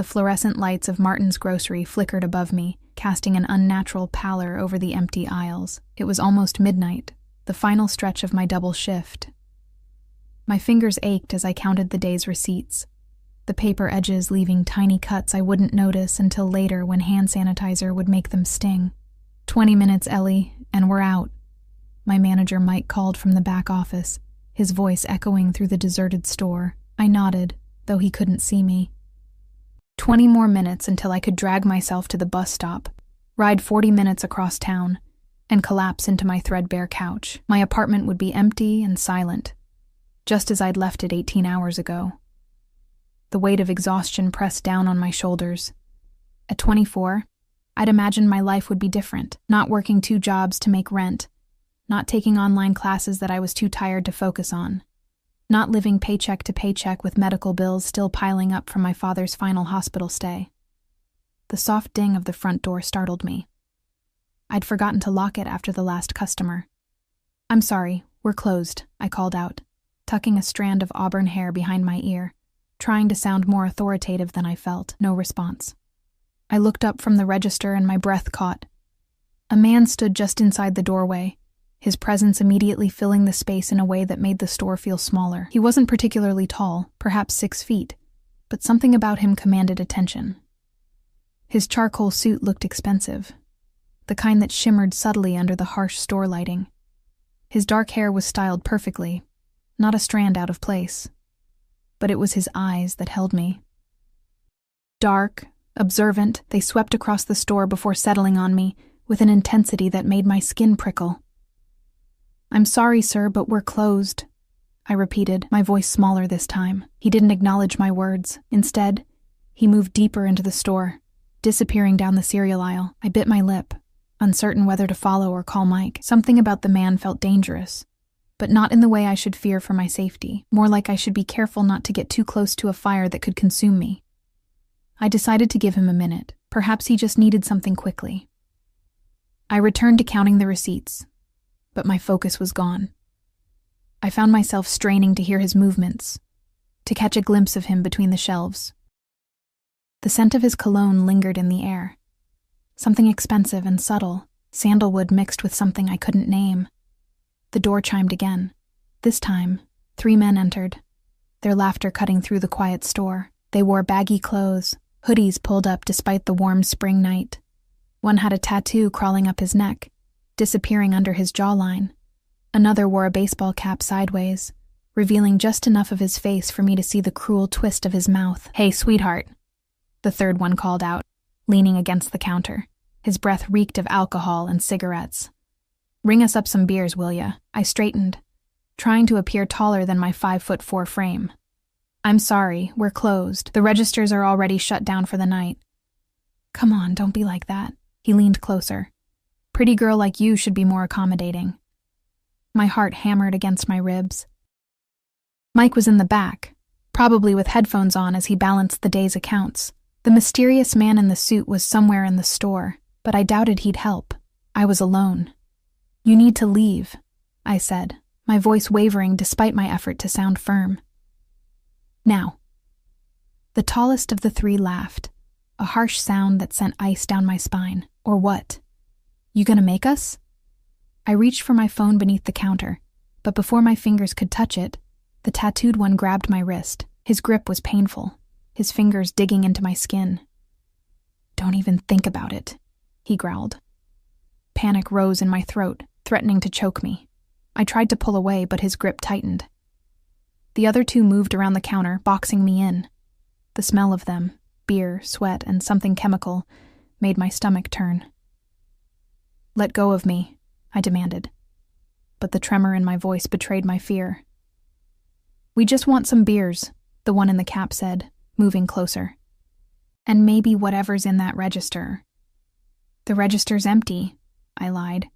The fluorescent lights of Martin's grocery flickered above me, casting an unnatural pallor over the empty aisles. It was almost midnight, the final stretch of my double shift. My fingers ached as I counted the day's receipts, the paper edges leaving tiny cuts I wouldn't notice until later when hand sanitizer would make them sting. 20 minutes, Ellie, and we're out. My manager Mike called from the back office, his voice echoing through the deserted store. I nodded, though he couldn't see me. 20 more minutes until I could drag myself to the bus stop, ride 40 minutes across town, and collapse into my threadbare couch. My apartment would be empty and silent, just as I'd left it 18 hours ago. The weight of exhaustion pressed down on my shoulders. At 24, I'd imagined my life would be different, not working 2 jobs to make rent, not taking online classes that I was too tired to focus on, not living paycheck to paycheck with medical bills still piling up from my father's final hospital stay. The soft ding of the front door startled me. I'd forgotten to lock it after the last customer. "I'm sorry, we're closed," I called out, tucking a strand of auburn hair behind my ear, trying to sound more authoritative than I felt. No response. I looked up from the register and my breath caught. A man stood just inside the doorway, his presence immediately filling the space in a way that made the store feel smaller. He wasn't particularly tall, perhaps 6 feet, but something about him commanded attention. His charcoal suit looked expensive, the kind that shimmered subtly under the harsh store lighting. His dark hair was styled perfectly, not a strand out of place. But it was his eyes that held me. Dark, observant, they swept across the store before settling on me with an intensity that made my skin prickle. "I'm sorry, sir, but we're closed," I repeated, my voice smaller this time. He didn't acknowledge my words. Instead, he moved deeper into the store, disappearing down the cereal aisle. I bit my lip, uncertain whether to follow or call Mike. Something about the man felt dangerous, but not in the way I should fear for my safety, more like I should be careful not to get too close to a fire that could consume me. I decided to give him a minute. Perhaps he just needed something quickly. I returned to counting the receipts, but my focus was gone. I found myself straining to hear his movements, to catch a glimpse of him between the shelves. The scent of his cologne lingered in the air. Something expensive and subtle, sandalwood mixed with something I couldn't name. The door chimed again. This time, 3 men entered, their laughter cutting through the quiet store. They wore baggy clothes, hoodies pulled up despite the warm spring night. One had a tattoo crawling up his neck, disappearing under his jawline. Another wore a baseball cap sideways, revealing just enough of his face for me to see the cruel twist of his mouth. "Hey, sweetheart," the third one called out, leaning against the counter. His breath reeked of alcohol and cigarettes. "Ring us up some beers, will ya?" I straightened, trying to appear taller than my 5'4" frame. "I'm sorry, we're closed. The registers are already shut down for the night." "Come on, don't be like that." He leaned closer. "Pretty girl like you should be more accommodating." My heart hammered against my ribs. Mike was in the back, probably with headphones on as he balanced the day's accounts. The mysterious man in the suit was somewhere in the store, but I doubted he'd help. I was alone. "You need to leave," I said, my voice wavering despite my effort to sound firm. "Now." The tallest of the 3 laughed, a harsh sound that sent ice down my spine. "Or what? You gonna make us?" I reached for my phone beneath the counter, but before my fingers could touch it, the tattooed one grabbed my wrist. His grip was painful, his fingers digging into my skin. "Don't even think about it," he growled. Panic rose in my throat, threatening to choke me. I tried to pull away, but his grip tightened. The other 2 moved around the counter, boxing me in. The smell of them, beer, sweat, and something chemical, made my stomach turn. "Let go of me," I demanded, but the tremor in my voice betrayed my fear. "We just want some beers," the one in the cap said, moving closer. "And maybe whatever's in that register." "The register's empty," I lied.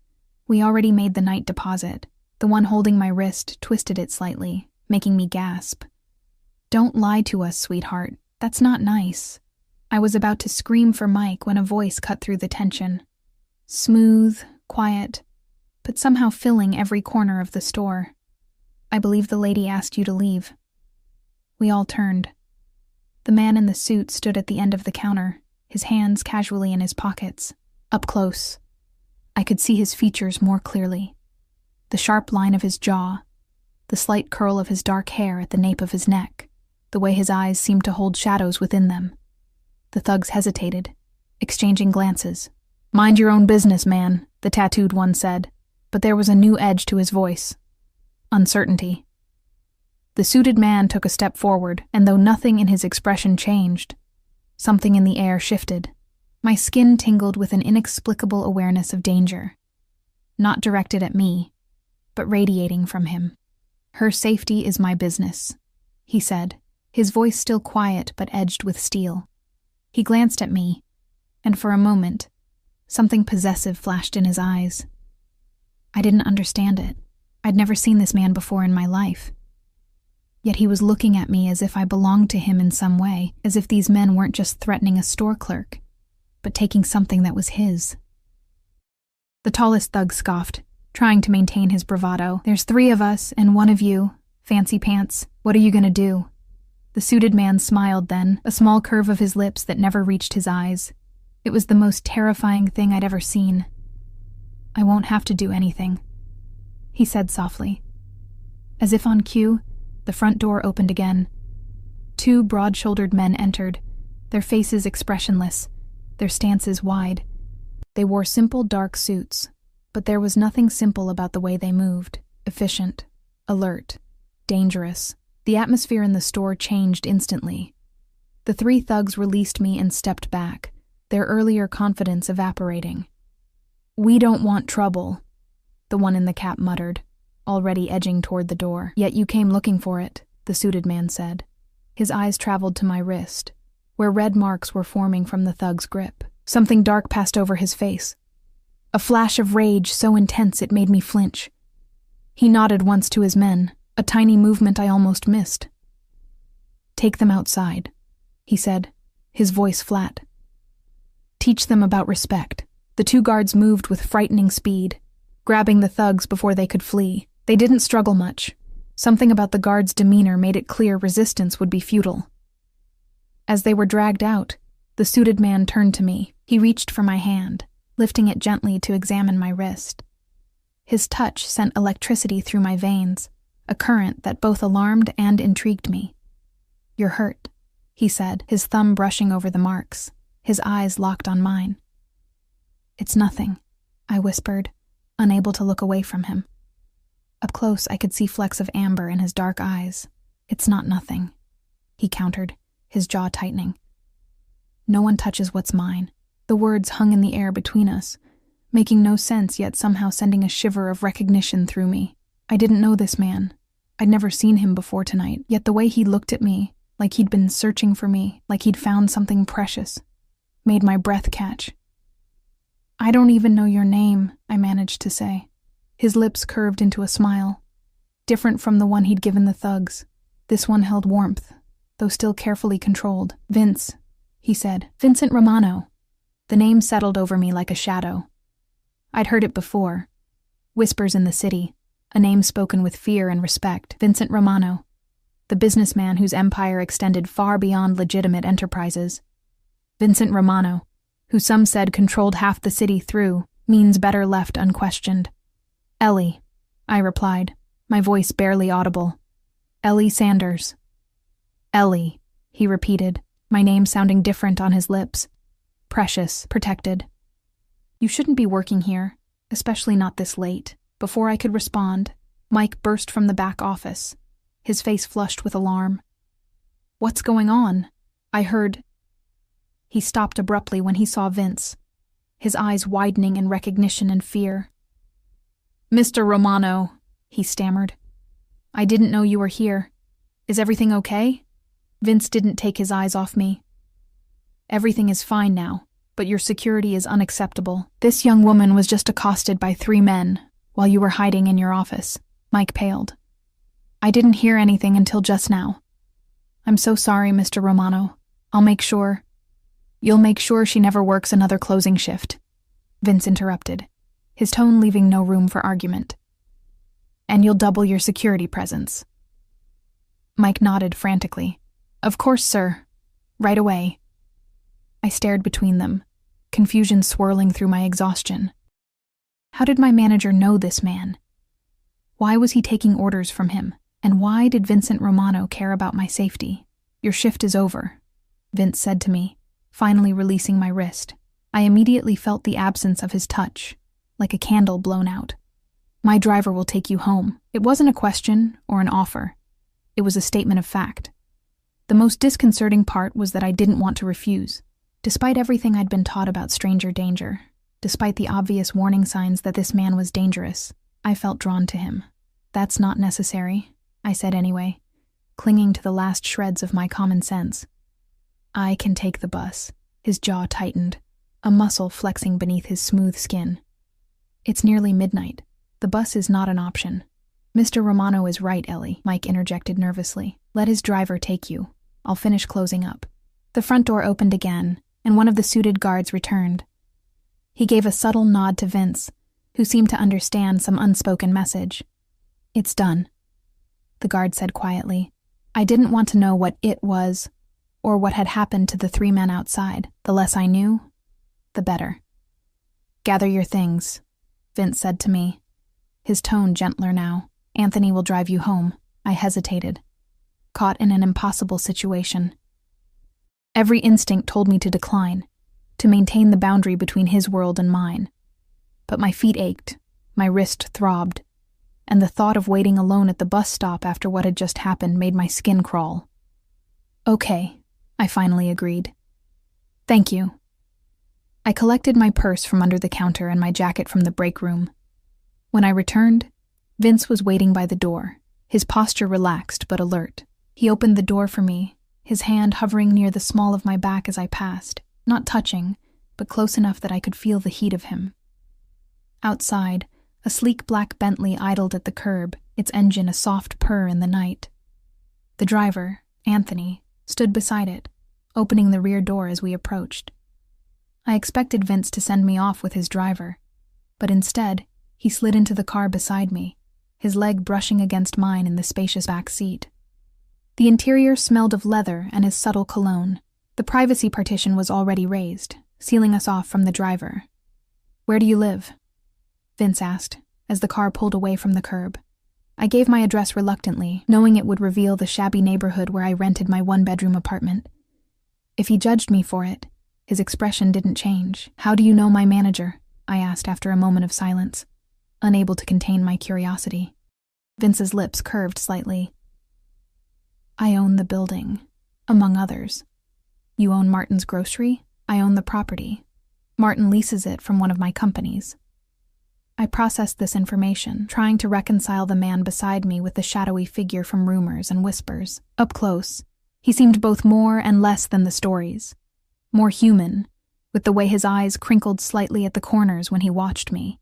"We already made the night deposit." The one holding my wrist twisted it slightly, making me gasp. "Don't lie to us, sweetheart. That's not nice." I was about to scream for Mike when a voice cut through the tension. Smooth, quiet, but somehow filling every corner of the store. "I believe the lady asked you to leave." We all turned. The man in the suit stood at the end of the counter, his hands casually in his pockets. Up close, I could see his features more clearly. The sharp line of his jaw, the slight curl of his dark hair at the nape of his neck, the way his eyes seemed to hold shadows within them. The thugs hesitated, exchanging glances. "Mind your own business, man," the tattooed one said, but there was a new edge to his voice. Uncertainty. The suited man took a step forward, and though nothing in his expression changed, something in the air shifted. My skin tingled with an inexplicable awareness of danger, not directed at me, but radiating from him. "Her safety is my business," he said, his voice still quiet but edged with steel. He glanced at me, and for a moment, something possessive flashed in his eyes. I didn't understand it. I'd never seen this man before in my life. Yet he was looking at me as if I belonged to him in some way, as if these men weren't just threatening a store clerk, but taking something that was his. The tallest thug scoffed, trying to maintain his bravado. "There's 3 of us and 1 of you, fancy pants. What are you gonna do?" The suited man smiled then, a small curve of his lips that never reached his eyes. It was the most terrifying thing I'd ever seen. "I won't have to do anything," he said softly. As if on cue, the front door opened again. 2 broad-shouldered men entered, their faces expressionless, their stances wide. They wore simple dark suits, but there was nothing simple about the way they moved. Efficient, alert, dangerous. The atmosphere in the store changed instantly. The 3 thugs released me and stepped back, their earlier confidence evaporating. "We don't want trouble," the one in the cap muttered, already edging toward the door. "Yet you came looking for it," the suited man said. His eyes traveled to my wrist, where red marks were forming from the thug's grip. Something dark passed over his face. A flash of rage so intense it made me flinch. He nodded once to his men, a tiny movement I almost missed. "Take them outside," he said, his voice flat. "Teach them about respect." The 2 guards moved with frightening speed, grabbing the thugs before they could flee. They didn't struggle much. Something about the guards' demeanor made it clear resistance would be futile. As they were dragged out, the suited man turned to me. He reached for my hand, lifting it gently to examine my wrist. His touch sent electricity through my veins, a current that both alarmed and intrigued me. "You're hurt," he said, his thumb brushing over the marks, his eyes locked on mine. "It's nothing," I whispered, unable to look away from him. Up close, I could see flecks of amber in his dark eyes. "It's not nothing," he countered, his jaw tightening. "No one touches what's mine." The words hung in the air between us, making no sense yet somehow sending a shiver of recognition through me. I didn't know this man. I'd never seen him before tonight, yet the way he looked at me, like he'd been searching for me, like he'd found something precious, made my breath catch. "I don't even know your name," I managed to say. His lips curved into a smile, different from the one he'd given the thugs. This one held warmth, though still carefully controlled. "Vince," he said. "Vincent Romano." The name settled over me like a shadow. I'd heard it before. Whispers in the city, a name spoken with fear and respect. Vincent Romano, the businessman whose empire extended far beyond legitimate enterprises. Vincent Romano, who some said controlled half the city through means better left unquestioned. "Ellie," I replied, my voice barely audible. "Ellie Sanders." "Ellie," he repeated, my name sounding different on his lips. Precious, protected. "You shouldn't be working here, especially not this late." Before I could respond, Mike burst from the back office, his face flushed with alarm. "What's going on?" I heard. He stopped abruptly when he saw Vince, his eyes widening in recognition and fear. "Mr. Romano," he stammered. "I didn't know you were here. Is everything okay?" Vince didn't take his eyes off me. "Everything is fine now, but your security is unacceptable. This young woman was just accosted by 3 men while you were hiding in your office." Mike paled. "I didn't hear anything until just now. I'm so sorry, Mr. Romano. I'll make sure." "You'll make sure she never works another closing shift," Vince interrupted, his tone leaving no room for argument. "And you'll double your security presence." Mike nodded frantically. "Of course, sir." Right away. I stared between them, confusion swirling through my exhaustion. How did my manager know this man? Why was he taking orders from him? And why did Vincent Romano care about my safety? Your shift is over, Vince said to me, finally releasing my wrist. I immediately felt the absence of his touch, like a candle blown out. My driver will take you home. It wasn't a question or an offer. It was a statement of fact. The most disconcerting part was that I didn't want to refuse. Despite everything I'd been taught about stranger danger, despite the obvious warning signs that this man was dangerous, I felt drawn to him. That's not necessary, I said anyway, clinging to the last shreds of my common sense. I can take the bus. His jaw tightened, a muscle flexing beneath his smooth skin. It's nearly midnight. The bus is not an option. Mr. Romano is right, Ellie, Mike interjected nervously. Let his driver take you. I'll finish closing up. The front door opened again, and one of the suited guards returned. He gave a subtle nod to Vince, who seemed to understand some unspoken message. It's done, the guard said quietly. I didn't want to know what it was, or what had happened to the 3 men outside. The less I knew, the better. Gather your things, Vince said to me, his tone gentler now. Anthony will drive you home. I hesitated, caught in an impossible situation. Every instinct told me to decline, to maintain the boundary between his world and mine. But my feet ached, my wrist throbbed, and the thought of waiting alone at the bus stop after what had just happened made my skin crawl. Okay, I finally agreed. Thank you. I collected my purse from under the counter and my jacket from the break room. When I returned, Vince was waiting by the door, his posture relaxed but alert. He opened the door for me, his hand hovering near the small of my back as I passed, not touching, but close enough that I could feel the heat of him. Outside, a sleek black Bentley idled at the curb, its engine a soft purr in the night. The driver, Anthony, stood beside it, opening the rear door as we approached. I expected Vince to send me off with his driver, but instead, he slid into the car beside me, his leg brushing against mine in the spacious back seat. The interior smelled of leather and his subtle cologne. The privacy partition was already raised, sealing us off from the driver. Where do you live? Vince asked, as the car pulled away from the curb. I gave my address reluctantly, knowing it would reveal the shabby neighborhood where I rented my 1-bedroom apartment. If he judged me for it, his expression didn't change. How do you know my manager? I asked after a moment of silence, unable to contain my curiosity. Vince's lips curved slightly. I own the building, among others. You own Martin's grocery? I own the property. Martin leases it from one of my companies. I processed this information, trying to reconcile the man beside me with the shadowy figure from rumors and whispers. Up close, he seemed both more and less than the stories. More human, with the way his eyes crinkled slightly at the corners when he watched me,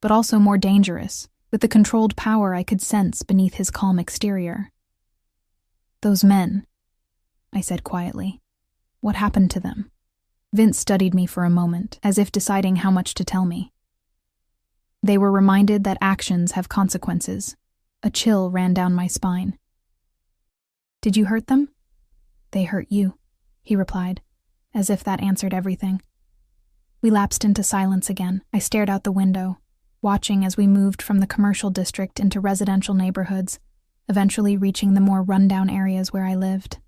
but also more dangerous, with the controlled power I could sense beneath his calm exterior. Those men, I said quietly. What happened to them? Vince studied me for a moment, as if deciding how much to tell me. They were reminded that actions have consequences. A chill ran down my spine. Did you hurt them? They hurt you, he replied, as if that answered everything. We lapsed into silence again. I stared out the window, watching as we moved from the commercial district into residential neighborhoods, eventually reaching the more rundown areas where I lived.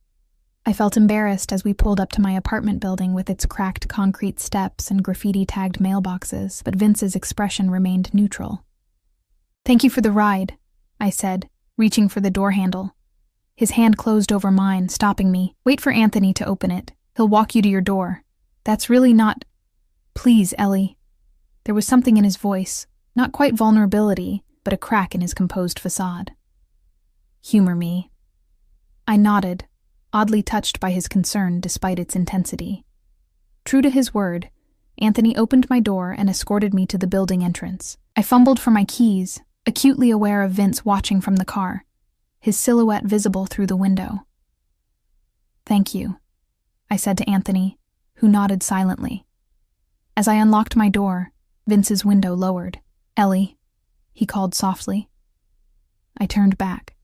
I felt embarrassed as we pulled up to my apartment building with its cracked concrete steps and graffiti-tagged mailboxes, but Vince's expression remained neutral. Thank you for the ride, I said, reaching for the door handle. His hand closed over mine, stopping me. Wait for Anthony to open it. He'll walk you to your door. That's really not... Please, Ellie. There was something in his voice, not quite vulnerability, but a crack in his composed facade. Humor me. I nodded, oddly touched by his concern despite its intensity. True to his word, Anthony opened my door and escorted me to the building entrance. I fumbled for my keys, acutely aware of Vince watching from the car, his silhouette visible through the window. Thank you, I said to Anthony, who nodded silently. As I unlocked my door, Vince's window lowered. Ellie, he called softly. I turned back,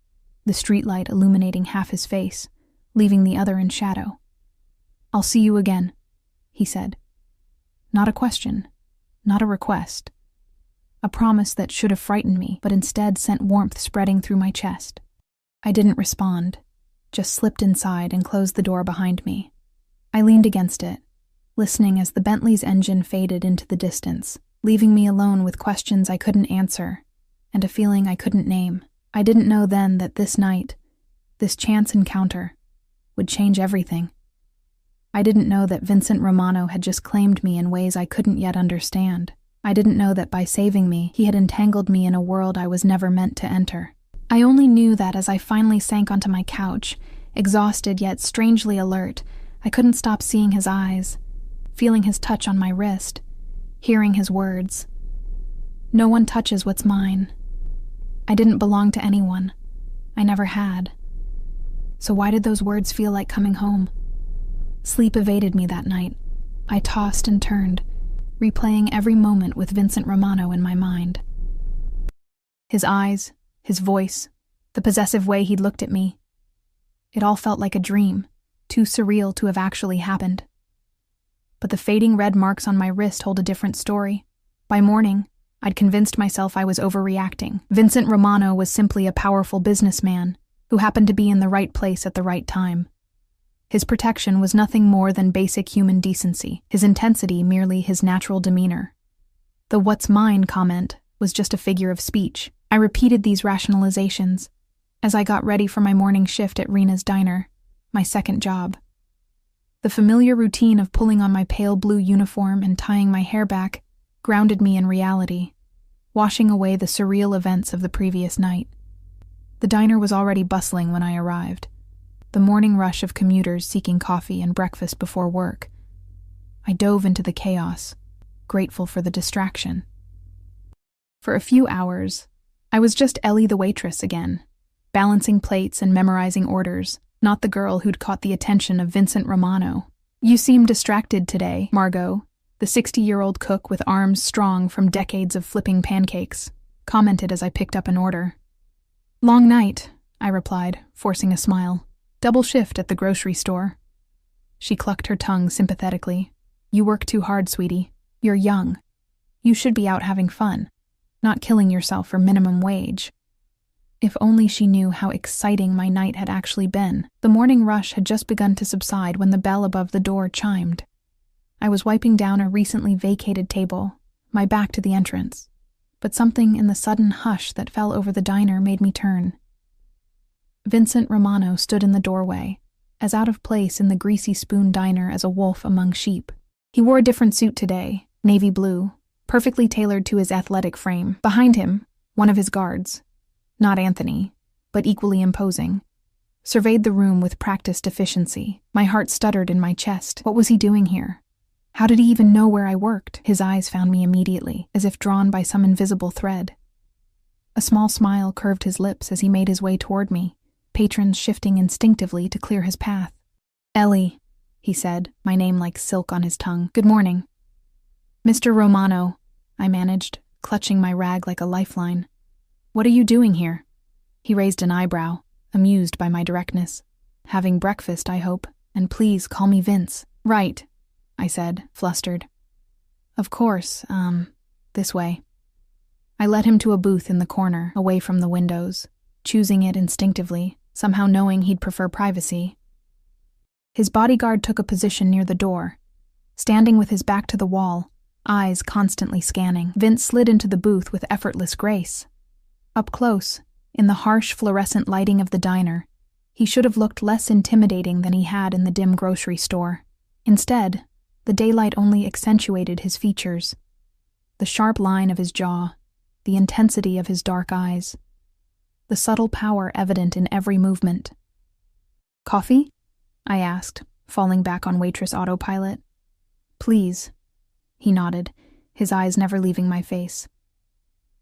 the streetlight illuminating half his face, leaving the other in shadow. "I'll see you again," he said. Not a question, not a request. A promise that should have frightened me, but instead sent warmth spreading through my chest. I didn't respond, just slipped inside and closed the door behind me. I leaned against it, listening as the Bentley's engine faded into the distance, leaving me alone with questions I couldn't answer and a feeling I couldn't name. I didn't know then that this night, this chance encounter, would change everything. I didn't know that Vincent Romano had just claimed me in ways I couldn't yet understand. I didn't know that by saving me, he had entangled me in a world I was never meant to enter. I only knew that as I finally sank onto my couch, exhausted yet strangely alert, I couldn't stop seeing his eyes, feeling his touch on my wrist, hearing his words. "No one touches what's mine." I didn't belong to anyone. I never had. So why did those words feel like coming home? Sleep evaded me that night. I tossed and turned, replaying every moment with Vincent Romano in my mind. His eyes, his voice, the possessive way he'd looked at me. It all felt like a dream, too surreal to have actually happened. But the fading red marks on my wrist hold a different story. By morning, I'd convinced myself I was overreacting. Vincent Romano was simply a powerful businessman who happened to be in the right place at the right time. His protection was nothing more than basic human decency, his intensity merely his natural demeanor. The "what's mine" comment was just a figure of speech. I repeated these rationalizations as I got ready for my morning shift at Rena's diner, my second job. The familiar routine of pulling on my pale blue uniform and tying my hair back grounded me in reality, washing away the surreal events of the previous night. The diner was already bustling when I arrived. The morning rush of commuters seeking coffee and breakfast before work. I dove into the chaos, grateful for the distraction. For a few hours, I was just Ellie the waitress again, balancing plates and memorizing orders, not the girl who'd caught the attention of Vincent Romano. "You seem distracted today, Margot," the 60-year-old cook with arms strong from decades of flipping pancakes, commented as I picked up an order. "Long night," I replied, forcing a smile. "Double shift at the grocery store." She clucked her tongue sympathetically. "You work too hard, sweetie. You're young. You should be out having fun, not killing yourself for minimum wage." If only she knew how exciting my night had actually been. The morning rush had just begun to subside when the bell above the door chimed. I was wiping down a recently vacated table, my back to the entrance, but something in the sudden hush that fell over the diner made me turn. Vincent Romano stood in the doorway, as out of place in the Greasy Spoon diner as a wolf among sheep. He wore a different suit today, navy blue, perfectly tailored to his athletic frame. Behind him, one of his guards, not Anthony, but equally imposing, surveyed the room with practiced efficiency. My heart stuttered in my chest. What was he doing here? How did he even know where I worked? His eyes found me immediately, as if drawn by some invisible thread. A small smile curved his lips as he made his way toward me, patrons shifting instinctively to clear his path. "Ellie," he said, my name like silk on his tongue. "Good morning." "Mr. Romano," I managed, clutching my rag like a lifeline. "What are you doing here?" He raised an eyebrow, amused by my directness. "Having breakfast, I hope, and please call me Vince." "Right," I said, flustered. "Of course, this way." I led him to a booth in the corner, away from the windows, choosing it instinctively, somehow knowing he'd prefer privacy. His bodyguard took a position near the door, standing with his back to the wall, eyes constantly scanning. Vince slid into the booth with effortless grace. Up close, in the harsh fluorescent lighting of the diner, he should have looked less intimidating than he had in the dim grocery store. Instead, the daylight only accentuated his features. The sharp line of his jaw, the intensity of his dark eyes, the subtle power evident in every movement. "Coffee?" I asked, falling back on waitress autopilot. "Please." He nodded, his eyes never leaving my face.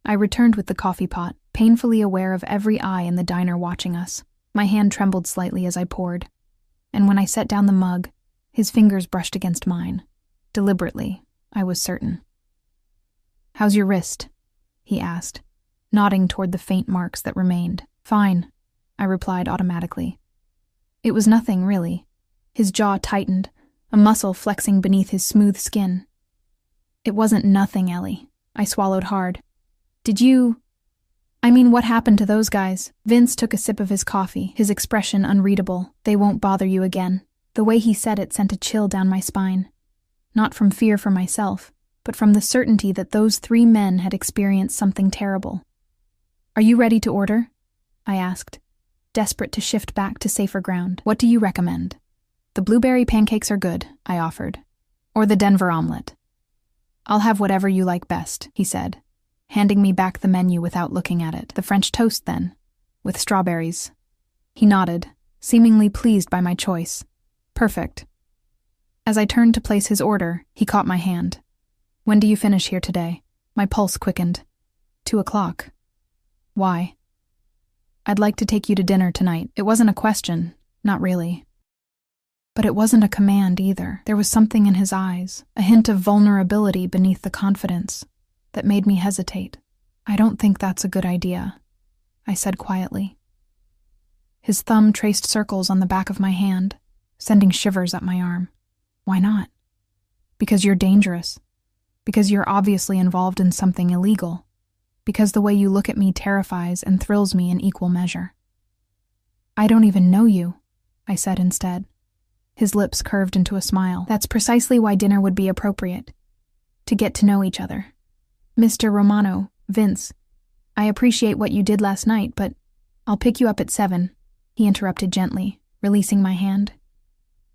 I returned with the coffee pot, painfully aware of every eye in the diner watching us. My hand trembled slightly as I poured, and when I set down the mug, his fingers brushed against mine. Deliberately, I was certain. "How's your wrist?" he asked, nodding toward the faint marks that remained. "Fine," I replied automatically. It was nothing, really. His jaw tightened, a muscle flexing beneath his smooth skin. It wasn't nothing, Ellie. I swallowed hard. What happened to those guys? Vince took a sip of his coffee, his expression unreadable. They won't bother you again. The way he said it sent a chill down my spine. Not from fear for myself, but from the certainty that those 3 men had experienced something terrible. Are you ready to order? I asked, desperate to shift back to safer ground. What do you recommend? The blueberry pancakes are good, I offered. Or the Denver omelet. I'll have whatever you like best, he said, handing me back the menu without looking at it. The French toast, then, with strawberries. He nodded, seemingly pleased by my choice. Perfect. As I turned to place his order, he caught my hand. When do you finish here today? My pulse quickened. 2:00. Why? I'd like to take you to dinner tonight. It wasn't a question, not really. But it wasn't a command either. There was something in his eyes, a hint of vulnerability beneath the confidence, that made me hesitate. I don't think that's a good idea, I said quietly. His thumb traced circles on the back of my hand, sending shivers up my arm. Why not? Because you're dangerous. Because you're obviously involved in something illegal. Because the way you look at me terrifies and thrills me in equal measure. I don't even know you, I said instead. His lips curved into a smile. That's precisely why dinner would be appropriate. To get to know each other. Mr. Romano, Vince, I appreciate what you did last night, but I'll pick you up at 7, he interrupted gently, releasing my hand.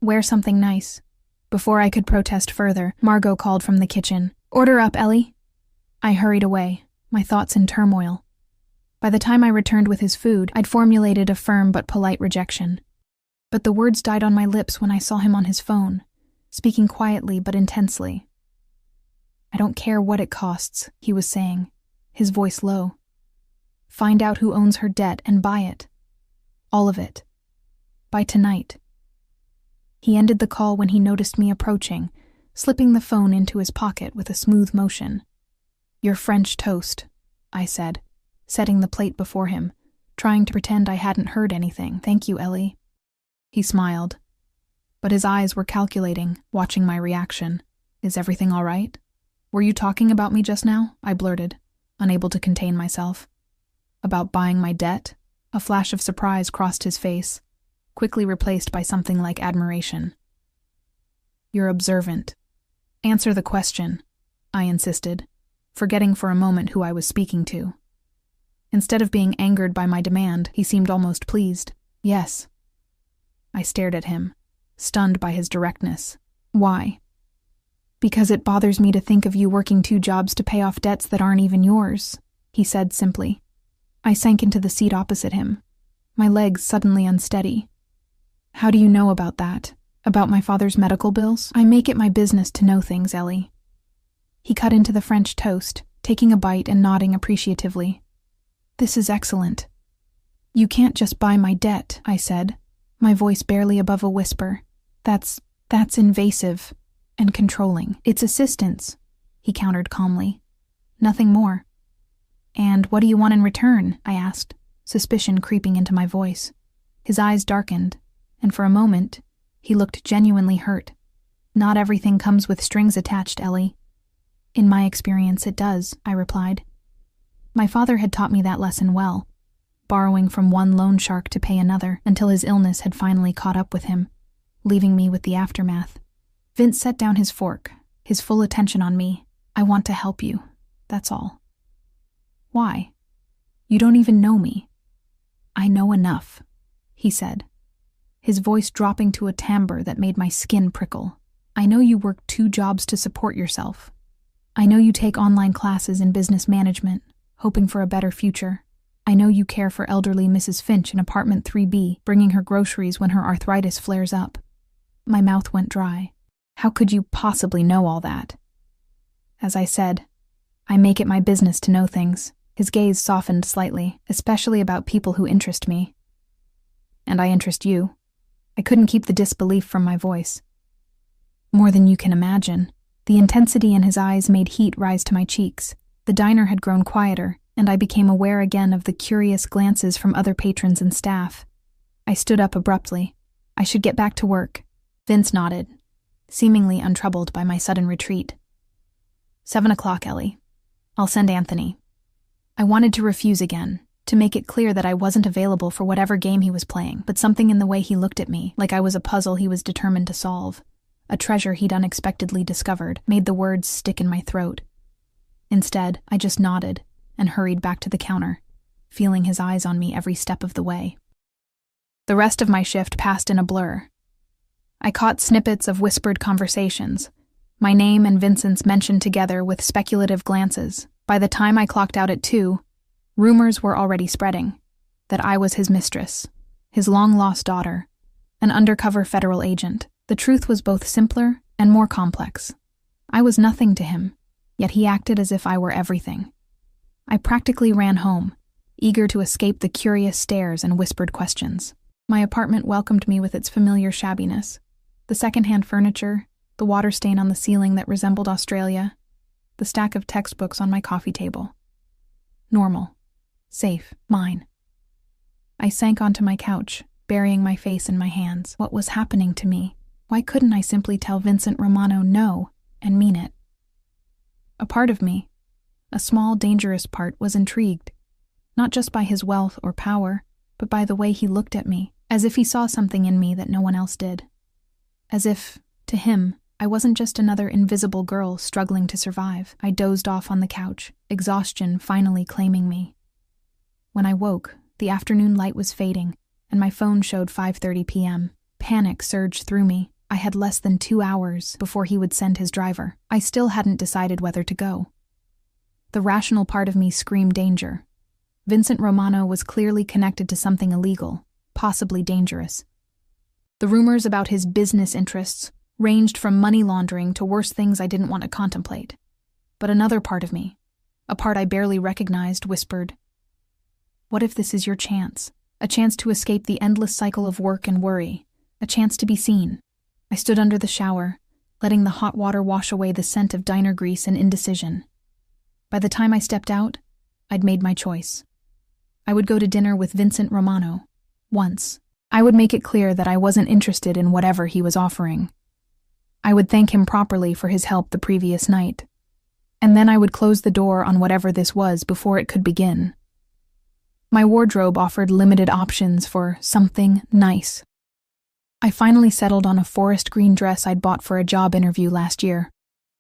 Wear something nice. Before I could protest further, Margot called from the kitchen. Order up, Ellie. I hurried away, my thoughts in turmoil. By the time I returned with his food, I'd formulated a firm but polite rejection. But the words died on my lips when I saw him on his phone, speaking quietly but intensely. I don't care what it costs, he was saying, his voice low. Find out who owns her debt and buy it. All of it. By tonight. He ended the call when he noticed me approaching, slipping the phone into his pocket with a smooth motion. Your French toast, I said, setting the plate before him, trying to pretend I hadn't heard anything. Thank you, Ellie. He smiled, but his eyes were calculating, watching my reaction. Is everything all right? Were you talking about me just now? I blurted, unable to contain myself. About buying my debt? A flash of surprise crossed his face, quickly replaced by something like admiration. You're observant. Answer the question, I insisted, forgetting for a moment who I was speaking to. Instead of being angered by my demand, he seemed almost pleased. Yes. I stared at him, stunned by his directness. Why? Because it bothers me to think of you working 2 jobs to pay off debts that aren't even yours, he said simply. I sank into the seat opposite him, my legs suddenly unsteady. How do you know about that? About my father's medical bills? I make it my business to know things, Ellie. He cut into the French toast, taking a bite and nodding appreciatively. This is excellent. You can't just buy my debt, I said, my voice barely above a whisper. That's invasive and controlling. It's assistance, he countered calmly. Nothing more. And what do you want in return? I asked, suspicion creeping into my voice. His eyes darkened, and for a moment, he looked genuinely hurt. Not everything comes with strings attached, Ellie. In my experience, it does, I replied. My father had taught me that lesson well, borrowing from one loan shark to pay another until his illness had finally caught up with him, leaving me with the aftermath. Vince set down his fork, his full attention on me. I want to help you, that's all. Why? You don't even know me. I know enough, he said, his voice dropping to a timbre that made my skin prickle. I know you work 2 jobs to support yourself. I know you take online classes in business management, hoping for a better future. I know you care for elderly Mrs. Finch in apartment 3B, bringing her groceries when her arthritis flares up. My mouth went dry. How could you possibly know all that? As I said, I make it my business to know things. His gaze softened slightly, especially about people who interest me. And I interest you. I couldn't keep the disbelief from my voice. More than you can imagine. The intensity in his eyes made heat rise to my cheeks. The diner had grown quieter, and I became aware again of the curious glances from other patrons and staff. I stood up abruptly. I should get back to work. Vince nodded. seemingly untroubled by my sudden retreat. 7 o'clock, Ellie. I'll send Anthony. I wanted to refuse again, to make it clear that I wasn't available for whatever game he was playing, but something in the way he looked at me, like I was a puzzle he was determined to solve, a treasure he'd unexpectedly discovered, made the words stick in my throat. Instead, I just nodded and hurried back to the counter, feeling his eyes on me every step of the way. The rest of my shift passed in a blur. I caught snippets of whispered conversations, my name and Vincent's mentioned together with speculative glances. By the time I clocked out at 2, rumors were already spreading that I was his mistress, his long-lost daughter, an undercover federal agent. The truth was both simpler and more complex. I was nothing to him, yet he acted as if I were everything. I practically ran home, eager to escape the curious stares and whispered questions. My apartment welcomed me with its familiar shabbiness. The second-hand furniture, the water stain on the ceiling that resembled Australia, the stack of textbooks on my coffee table. Normal. Safe. Mine. I sank onto my couch, burying my face in my hands. What was happening to me? Why couldn't I simply tell Vincent Romano no and mean it? A part of me, a small, dangerous part, was intrigued, not just by his wealth or power, but by the way he looked at me, as if he saw something in me that no one else did. As if, to him, I wasn't just another invisible girl struggling to survive. I dozed off on the couch, exhaustion finally claiming me. When I woke, the afternoon light was fading, and my phone showed 5:30 p.m. Panic surged through me. I had less than 2 hours before he would send his driver. I still hadn't decided whether to go. The rational part of me screamed danger. Vincent Romano was clearly connected to something illegal, possibly dangerous. The rumors about his business interests ranged from money laundering to worse things I didn't want to contemplate. But another part of me, a part I barely recognized, whispered, "What if this is your chance? A chance to escape the endless cycle of work and worry, a chance to be seen." I stood under the shower, letting the hot water wash away the scent of diner grease and indecision. By the time I stepped out, I'd made my choice. I would go to dinner with Vincent Romano, once. I would make it clear that I wasn't interested in whatever he was offering. I would thank him properly for his help the previous night, and then I would close the door on whatever this was before it could begin. My wardrobe offered limited options for something nice. I finally settled on a forest green dress I'd bought for a job interview last year.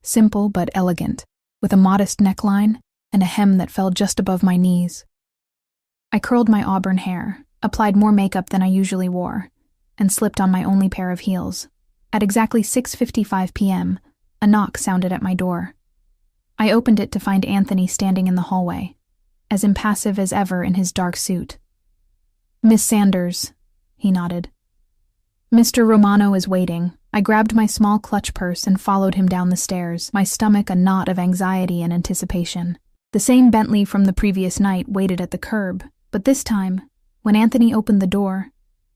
Simple but elegant, with a modest neckline and a hem that fell just above my knees. I curled my auburn hair, applied more makeup than I usually wore, and slipped on my only pair of heels. At exactly 6:55 p.m., a knock sounded at my door. I opened it to find Anthony standing in the hallway, as impassive as ever in his dark suit. "Miss Sanders," he nodded. "Mr. Romano is waiting." I grabbed my small clutch purse and followed him down the stairs, my stomach a knot of anxiety and anticipation. The same Bentley from the previous night waited at the curb, but this time, when Anthony opened the door,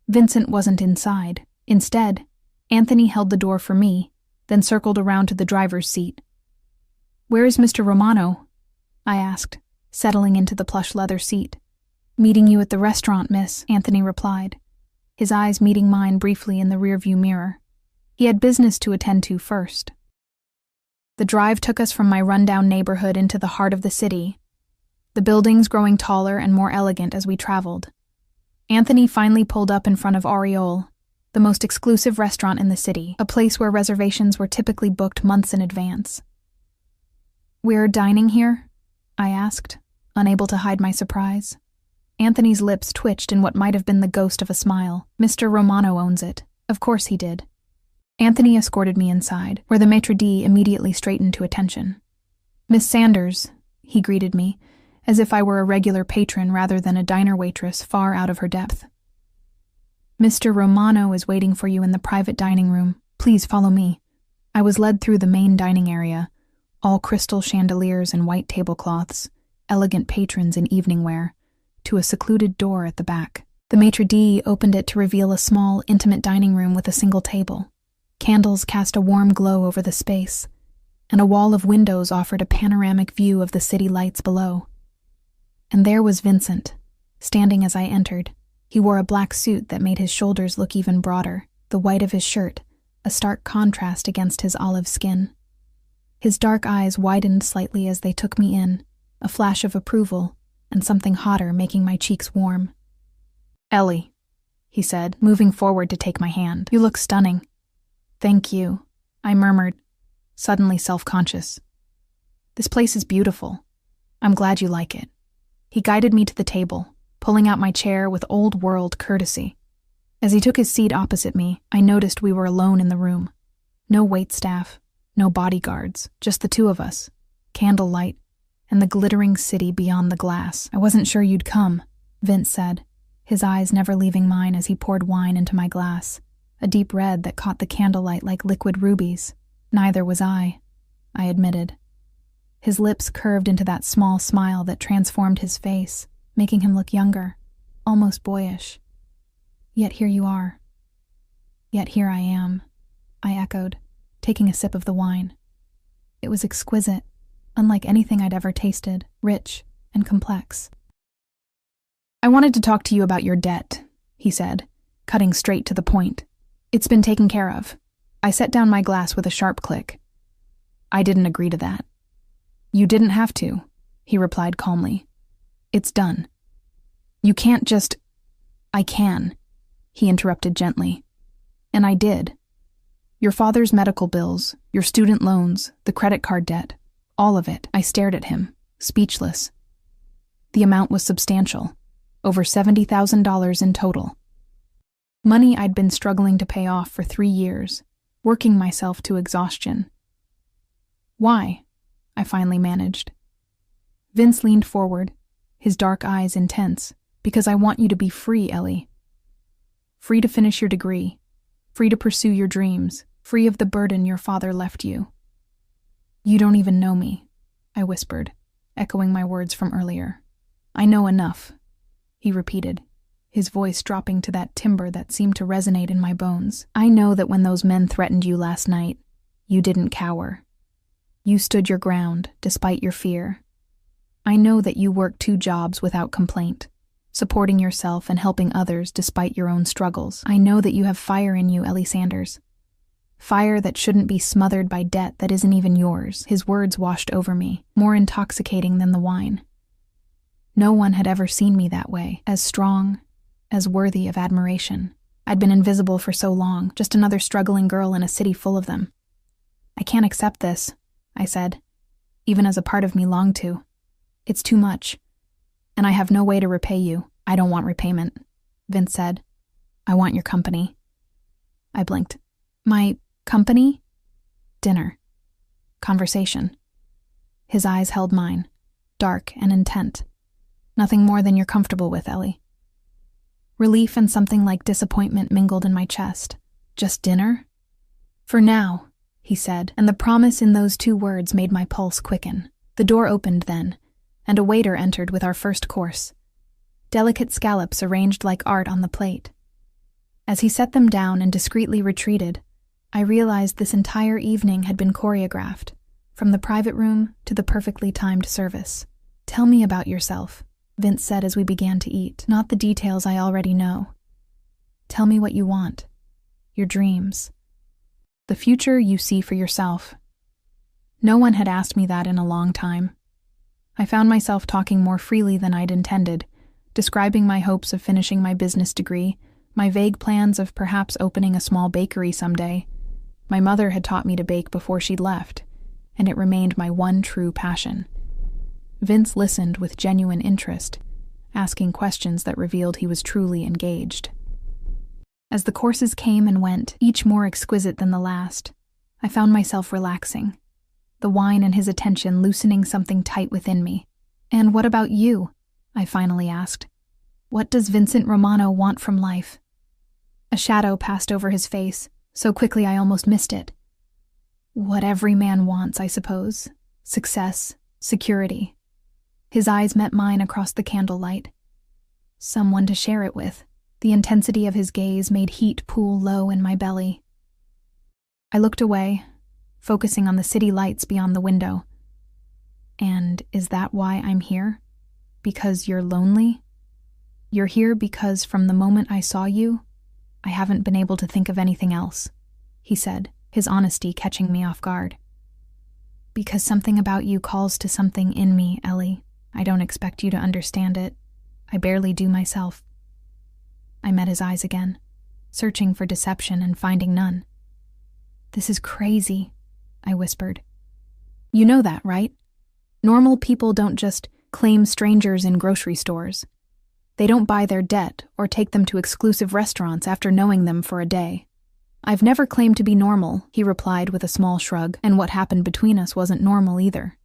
Vincent wasn't inside. Instead, Anthony held the door for me, then circled around to the driver's seat. "Where is Mr. Romano?" I asked, settling into the plush leather seat. "Meeting you at the restaurant, miss," Anthony replied, his eyes meeting mine briefly in the rearview mirror. He had business to attend to first. The drive took us from my rundown neighborhood into the heart of the city, the buildings growing taller and more elegant as we traveled. Anthony finally pulled up in front of Aureole, the most exclusive restaurant in the city, a place where reservations were typically booked months in advance. "We're dining here?" I asked, unable to hide my surprise. Anthony's lips twitched in what might have been the ghost of a smile. "Mr. Romano owns it." Of course he did. Anthony escorted me inside, where the maitre d' immediately straightened to attention. "Miss Sanders," he greeted me, as if I were a regular patron rather than a diner waitress far out of her depth. "Mr. Romano is waiting for you in the private dining room. Please follow me." I was led through the main dining area, all crystal chandeliers and white tablecloths, elegant patrons in evening wear, to a secluded door at the back. The maitre d' opened it to reveal a small, intimate dining room with a single table. Candles cast a warm glow over the space, and a wall of windows offered a panoramic view of the city lights below. And there was Vincent, standing as I entered. He wore a black suit that made his shoulders look even broader, the white of his shirt, a stark contrast against his olive skin. His dark eyes widened slightly as they took me in, a flash of approval, and something hotter making my cheeks warm. "Ellie," he said, moving forward to take my hand. "You look stunning." "Thank you," I murmured, suddenly self-conscious. "This place is beautiful. I'm glad you like it." He guided me to the table, pulling out my chair with old-world courtesy. As he took his seat opposite me, I noticed we were alone in the room. No waitstaff, no bodyguards, just the two of us, candlelight, and the glittering city beyond the glass. "I wasn't sure you'd come," Vince said, his eyes never leaving mine as he poured wine into my glass, a deep red that caught the candlelight like liquid rubies. "Neither was I admitted. His lips curved into that small smile that transformed his face, making him look younger, almost boyish. "Yet here you are." "Yet here I am," I echoed, taking a sip of the wine. It was exquisite, unlike anything I'd ever tasted, rich and complex. "I wanted to talk to you about your debt," he said, cutting straight to the point. "It's been taken care of." I set down my glass with a sharp click. "I didn't agree to that." "You didn't have to," he replied calmly. "It's done." "You can't just—" "I can," he interrupted gently. "And I did. Your father's medical bills, your student loans, the credit card debt, all of it." I stared at him, speechless. The amount was substantial, over $70,000 in total. Money I'd been struggling to pay off for 3 years, working myself to exhaustion. "Why?" I finally managed. Vince leaned forward, his dark eyes intense. "Because I want you to be free, Ellie. Free to finish your degree, free to pursue your dreams, free of the burden your father left you." "You don't even know me," I whispered, echoing my words from earlier. "I know enough," he repeated, his voice dropping to that timbre that seemed to resonate in my bones. "I know that when those men threatened you last night, you didn't cower. You stood your ground, despite your fear. I know that you worked 2 jobs without complaint, supporting yourself and helping others despite your own struggles. I know that you have fire in you, Ellie Sanders. Fire that shouldn't be smothered by debt that isn't even yours." His words washed over me, more intoxicating than the wine. No one had ever seen me that way, as strong, as worthy of admiration. I'd been invisible for so long, just another struggling girl in a city full of them. "I can't accept this," I said, even as a part of me longed to. "It's too much, and I have no way to repay you." "I don't want repayment," Vince said. "I want your company." I blinked. "My company?" "Dinner. Conversation." His eyes held mine, dark and intent. "Nothing more than you're comfortable with, Ellie." Relief and something like disappointment mingled in my chest. "Just dinner?" "For now," he said, and the promise in those 2 words made my pulse quicken. The door opened then, and a waiter entered with our first course. Delicate scallops arranged like art on the plate. As he set them down and discreetly retreated, I realized this entire evening had been choreographed, from the private room to the perfectly timed service. "Tell me about yourself," Vince said as we began to eat. "Not the details I already know. Tell me what you want, your dreams, the future you see for yourself." No one had asked me that in a long time. I found myself talking more freely than I'd intended, describing my hopes of finishing my business degree, my vague plans of perhaps opening a small bakery someday. My mother had taught me to bake before she'd left, and it remained my one true passion. Vince listened with genuine interest, asking questions that revealed he was truly engaged. As the courses came and went, each more exquisite than the last, I found myself relaxing, the wine and his attention loosening something tight within me. "And what about you?" I finally asked. "What does Vincent Romano want from life?" A shadow passed over his face, so quickly I almost missed it. "What every man wants, I suppose. Success, security." His eyes met mine across the candlelight. Someone to share it with. The intensity of his gaze made heat pool low in my belly. I looked away, focusing on the city lights beyond the window. "And is that why I'm here? Because you're lonely? You're here because from the moment I saw you, I haven't been able to think of anything else." he said, his honesty catching me off guard. Because something about you calls to something in me, Ellie. I don't expect you to understand it. I barely do myself. I met his eyes again, searching for deception and finding none. This is crazy, I whispered. You know that, right? Normal people don't just claim strangers in grocery stores. They don't buy their debt or take them to exclusive restaurants after knowing them for a day. I've never claimed to be normal, he replied with a small shrug, and what happened between us wasn't normal either.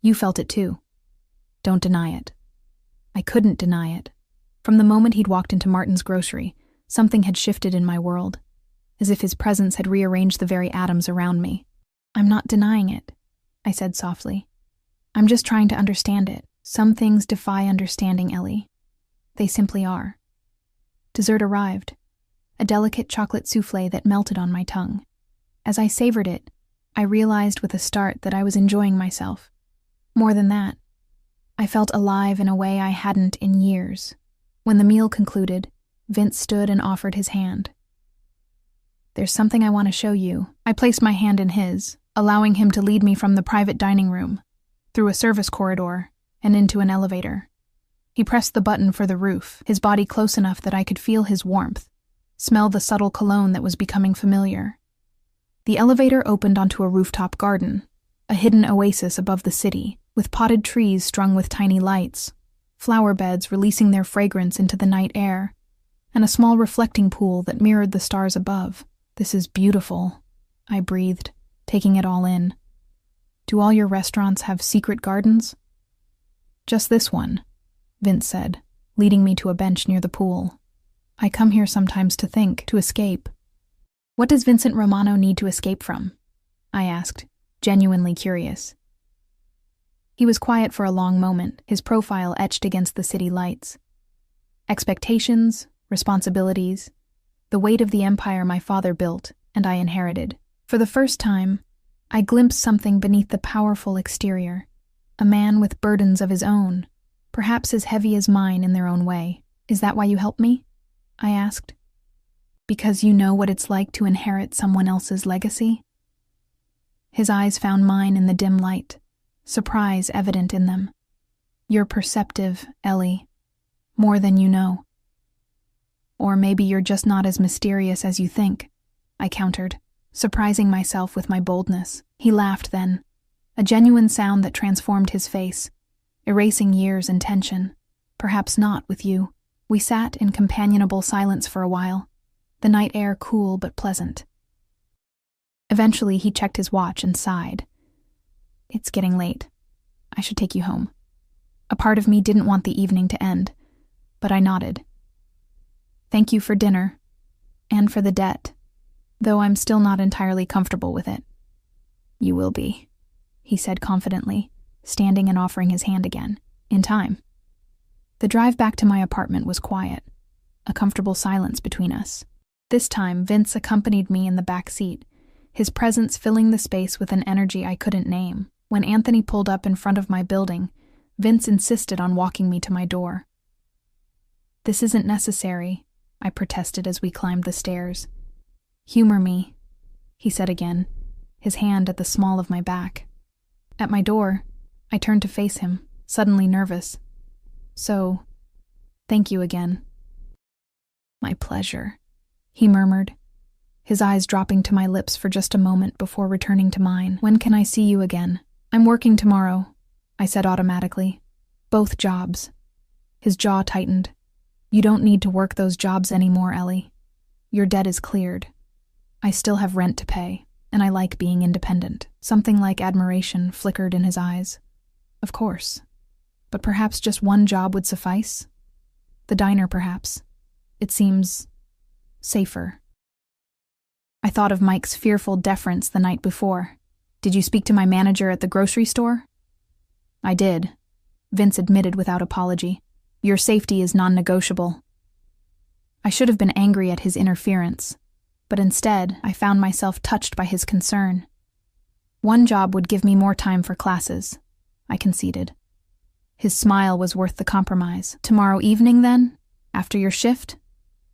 You felt it too. Don't deny it. I couldn't deny it. From the moment he'd walked into Martin's grocery, something had shifted in my world, as if his presence had rearranged the very atoms around me. I'm not denying it, I said softly. I'm just trying to understand it. Some things defy understanding, Ellie. They simply are. Dessert arrived, a delicate chocolate soufflé that melted on my tongue. As I savored it, I realized with a start that I was enjoying myself. More than that, I felt alive in a way I hadn't in years. When the meal concluded, Vince stood and offered his hand. There's something I want to show you. I placed my hand in his, allowing him to lead me from the private dining room, through a service corridor, and into an elevator. He pressed the button for the roof, his body close enough that I could feel his warmth, smell the subtle cologne that was becoming familiar. The elevator opened onto a rooftop garden, a hidden oasis above the city, with potted trees strung with tiny lights, flower beds releasing their fragrance into the night air, and a small reflecting pool that mirrored the stars above. This is beautiful, I breathed, taking it all in. Do all your restaurants have secret gardens? Just this one, Vince said, leading me to a bench near the pool. I come here sometimes to think, to escape. What does Vincent Romano need to escape from? I asked, genuinely curious. He was quiet for a long moment, his profile etched against the city lights. Expectations, responsibilities, the weight of the empire my father built and I inherited. For the first time, I glimpsed something beneath the powerful exterior, a man with burdens of his own, perhaps as heavy as mine in their own way. Is that why you helped me? I asked. Because you know what it's like to inherit someone else's legacy? His eyes found mine in the dim light, surprise evident in them. You're perceptive, Ellie, more than you know. Or maybe you're just not as mysterious as you think, I countered, surprising myself with my boldness. He laughed then, a genuine sound that transformed his face, erasing years and tension. Perhaps not with you. We sat in companionable silence for a while, the night air cool but pleasant. Eventually he checked his watch and sighed. It's getting late. I should take you home. A part of me didn't want the evening to end, but I nodded. Thank you for dinner, and for the debt, though I'm still not entirely comfortable with it. You will be, he said confidently, standing and offering his hand again, in time. The drive back to my apartment was quiet, a comfortable silence between us. This time, Vince accompanied me in the back seat, his presence filling the space with an energy I couldn't name. When Anthony pulled up in front of my building, Vince insisted on walking me to my door. This isn't necessary, I protested as we climbed the stairs. Humor me, he said again, his hand at the small of my back. At my door, I turned to face him, suddenly nervous. So, thank you again. My pleasure, he murmured, his eyes dropping to my lips for just a moment before returning to mine. When can I see you again? I'm working tomorrow, I said automatically. Both jobs. His jaw tightened. You don't need to work those jobs anymore, Ellie. Your debt is cleared. I still have rent to pay, and I like being independent. Something like admiration flickered in his eyes. Of course. But perhaps just one job would suffice? The diner, perhaps. It seems safer. I thought of Mike's fearful deference the night before. Did you speak to my manager at the grocery store? I did, Vince admitted without apology. Your safety is non-negotiable. I should have been angry at his interference, but instead I found myself touched by his concern. One job would give me more time for classes, I conceded. His smile was worth the compromise. Tomorrow evening, then? After your shift?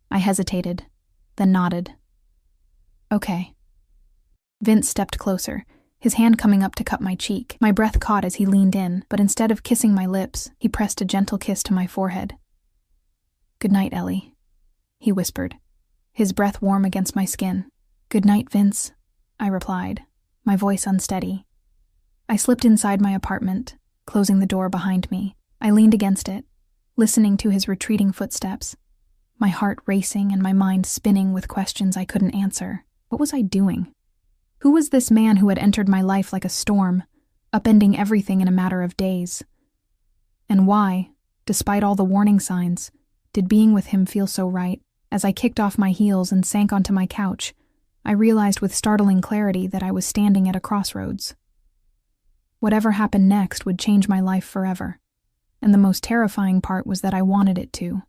I hesitated, then nodded. Okay, Vince stepped closer, his hand coming up to cup my cheek. My breath caught as he leaned in, but instead of kissing my lips, he pressed a gentle kiss to my forehead. "Good night, Ellie," he whispered, his breath warm against my skin. "Good night, Vince," I replied, my voice unsteady. I slipped inside my apartment, closing the door behind me. I leaned against it, listening to his retreating footsteps, my heart racing and my mind spinning with questions I couldn't answer. What was I doing? Who was this man who had entered my life like a storm, upending everything in a matter of days? And why, despite all the warning signs, did being with him feel so right? As I kicked off my heels and sank onto my couch, I realized with startling clarity that I was standing at a crossroads. Whatever happened next would change my life forever, and the most terrifying part was that I wanted it to.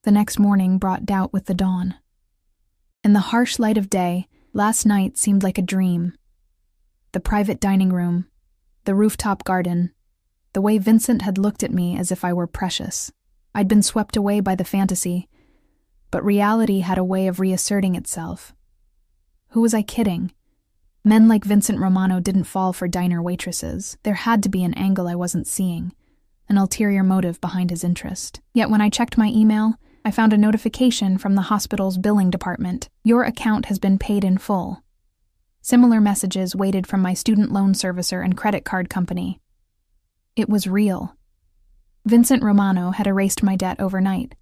The next morning brought doubt with the dawn. In the harsh light of day, last night seemed like a dream. The private dining room, the rooftop garden, the way Vincent had looked at me as if I were precious. I'd been swept away by the fantasy, but reality had a way of reasserting itself. Who was I kidding? Men like Vincent Romano didn't fall for diner waitresses. There had to be an angle I wasn't seeing, an ulterior motive behind his interest. Yet when I checked my email, I found a notification from the hospital's billing department. "Your account has been paid in full." Similar messages waited from my student loan servicer and credit card company. It was real. Vincent Romano had erased my debt overnight,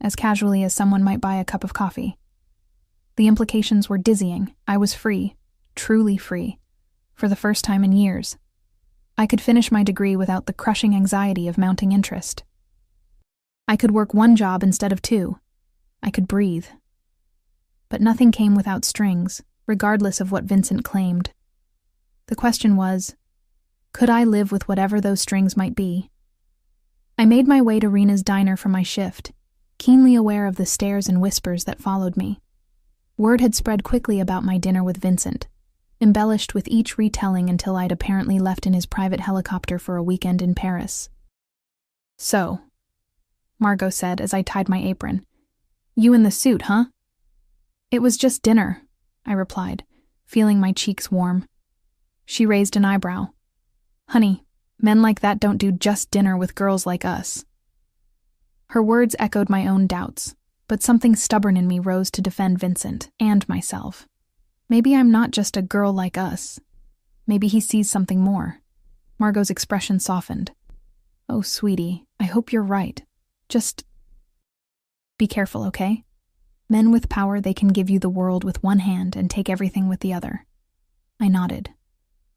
as casually as someone might buy a cup of coffee. The implications were dizzying. I was free, truly free, for the first time in years. I could finish my degree without the crushing anxiety of mounting interest. I could work one job instead of two. I could breathe. But nothing came without strings, regardless of what Vincent claimed. The question was, could I live with whatever those strings might be? I made my way to Rena's diner for my shift, keenly aware of the stares and whispers that followed me. Word had spread quickly about my dinner with Vincent, embellished with each retelling until I'd apparently left in his private helicopter for a weekend in Paris. "So," Margot said as I tied my apron, "you in the suit, huh?" "It was just dinner," I replied, feeling my cheeks warm. She raised an eyebrow. "Honey, men like that don't do just dinner with girls like us." Her words echoed my own doubts, but something stubborn in me rose to defend Vincent and myself. Maybe I'm not just a girl like us. Maybe he sees something more. Margot's expression softened. "Oh, sweetie, I hope you're right. Just be careful, okay? Men with power, they can give you the world with one hand and take everything with the other." I nodded,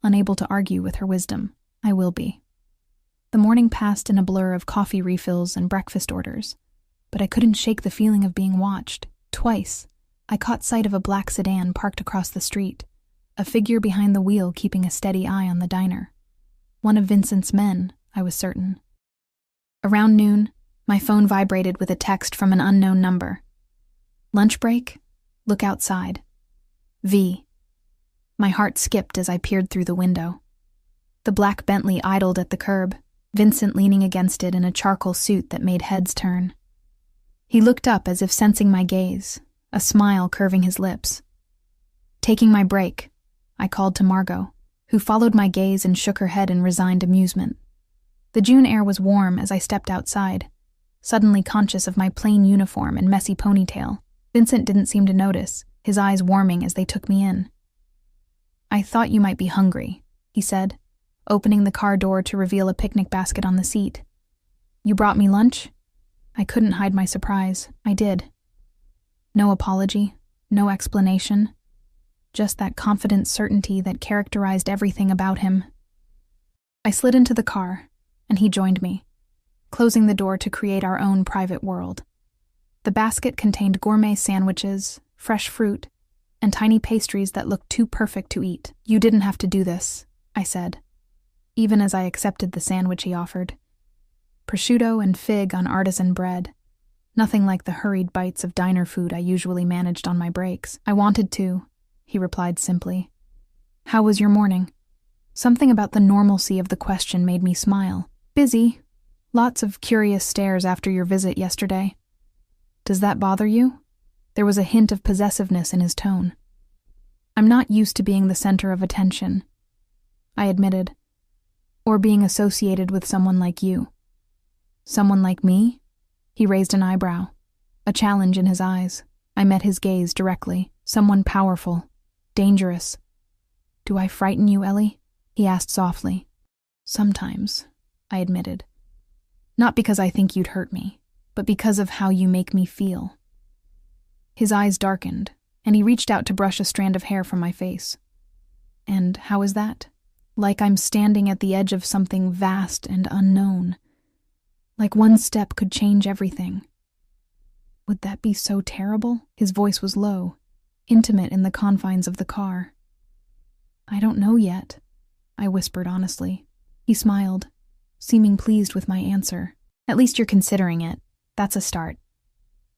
unable to argue with her wisdom. I will be. The morning passed in a blur of coffee refills and breakfast orders, but I couldn't shake the feeling of being watched. Twice, I caught sight of a black sedan parked across the street, a figure behind the wheel keeping a steady eye on the diner. One of Vincent's men, I was certain. Around noon, my phone vibrated with a text from an unknown number. "Lunch break? Look outside. V." My heart skipped as I peered through the window. The black Bentley idled at the curb, Vincent leaning against it in a charcoal suit that made heads turn. He looked up as if sensing my gaze, a smile curving his lips. "Taking my break," I called to Margot, who followed my gaze and shook her head in resigned amusement. The June air was warm as I stepped outside, suddenly conscious of my plain uniform and messy ponytail. Vincent didn't seem to notice, his eyes warming as they took me in. "I thought you might be hungry," he said, opening the car door to reveal a picnic basket on the seat. "You brought me lunch?" I couldn't hide my surprise. I did. No apology, no explanation, just that confident certainty that characterized everything about him. I slid into the car, and he joined me, closing the door to create our own private world. The basket contained gourmet sandwiches, fresh fruit, and tiny pastries that looked too perfect to eat. "You didn't have to do this," I said, even as I accepted the sandwich he offered. Prosciutto and fig on artisan bread, nothing like the hurried bites of diner food I usually managed on my breaks. "I wanted to," he replied simply. "How was your morning?" Something about the normalcy of the question made me smile. "Busy. Lots of curious stares after your visit yesterday." "Does that bother you?" There was a hint of possessiveness in his tone. I'm not used to being the center of attention, I admitted, or being associated with someone like you. Someone like me? He raised an eyebrow, a challenge in his eyes. I met his gaze directly. Someone powerful, dangerous. Do I frighten you, Ellie? He asked softly. Sometimes, I admitted. Not because I think you'd hurt me, but because of how you make me feel. His eyes darkened, and he reached out to brush a strand of hair from my face. And how is that? Like I'm standing at the edge of something vast and unknown. Like one step could change everything. Would that be so terrible? His voice was low, intimate in the confines of the car. I don't know yet, I whispered honestly. He smiled, seeming pleased with my answer. At least you're considering it. That's a start.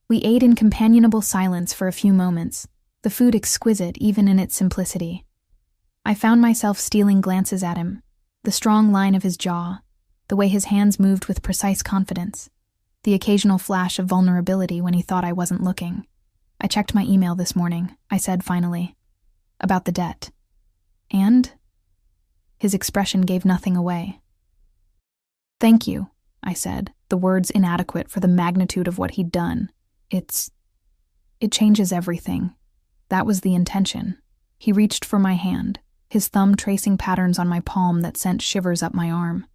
We ate in companionable silence for a few moments, the food exquisite even in its simplicity. I found myself stealing glances at him, the strong line of his jaw, the way his hands moved with precise confidence, the occasional flash of vulnerability when he thought I wasn't looking. I checked my email this morning, I said finally, about the debt. And? His expression gave nothing away. Thank you, I said, the words inadequate for the magnitude of what he'd done. It changes everything. That was the intention. He reached for my hand, his thumb tracing patterns on my palm that sent shivers up my arm.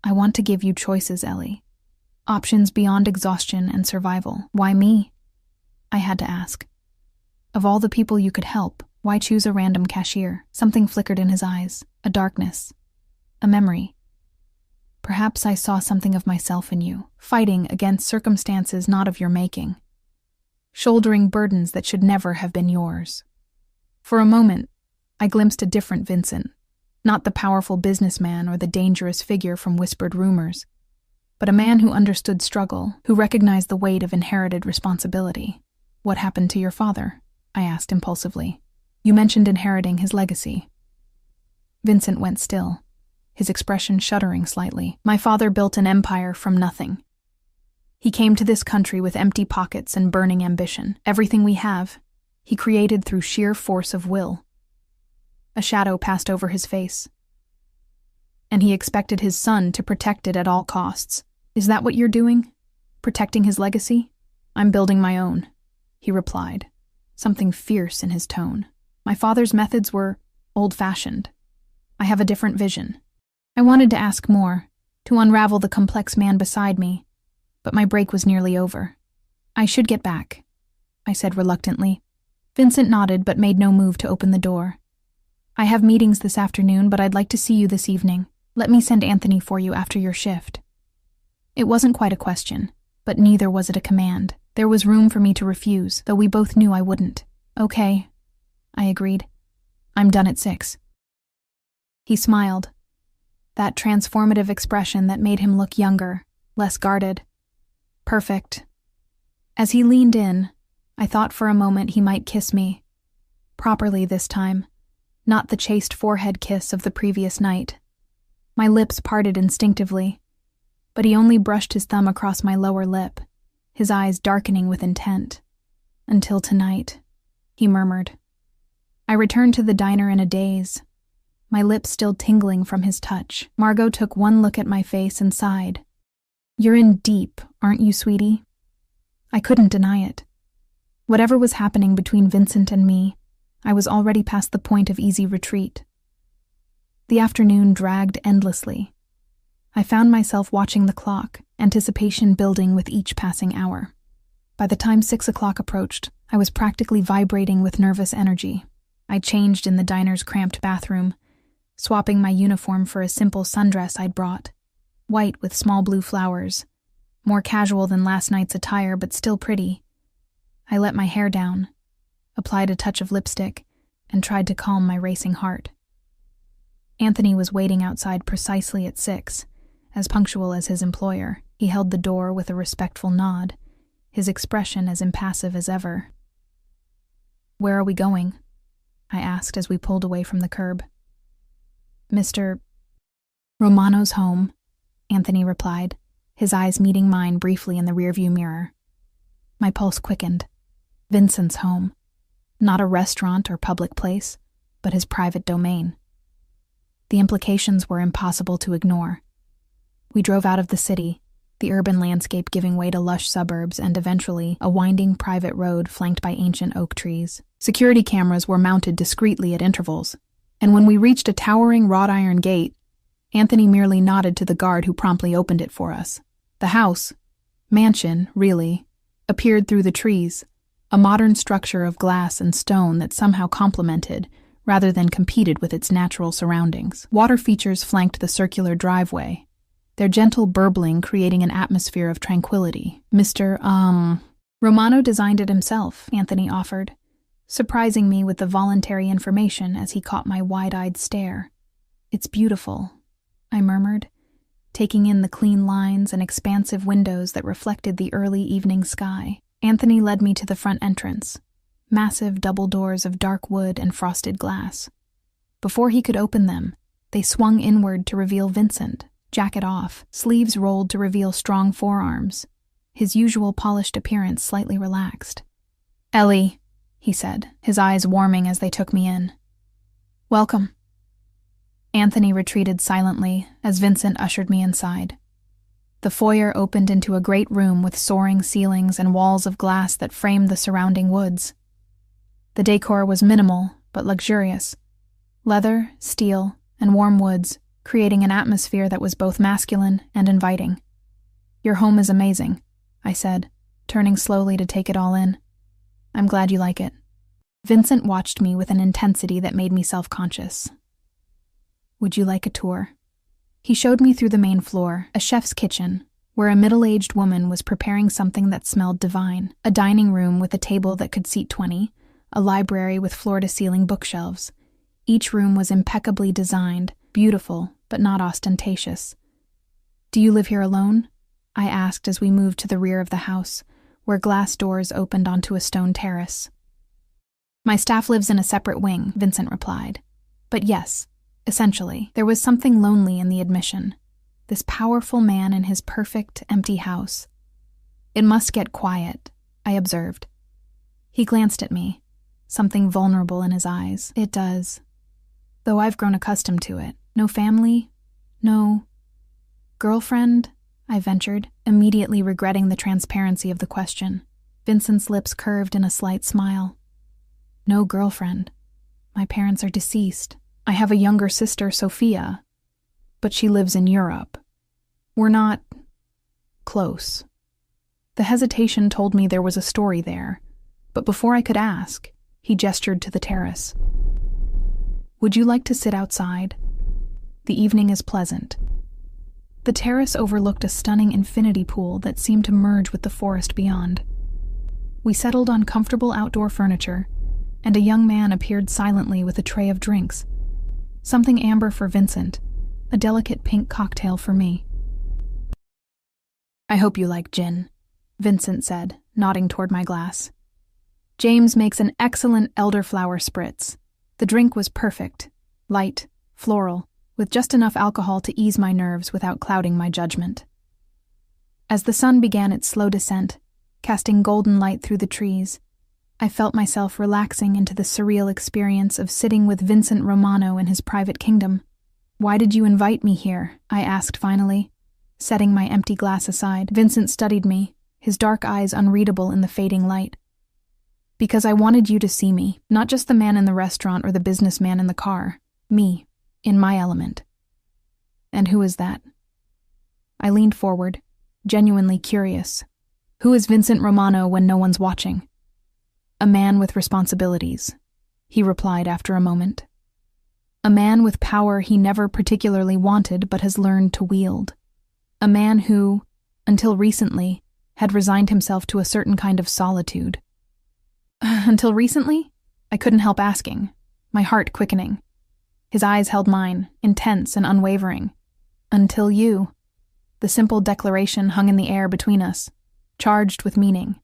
I want to give you choices, Ellie. Options beyond exhaustion and survival. Why me? I had to ask. Of all the people you could help, why choose a random cashier? Something flickered in his eyes, a darkness, a memory. Perhaps I saw something of myself in you, fighting against circumstances not of your making, shouldering burdens that should never have been yours. For a moment, I glimpsed a different Vincent, not the powerful businessman or the dangerous figure from whispered rumors, but a man who understood struggle, who recognized the weight of inherited responsibility. What happened to your father? I asked impulsively. You mentioned inheriting his legacy. Vincent went still, his expression shuddering slightly. My father built an empire from nothing. He came to this country with empty pockets and burning ambition. Everything we have, he created through sheer force of will. A shadow passed over his face. And he expected his son to protect it at all costs. Is that what you're doing? Protecting his legacy? I'm building my own, he replied, something fierce in his tone. My father's methods were old-fashioned. I have a different vision. I wanted to ask more, to unravel the complex man beside me, but my break was nearly over. I should get back, I said reluctantly. Vincent nodded but made no move to open the door. I have meetings this afternoon, but I'd like to see you this evening. Let me send Anthony for you after your shift. It wasn't quite a question, but neither was it a command. There was room for me to refuse, though we both knew I wouldn't. Okay, I agreed. I'm done at 6. He smiled, that transformative expression that made him look younger, less guarded. Perfect. As he leaned in, I thought for a moment he might kiss me. Properly this time, not the chaste forehead kiss of the previous night. My lips parted instinctively, but he only brushed his thumb across my lower lip, his eyes darkening with intent. Until tonight, he murmured. I returned to the diner in a daze, my lips still tingling from his touch. Margot took one look at my face and sighed. You're in deep, aren't you, sweetie? I couldn't deny it. Whatever was happening between Vincent and me, I was already past the point of easy retreat. The afternoon dragged endlessly. I found myself watching the clock, anticipation building with each passing hour. By the time 6 o'clock approached, I was practically vibrating with nervous energy. I changed in the diner's cramped bathroom, swapping my uniform for a simple sundress I'd brought, white with small blue flowers, more casual than last night's attire but still pretty. I let my hair down, applied a touch of lipstick, and tried to calm my racing heart. Anthony was waiting outside precisely at 6, as punctual as his employer. He held the door with a respectful nod, his expression as impassive as ever. Where are we going? I asked as we pulled away from the curb. Mr. Romano's home, Anthony replied, his eyes meeting mine briefly in the rearview mirror. My pulse quickened. Vincent's home. Not a restaurant or public place, but his private domain. The implications were impossible to ignore. We drove out of the city, the urban landscape giving way to lush suburbs and eventually a winding private road flanked by ancient oak trees. Security cameras were mounted discreetly at intervals, and when we reached a towering wrought iron gate, Anthony merely nodded to the guard who promptly opened it for us. The house, mansion, really, appeared through the trees, a modern structure of glass and stone that somehow complemented, rather than competed with its natural surroundings. Water features flanked the circular driveway, their gentle burbling creating an atmosphere of tranquility. Romano designed it himself, Anthony offered, surprising me with the voluntary information as he caught my wide-eyed stare. It's beautiful, I murmured, taking in the clean lines and expansive windows that reflected the early evening sky. Anthony led me to the front entrance, massive double doors of dark wood and frosted glass. Before he could open them, they swung inward to reveal Vincent, jacket off, sleeves rolled to reveal strong forearms, his usual polished appearance slightly relaxed. "Ellie," he said, his eyes warming as they took me in. "Welcome." Anthony retreated silently as Vincent ushered me inside. The foyer opened into a great room with soaring ceilings and walls of glass that framed the surrounding woods. The decor was minimal but luxurious. Leather, steel, and warm woods, creating an atmosphere that was both masculine and inviting. "Your home is amazing," I said, turning slowly to take it all in. "I'm glad you like it." Vincent watched me with an intensity that made me self-conscious. "Would you like a tour?" He showed me through the main floor, a chef's kitchen, where a middle-aged woman was preparing something that smelled divine, a dining room with a table that could seat 20, a library with floor-to-ceiling bookshelves. Each room was impeccably designed, beautiful, but not ostentatious. "Do you live here alone?" I asked as we moved to the rear of the house, where glass doors opened onto a stone terrace. "My staff lives in a separate wing," Vincent replied. "But yes, essentially, there was something lonely in the admission. This powerful man in his perfect, empty house. It must get quiet," I observed. He glanced at me, something vulnerable in his eyes. "It does. Though I've grown accustomed to it. No family? No girlfriend?" I ventured, immediately regretting the transparency of the question. Vincent's lips curved in a slight smile. "No girlfriend. My parents are deceased. I have a younger sister, Sophia, but she lives in Europe. We're not close." The hesitation told me there was a story there, but before I could ask, he gestured to the terrace. "Would you like to sit outside? The evening is pleasant." The terrace overlooked a stunning infinity pool that seemed to merge with the forest beyond. We settled on comfortable outdoor furniture, and a young man appeared silently with a tray of drinks. Something amber for Vincent, a delicate pink cocktail for me. "I hope you like gin," Vincent said, nodding toward my glass. "James makes an excellent elderflower spritz. The drink was perfect, light, floral, with just enough alcohol to ease my nerves without clouding my judgment." As the sun began its slow descent, casting golden light through the trees, I felt myself relaxing into the surreal experience of sitting with Vincent Romano in his private kingdom. "Why did you invite me here?" I asked finally, setting my empty glass aside. Vincent studied me, his dark eyes unreadable in the fading light. "Because I wanted you to see me, not just the man in the restaurant or the businessman in the car. Me, in my element." "And who is that?" I leaned forward, genuinely curious. "Who is Vincent Romano when no one's watching?" "A man with responsibilities," he replied after a moment. "A man with power he never particularly wanted but has learned to wield. A man who, until recently, had resigned himself to a certain kind of solitude." "Until recently?" I couldn't help asking, my heart quickening. His eyes held mine, intense and unwavering. "Until you." The simple declaration hung in the air between us, charged with meaning.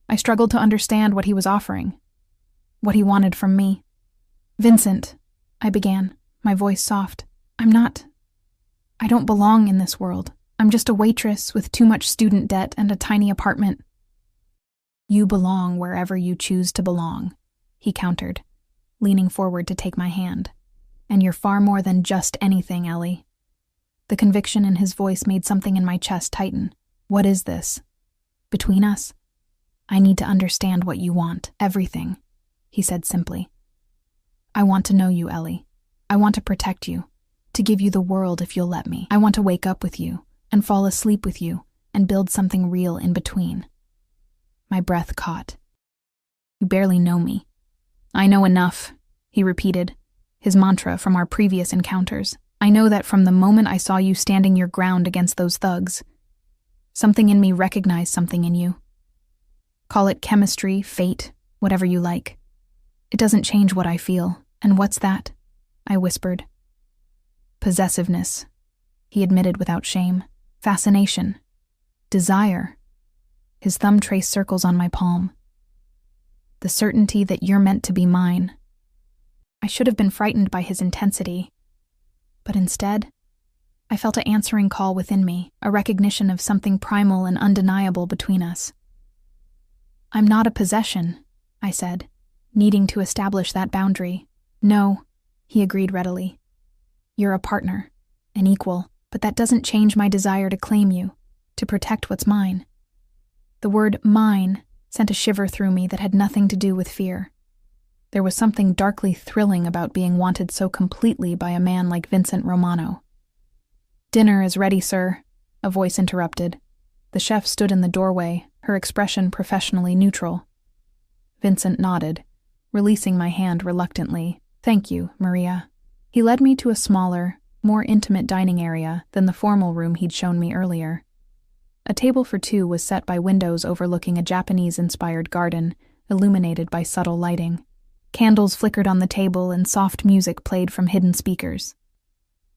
I struggled to understand what he was offering, what he wanted from me. "Vincent," I began, my voice soft, I don't belong in this world. I'm just a waitress with too much student debt and a tiny apartment." "You belong wherever you choose to belong," he countered, leaning forward to take my hand. And you're far more than just anything, Ellie. The conviction in his voice made something in my chest tighten. What is this? Between us? I need to understand what you want. Everything, he said simply. I want to know you, Ellie. I want to protect you, to give you the world if you'll let me. I want to wake up with you, and fall asleep with you, and build something real in between. My breath caught. You barely know me. I know enough, he repeated, his mantra from our previous encounters. I know that from the moment I saw you standing your ground against those thugs. Something in me recognized something in you. Call it chemistry, fate, whatever you like. It doesn't change what I feel. And what's that? I whispered. Possessiveness, he admitted without shame. Fascination. Desire. His thumb traced circles on my palm. The certainty that you're meant to be mine. I should have been frightened by his intensity, but instead, I felt an answering call within me, a recognition of something primal and undeniable between us. I'm not a possession, I said, needing to establish that boundary. No, he agreed readily. You're a partner, an equal, but that doesn't change my desire to claim you, to protect what's mine. The word mine sent a shiver through me that had nothing to do with fear. There was something darkly thrilling about being wanted so completely by a man like Vincent Romano. Dinner is ready, sir, a voice interrupted. The chef stood in the doorway, her expression professionally neutral. Vincent nodded, releasing my hand reluctantly. Thank you, Maria. He led me to a smaller, more intimate dining area than the formal room he'd shown me earlier. A table for two was set by windows overlooking a Japanese-inspired garden, illuminated by subtle lighting. Candles flickered on the table and soft music played from hidden speakers.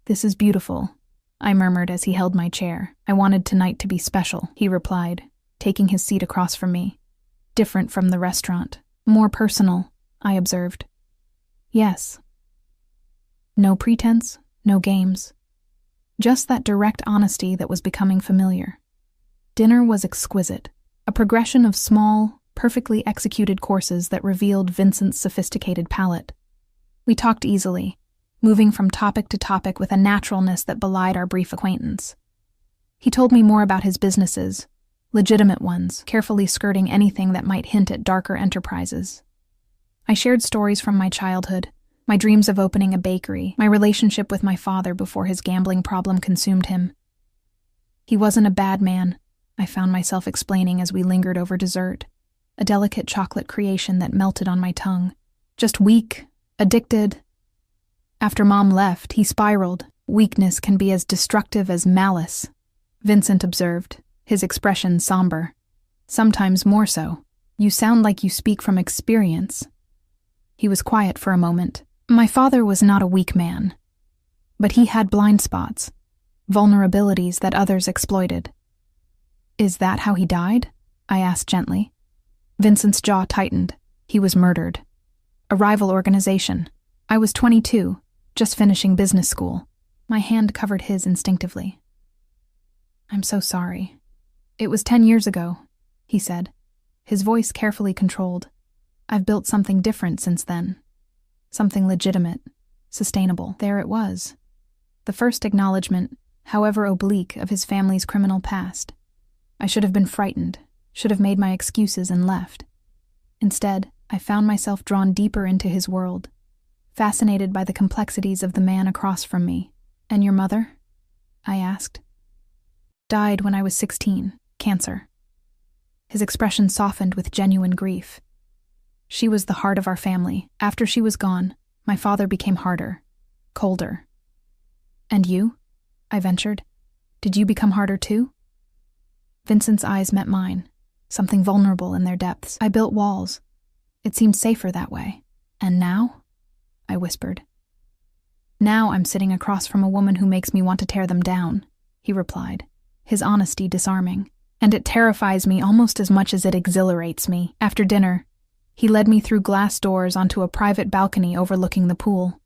This is beautiful, I murmured as he held my chair. I wanted tonight to be special, he replied, taking his seat across from me. Different from the restaurant. More personal, I observed. Yes. No pretense, no games. Just that direct honesty that was becoming familiar. Dinner was exquisite, a progression of small, perfectly executed courses that revealed Vincent's sophisticated palate. We talked easily, moving from topic to topic with a naturalness that belied our brief acquaintance. He told me more about his businesses, legitimate ones, carefully skirting anything that might hint at darker enterprises. I shared stories from my childhood, my dreams of opening a bakery, my relationship with my father before his gambling problem consumed him. He wasn't a bad man, I found myself explaining as we lingered over dessert, a delicate chocolate creation that melted on my tongue. Just weak, addicted. After Mom left, he spiraled. Weakness can be as destructive as malice, Vincent observed, his expression somber. Sometimes more so. You sound like you speak from experience. He was quiet for a moment. My father was not a weak man, but he had blind spots, vulnerabilities that others exploited. Is that how he died? I asked gently. Vincent's jaw tightened. He was murdered. A rival organization. I was 22, just finishing business school. My hand covered his instinctively. I'm so sorry. It was 10 years ago, he said, his voice carefully controlled. I've built something different since then. Something legitimate, sustainable. There it was. The first acknowledgement, however oblique, of his family's criminal past. I should have been frightened, should have made my excuses and left. Instead, I found myself drawn deeper into his world, fascinated by the complexities of the man across from me. And your mother? I asked. Died when I was 16, cancer. His expression softened with genuine grief. She was the heart of our family. After she was gone, my father became harder, colder. And you? I ventured. Did you become harder too? Vincent's eyes met mine, something vulnerable in their depths. I built walls. It seemed safer that way. And now? I whispered. Now I'm sitting across from a woman who makes me want to tear them down, he replied, his honesty disarming. And it terrifies me almost as much as it exhilarates me. After dinner, he led me through glass doors onto a private balcony overlooking the pool.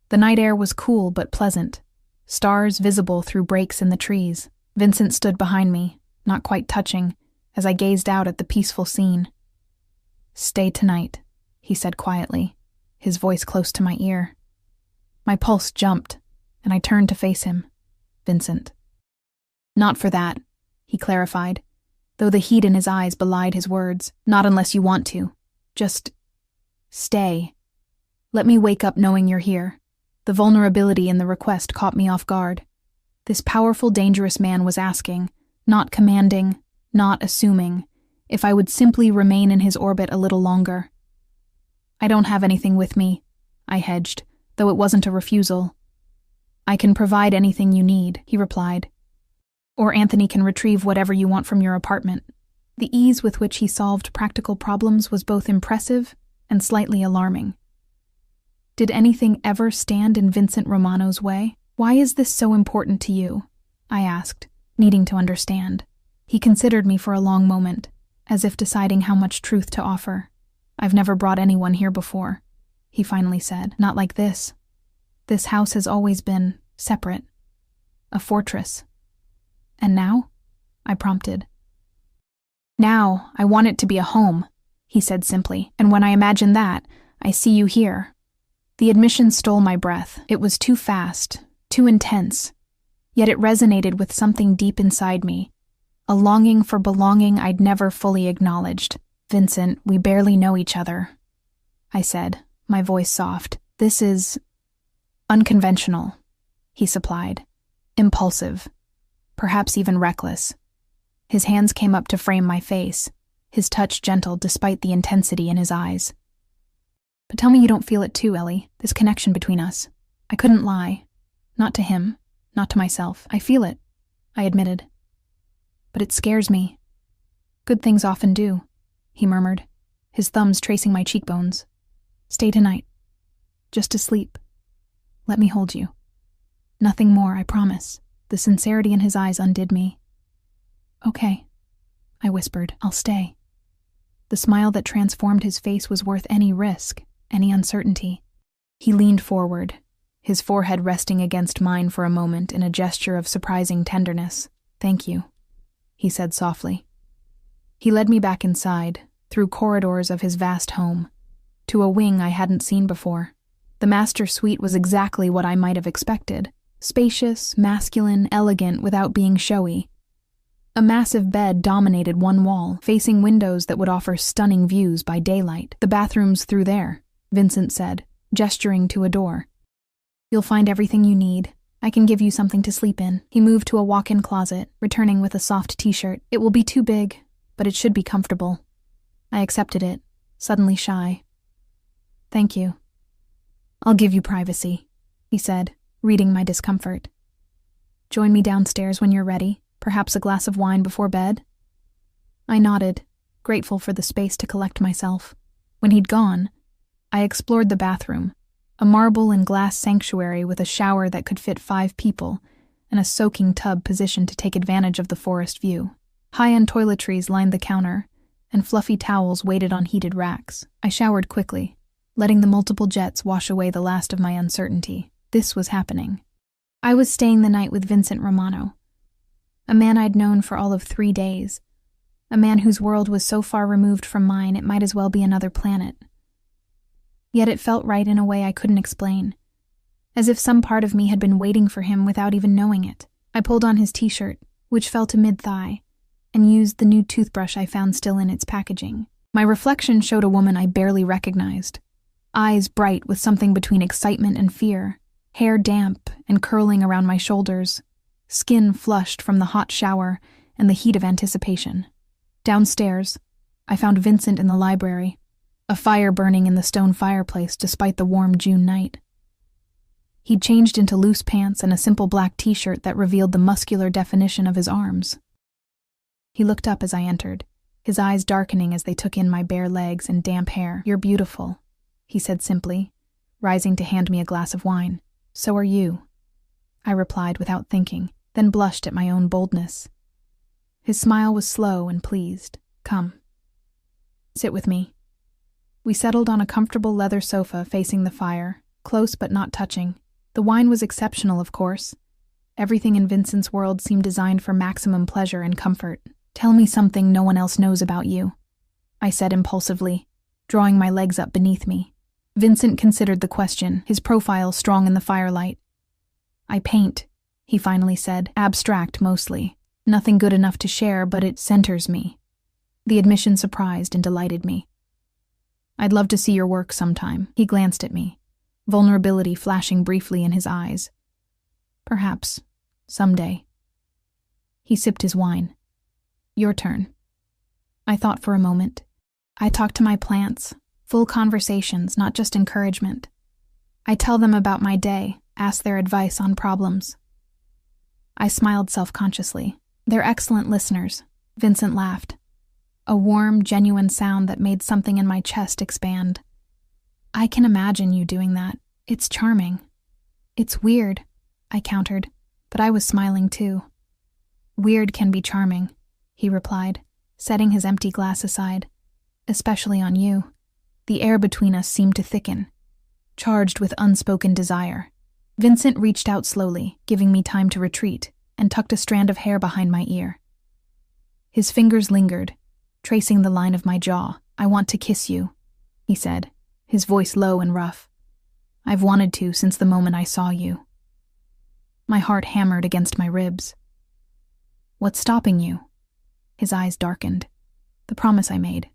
The night air was cool but pleasant, stars visible through breaks in the trees. Vincent stood behind me, not quite touching, as I gazed out at the peaceful scene. Stay tonight, he said quietly, his voice close to my ear. My pulse jumped, and I turned to face him. Vincent. Not for that, he clarified, though the heat in his eyes belied his words. Not unless you want to. Just stay. Let me wake up knowing you're here. The vulnerability in the request caught me off guard. This powerful, dangerous man was asking, not commanding, not assuming, if I would simply remain in his orbit a little longer. I don't have anything with me, I hedged, though it wasn't a refusal. I can provide anything you need, he replied. Or Anthony can retrieve whatever you want from your apartment. The ease with which he solved practical problems was both impressive and slightly alarming. Did anything ever stand in Vincent Romano's way? Why is this so important to you? I asked, needing to understand. He considered me for a long moment, as if deciding how much truth to offer. I've never brought anyone here before, he finally said. Not like this. This house has always been separate. A fortress. And now? I prompted. Now, I want it to be a home, he said simply, and when I imagine that, I see you here. The admission stole my breath. It was too fast, too intense, yet it resonated with something deep inside me, a longing for belonging I'd never fully acknowledged. Vincent, we barely know each other, I said, my voice soft. This is unconventional, he supplied, impulsive, perhaps even reckless. His hands came up to frame my face, his touch gentle despite the intensity in his eyes. But tell me you don't feel it too, Ellie, this connection between us. I couldn't lie. Not to him, not to myself. I feel it, I admitted. But it scares me. Good things often do, he murmured, his thumbs tracing my cheekbones. Stay tonight. Just to sleep. Let me hold you. Nothing more, I promise. The sincerity in his eyes undid me. Okay, I whispered, I'll stay. The smile that transformed his face was worth any risk, any uncertainty. He leaned forward, his forehead resting against mine for a moment in a gesture of surprising tenderness. Thank you, he said softly. He led me back inside, through corridors of his vast home, to a wing I hadn't seen before. The master suite was exactly what I might have expected. Spacious, masculine, elegant without being showy. A massive bed dominated one wall, facing windows that would offer stunning views by daylight. The bathroom's through there, Vincent said, gesturing to a door. You'll find everything you need. I can give you something to sleep in. He moved to a walk-in closet, returning with a soft t-shirt. It will be too big, but it should be comfortable. I accepted it, suddenly shy. Thank you. I'll give you privacy, he said, reading my discomfort. Join me downstairs when you're ready, perhaps a glass of wine before bed? I nodded, grateful for the space to collect myself. When he'd gone, I explored the bathroom, a marble and glass sanctuary with a shower that could fit 5 people and a soaking tub positioned to take advantage of the forest view. High-end toiletries lined the counter, and fluffy towels waited on heated racks. I showered quickly, letting the multiple jets wash away the last of my uncertainty. This was happening. I was staying the night with Vincent Romano, a man I'd known for all of 3 days, a man whose world was so far removed from mine it might as well be another planet. Yet it felt right in a way I couldn't explain, as if some part of me had been waiting for him without even knowing it. I pulled on his t-shirt, which fell to mid-thigh, and used the new toothbrush I found still in its packaging. My reflection showed a woman I barely recognized, eyes bright with something between excitement and fear, hair damp and curling around my shoulders, skin flushed from the hot shower and the heat of anticipation. Downstairs, I found Vincent in the library, a fire burning in the stone fireplace despite the warm June night. He'd changed into loose pants and a simple black t-shirt that revealed the muscular definition of his arms. He looked up as I entered, his eyes darkening as they took in my bare legs and damp hair. You're beautiful, he said simply, rising to hand me a glass of wine. So are you, I replied without thinking, then blushed at my own boldness. His smile was slow and pleased. Come. Sit with me. We settled on a comfortable leather sofa facing the fire, close but not touching. The wine was exceptional, of course. Everything in Vincent's world seemed designed for maximum pleasure and comfort. Tell me something no one else knows about you, I said impulsively, drawing my legs up beneath me. Vincent considered the question, his profile strong in the firelight. "I paint," he finally said, "abstract mostly. Nothing good enough to share, but it centers me." The admission surprised and delighted me. "I'd love to see your work sometime." He glanced at me, vulnerability flashing briefly in his eyes. "Perhaps. Someday." He sipped his wine. "Your turn." I thought for a moment. I talk to my plants, full conversations, not just encouragement. I tell them about my day, ask their advice on problems. I smiled self-consciously. "They're excellent listeners." Vincent laughed. A warm, genuine sound that made something in my chest expand. "I can imagine you doing that. It's charming." "It's weird," I countered, but I was smiling too. "Weird can be charming," he replied, setting his empty glass aside. "Especially on you." The air between us seemed to thicken, charged with unspoken desire. Vincent reached out slowly, giving me time to retreat, and tucked a strand of hair behind my ear. His fingers lingered, tracing the line of my jaw. "I want to kiss you," he said, his voice low and rough. "I've wanted to since the moment I saw you." My heart hammered against my ribs. "What's stopping you?" His eyes darkened. "The promise I made.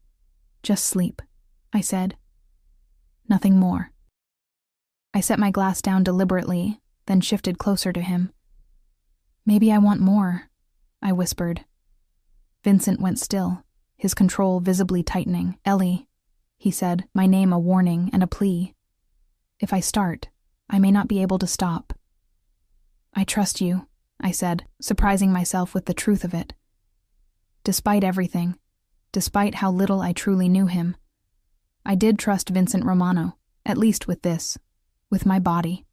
Just sleep," I said. "Nothing more." I set my glass down deliberately, then shifted closer to him. "Maybe I want more," I whispered. Vincent went still, his control visibly tightening. "Ellie," he said, my name a warning and a plea. "If I start, I may not be able to stop." "I trust you," I said, surprising myself with the truth of it. Despite everything, despite how little I truly knew him, I did trust Vincent Romano, at least with this, with my body,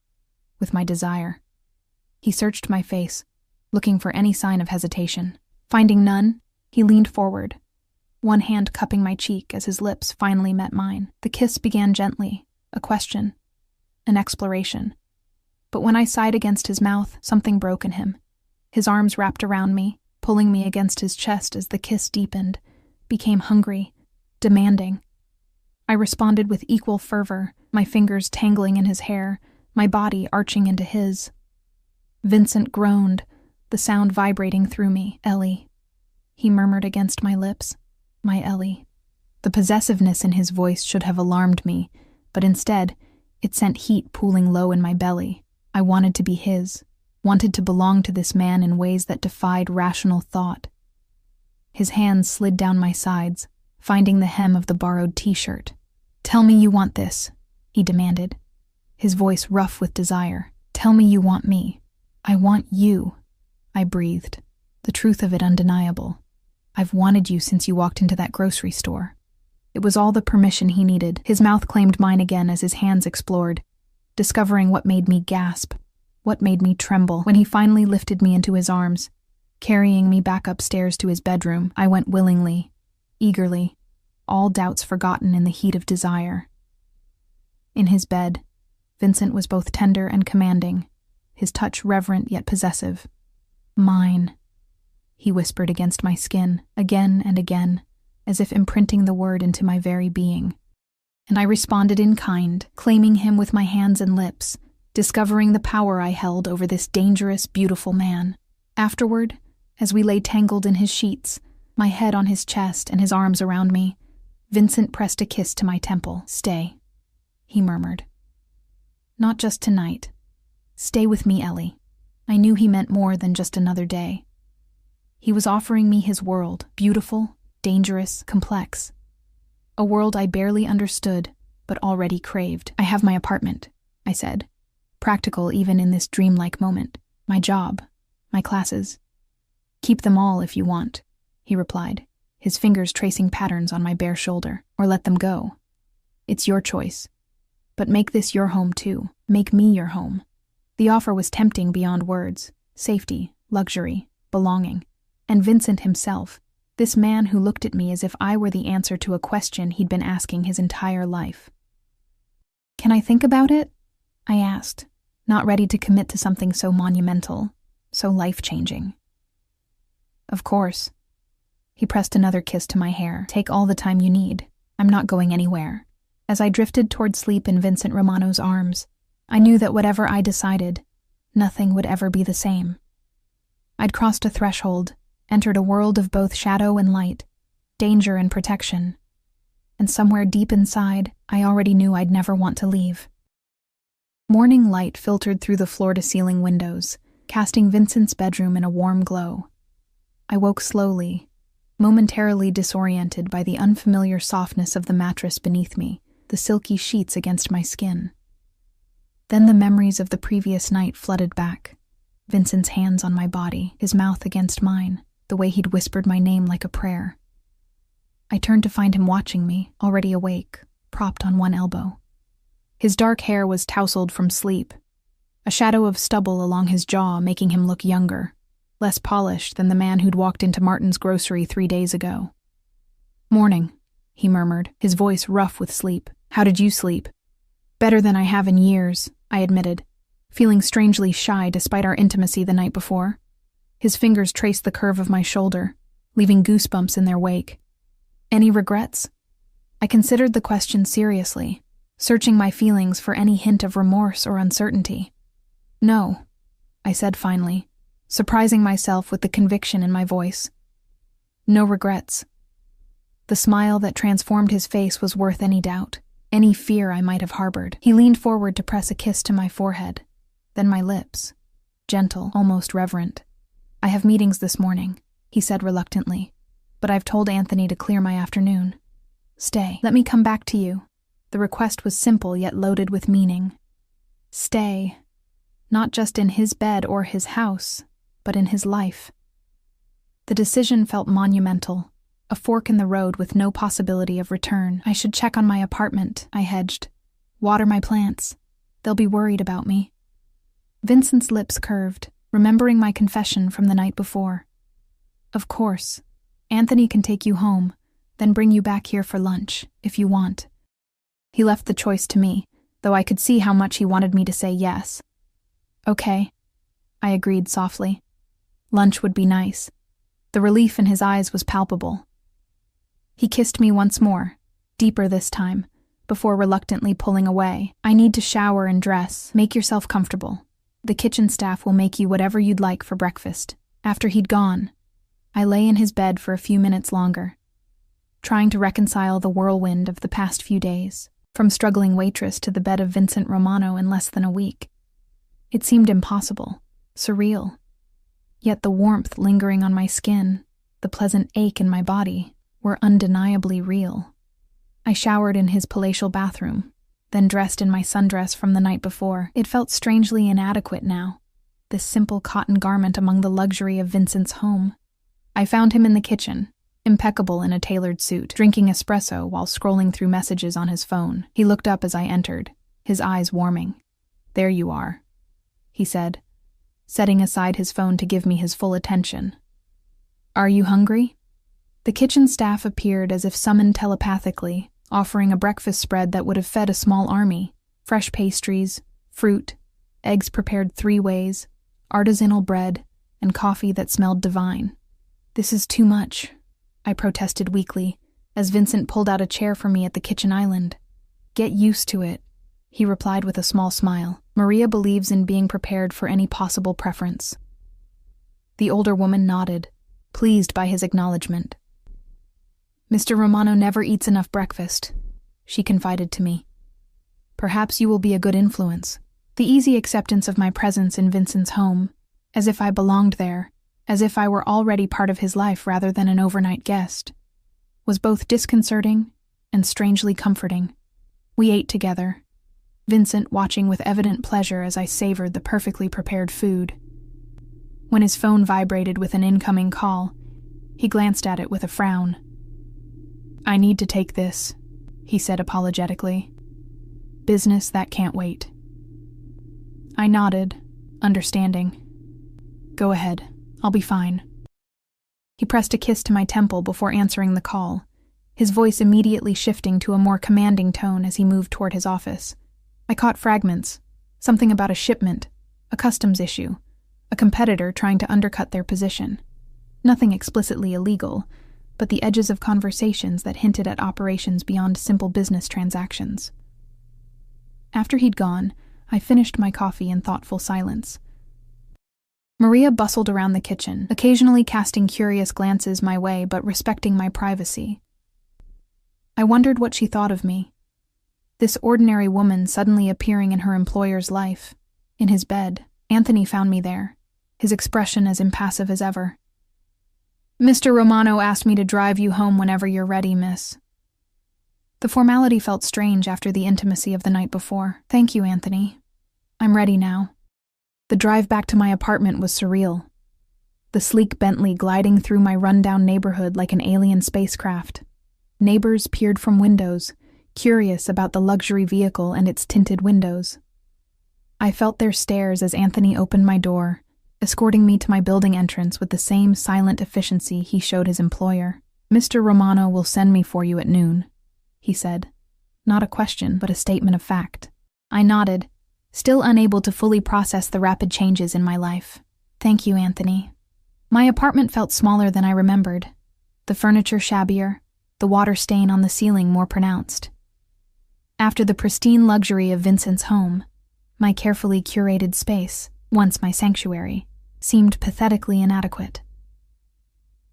with my desire. He searched my face, looking for any sign of hesitation. Finding none, he leaned forward, one hand cupping my cheek as his lips finally met mine. The kiss began gently, a question, an exploration. But when I sighed against his mouth, something broke in him. His arms wrapped around me, pulling me against his chest as the kiss deepened, became hungry, demanding. I responded with equal fervor, my fingers tangling in his hair, my body arching into his. Vincent groaned, the sound vibrating through me. "Ellie," he murmured against my lips. "My Ellie." The possessiveness in his voice should have alarmed me, but instead, it sent heat pooling low in my belly. I wanted to be his, wanted to belong to this man in ways that defied rational thought. His hands slid down my sides, finding the hem of the borrowed t-shirt. "Tell me you want this," he demanded, his voice rough with desire. "Tell me you want me." "I want you," I breathed, the truth of it undeniable. "I've wanted you since you walked into that grocery store." It was all the permission he needed. His mouth claimed mine again as his hands explored, discovering what made me gasp, what made me tremble. When he finally lifted me into his arms, carrying me back upstairs to his bedroom, I went willingly, eagerly, all doubts forgotten in the heat of desire. In his bed, Vincent was both tender and commanding, his touch reverent yet possessive. "Mine," he whispered against my skin, again and again, as if imprinting the word into my very being. And I responded in kind, claiming him with my hands and lips, discovering the power I held over this dangerous, beautiful man. Afterward, as we lay tangled in his sheets, my head on his chest and his arms around me, Vincent pressed a kiss to my temple. "Stay," he murmured. "Not just tonight. Stay with me, Ellie." I knew he meant more than just another day. He was offering me his world, beautiful, dangerous, complex. A world I barely understood, but already craved. "I have my apartment," I said, practical even in this dreamlike moment. "My job, my classes. Keep them all if you want," he replied, his fingers tracing patterns on my bare shoulder. "Or let them go. It's your choice. But make this your home too. Make me your home." The offer was tempting beyond words. Safety, luxury, belonging. And Vincent himself, this man who looked at me as if I were the answer to a question he'd been asking his entire life. "Can I think about it?" I asked, not ready to commit to something so monumental, so life-changing. "Of course." He pressed another kiss to my hair. "Take all the time you need. I'm not going anywhere. As I drifted toward sleep in Vincent Romano's arms, I knew that whatever I decided, nothing would ever be the same. I'd crossed a threshold, entered a world of both shadow and light, danger and protection. And somewhere deep inside, I already knew I'd never want to leave. Morning light filtered through the floor-to-ceiling windows, casting Vincent's bedroom in a warm glow. I woke slowly, momentarily disoriented by the unfamiliar softness of the mattress beneath me, the silky sheets against my skin. Then the memories of the previous night flooded back. Vincent's hands on my body, his mouth against mine, the way he'd whispered my name like a prayer. I turned to find him watching me, already awake, propped on one elbow. His dark hair was tousled from sleep, a shadow of stubble along his jaw making him look younger, less polished than the man who'd walked into Martin's grocery 3 days ago. "Morning," he murmured, his voice rough with sleep. "How did you sleep?" "Better than I have in years," I admitted, feeling strangely shy despite our intimacy the night before. His fingers traced the curve of my shoulder, leaving goosebumps in their wake. "Any regrets?" I considered the question seriously, searching my feelings for any hint of remorse or uncertainty. "No," I said finally, surprising myself with the conviction in my voice. "No regrets." The smile that transformed his face was worth any doubt, any fear I might have harbored. He leaned forward to press a kiss to my forehead, then my lips, gentle, almost reverent. "I have meetings this morning," he said reluctantly, "but I've told Anthony to clear my afternoon. Stay. Let me come back to you." The request was simple yet loaded with meaning. Stay. Not just in his bed or his house, but in his life. The decision felt monumental, a fork in the road with no possibility of return. I should check on my apartment, I hedged. Water my plants. They'll be worried about me. Vincent's lips curved, remembering my confession from the night before. "Of course. Anthony can take you home, then bring you back here for lunch, if you want." He left the choice to me, though I could see how much he wanted me to say yes. "Okay," I agreed softly. Lunch would be nice. The relief in his eyes was palpable. He kissed me once more, deeper this time, before reluctantly pulling away. "I need to shower and dress. Make yourself comfortable. The kitchen staff will make you whatever you'd like for breakfast." After he'd gone, I lay in his bed for a few minutes longer, trying to reconcile the whirlwind of the past few days, from struggling waitress to the bed of Vincent Romano in less than a week. It seemed impossible, surreal. Yet the warmth lingering on my skin, the pleasant ache in my body, were undeniably real. I showered in his palatial bathroom, then dressed in my sundress from the night before. It felt strangely inadequate now, this simple cotton garment among the luxury of Vincent's home. I found him in the kitchen, impeccable in a tailored suit, drinking espresso while scrolling through messages on his phone. He looked up as I entered, his eyes warming. "There you are," he said, setting aside his phone to give me his full attention. "Are you hungry?" The kitchen staff appeared as if summoned telepathically, offering a breakfast spread that would have fed a small army: fresh pastries, fruit, eggs prepared 3 ways, artisanal bread, and coffee that smelled divine. "This is too much," I protested weakly, as Vincent pulled out a chair for me at the kitchen island. "Get used to it," he replied with a small smile. "Maria believes in being prepared for any possible preference." The older woman nodded, pleased by his acknowledgement. "Mr. Romano never eats enough breakfast," she confided to me. "Perhaps you will be a good influence." The easy acceptance of my presence in Vincent's home, as if I belonged there, as if I were already part of his life rather than an overnight guest, was both disconcerting and strangely comforting. We ate together, Vincent watching with evident pleasure as I savored the perfectly prepared food. When his phone vibrated with an incoming call, he glanced at it with a frown. "I need to take this," he said apologetically. "Business that can't wait." I nodded, understanding. "Go ahead. I'll be fine." He pressed a kiss to my temple before answering the call, his voice immediately shifting to a more commanding tone as he moved toward his office. I caught fragments, something about a shipment, a customs issue, a competitor trying to undercut their position. Nothing explicitly illegal, but the edges of conversations that hinted at operations beyond simple business transactions. After he'd gone, I finished my coffee in thoughtful silence. Maria bustled around the kitchen, occasionally casting curious glances my way but respecting my privacy. I wondered what she thought of me. This ordinary woman suddenly appearing in her employer's life. In his bed, Anthony found me there, his expression as impassive as ever. "Mr. Romano asked me to drive you home whenever you're ready, miss." The formality felt strange after the intimacy of the night before. "Thank you, Anthony. I'm ready now." The drive back to my apartment was surreal. The sleek Bentley gliding through my rundown neighborhood like an alien spacecraft. Neighbors peered from windows, curious about the luxury vehicle and its tinted windows. I felt their stares as Anthony opened my door, escorting me to my building entrance with the same silent efficiency he showed his employer. "Mr. Romano will send me for you at noon," he said. Not a question, but a statement of fact. I nodded, still unable to fully process the rapid changes in my life. "Thank you, Anthony." My apartment felt smaller than I remembered. The furniture shabbier, the water stain on the ceiling more pronounced. After the pristine luxury of Vincent's home, my carefully curated space, once my sanctuary, seemed pathetically inadequate.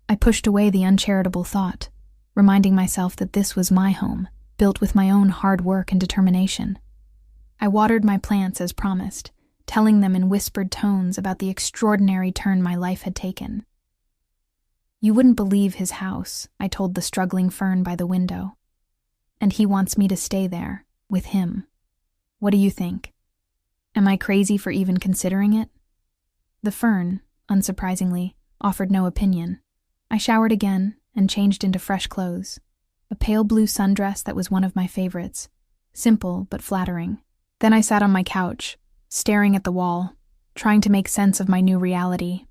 I pushed away the uncharitable thought, reminding myself that this was my home, built with my own hard work and determination. I watered my plants as promised, telling them in whispered tones about the extraordinary turn my life had taken. "You wouldn't believe his house," I told the struggling fern by the window. "And he wants me to stay there, with him. What do you think? Am I crazy for even considering it?" The fern, unsurprisingly, offered no opinion. I showered again and changed into fresh clothes. A pale blue sundress that was one of my favorites, simple but flattering. Then I sat on my couch, staring at the wall, trying to make sense of my new reality.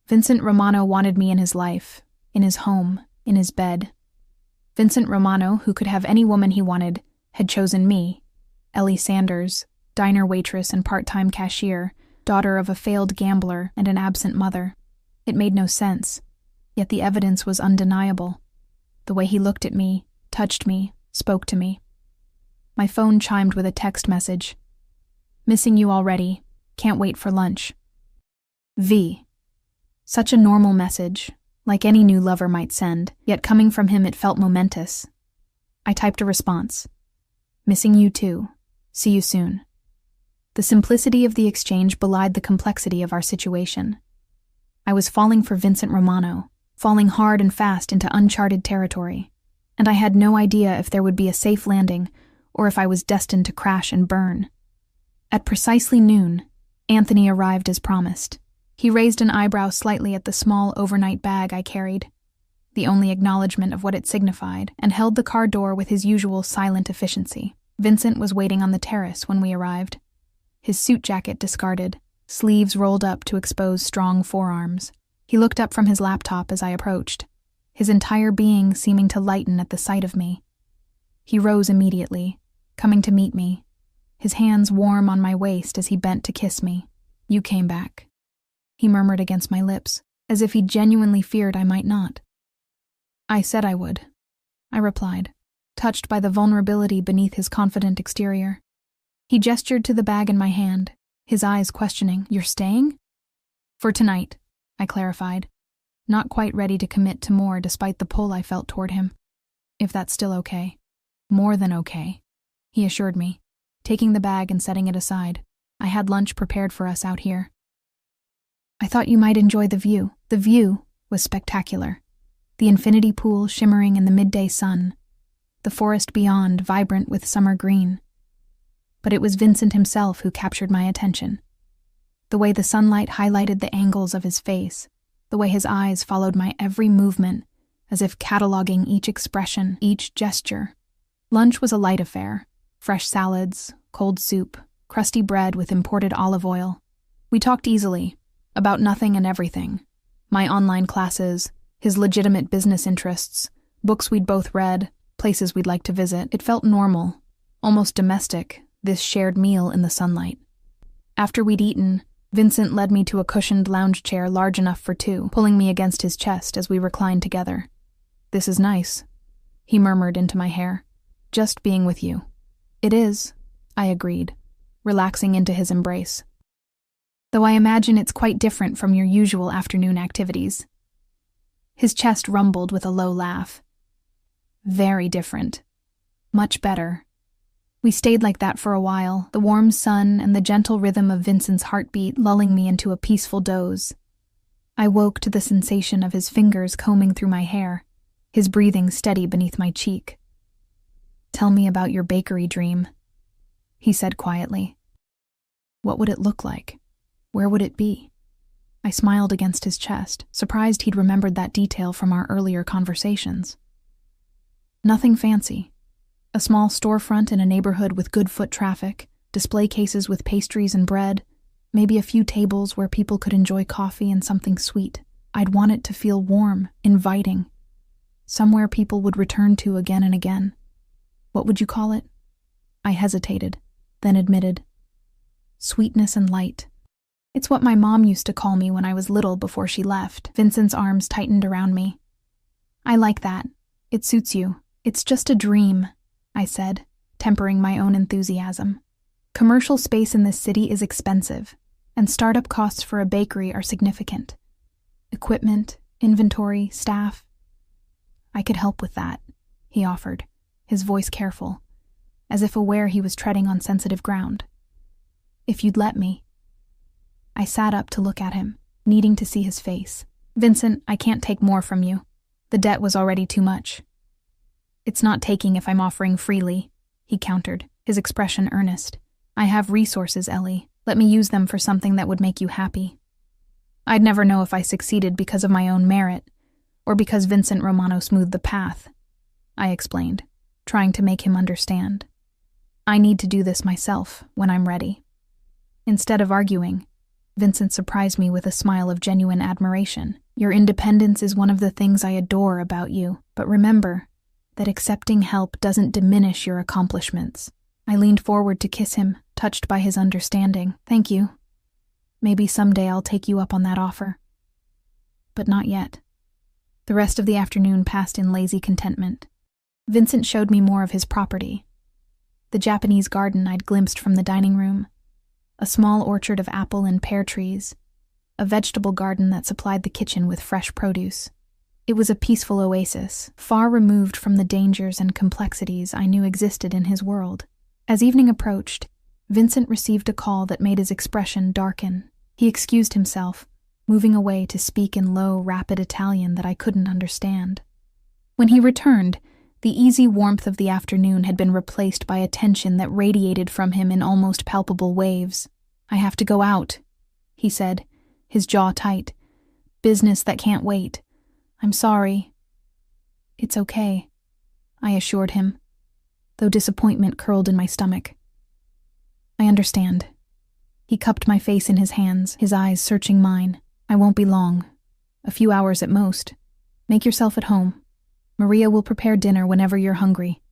Vincent Romano wanted me in his life, in his home, in his bed. Vincent Romano, who could have any woman he wanted, had chosen me, Ellie Sanders, diner waitress and part-time cashier, daughter of a failed gambler and an absent mother. It made no sense, yet the evidence was undeniable. The way he looked at me, touched me, spoke to me. My phone chimed with a text message. "Missing you already. Can't wait for lunch. V." Such a normal message, like any new lover might send, yet coming from him it felt momentous. I typed a response. "Missing you too. See you soon." The simplicity of the exchange belied the complexity of our situation. I was falling for Vincent Romano, falling hard and fast into uncharted territory, and I had no idea if there would be a safe landing or if I was destined to crash and burn. At precisely noon, Anthony arrived as promised. He raised an eyebrow slightly at the small overnight bag I carried, the only acknowledgement of what it signified, and held the car door with his usual silent efficiency. Vincent was waiting on the terrace when we arrived. His suit jacket discarded, sleeves rolled up to expose strong forearms. He looked up from his laptop as I approached, his entire being seeming to lighten at the sight of me. He rose immediately, coming to meet me, his hands warm on my waist as he bent to kiss me. "You came back," he murmured against my lips, as if he genuinely feared I might not. "I said I would," I replied, touched by the vulnerability beneath his confident exterior. He gestured to the bag in my hand, his eyes questioning. "You're staying?" "For tonight," I clarified, not quite ready to commit to more despite the pull I felt toward him. "If that's still okay." "More than okay," he assured me, taking the bag and setting it aside. "I had lunch prepared for us out here." "I thought you might enjoy the view." The view was spectacular. The infinity pool shimmering in the midday sun, the forest beyond vibrant with summer green. But it was Vincent himself who captured my attention. The way the sunlight highlighted the angles of his face, the way his eyes followed my every movement, as if cataloging each expression, each gesture. Lunch was a light affair. Fresh salads, cold soup, crusty bread with imported olive oil. We talked easily, about nothing and everything. My online classes, his legitimate business interests, books we'd both read, places we'd like to visit. It felt normal, almost domestic, this shared meal in the sunlight. After we'd eaten, Vincent led me to a cushioned lounge chair large enough for two, pulling me against his chest as we reclined together. "This is nice," he murmured into my hair. "Just being with you." "It is," I agreed, relaxing into his embrace. "Though I imagine it's quite different from your usual afternoon activities." His chest rumbled with a low laugh. "Very different. Much better." We stayed like that for a while, the warm sun and the gentle rhythm of Vincent's heartbeat lulling me into a peaceful doze. I woke to the sensation of his fingers combing through my hair, his breathing steady beneath my cheek. "Tell me about your bakery dream," he said quietly. "What would it look like? Where would it be?" I smiled against his chest, surprised he'd remembered that detail from our earlier conversations. "Nothing fancy. A small storefront in a neighborhood with good foot traffic, display cases with pastries and bread, maybe a few tables where people could enjoy coffee and something sweet. I'd want it to feel warm, inviting. Somewhere people would return to again and again. What would you call it?" I hesitated, then admitted, "Sweetness and light. It's what my mom used to call me when I was little before she left." Vincent's arms tightened around me. "I like that. It suits you. It's just a dream," I said, tempering my own enthusiasm. "Commercial space in this city is expensive, and startup costs for a bakery are significant. Equipment, inventory, staff. I could help with that," he offered, his voice careful, as if aware he was treading on sensitive ground. "If you'd let me." I sat up to look at him, needing to see his face. "Vincent, I can't take more from you. The debt was already too much." "It's not taking if I'm offering freely," he countered, his expression earnest. "I have resources, Ellie. Let me use them for something that would make you happy." I'd never know if I succeeded because of my own merit, or because Vincent Romano smoothed the path, I explained, trying to make him understand. "I need to do this myself when I'm ready." Instead of arguing, Vincent surprised me with a smile of genuine admiration. "Your independence is one of the things I adore about you, but remember that accepting help doesn't diminish your accomplishments." I leaned forward to kiss him, touched by his understanding. "Thank you. Maybe someday I'll take you up on that offer." But not yet. The rest of the afternoon passed in lazy contentment. Vincent showed me more of his property. The Japanese garden I'd glimpsed from the dining room, a small orchard of apple and pear trees, a vegetable garden that supplied the kitchen with fresh produce. It was a peaceful oasis, far removed from the dangers and complexities I knew existed in his world. As evening approached, Vincent received a call that made his expression darken. He excused himself, moving away to speak in low, rapid Italian that I couldn't understand. When he returned, the easy warmth of the afternoon had been replaced by a tension that radiated from him in almost palpable waves. "I have to go out," he said, his jaw tight. "Business that can't wait. I'm sorry." "It's okay," I assured him, though disappointment curled in my stomach. "I understand." He cupped my face in his hands, his eyes searching mine. "I won't be long. A few hours at most. Make yourself at home. Maria will prepare dinner whenever you're hungry."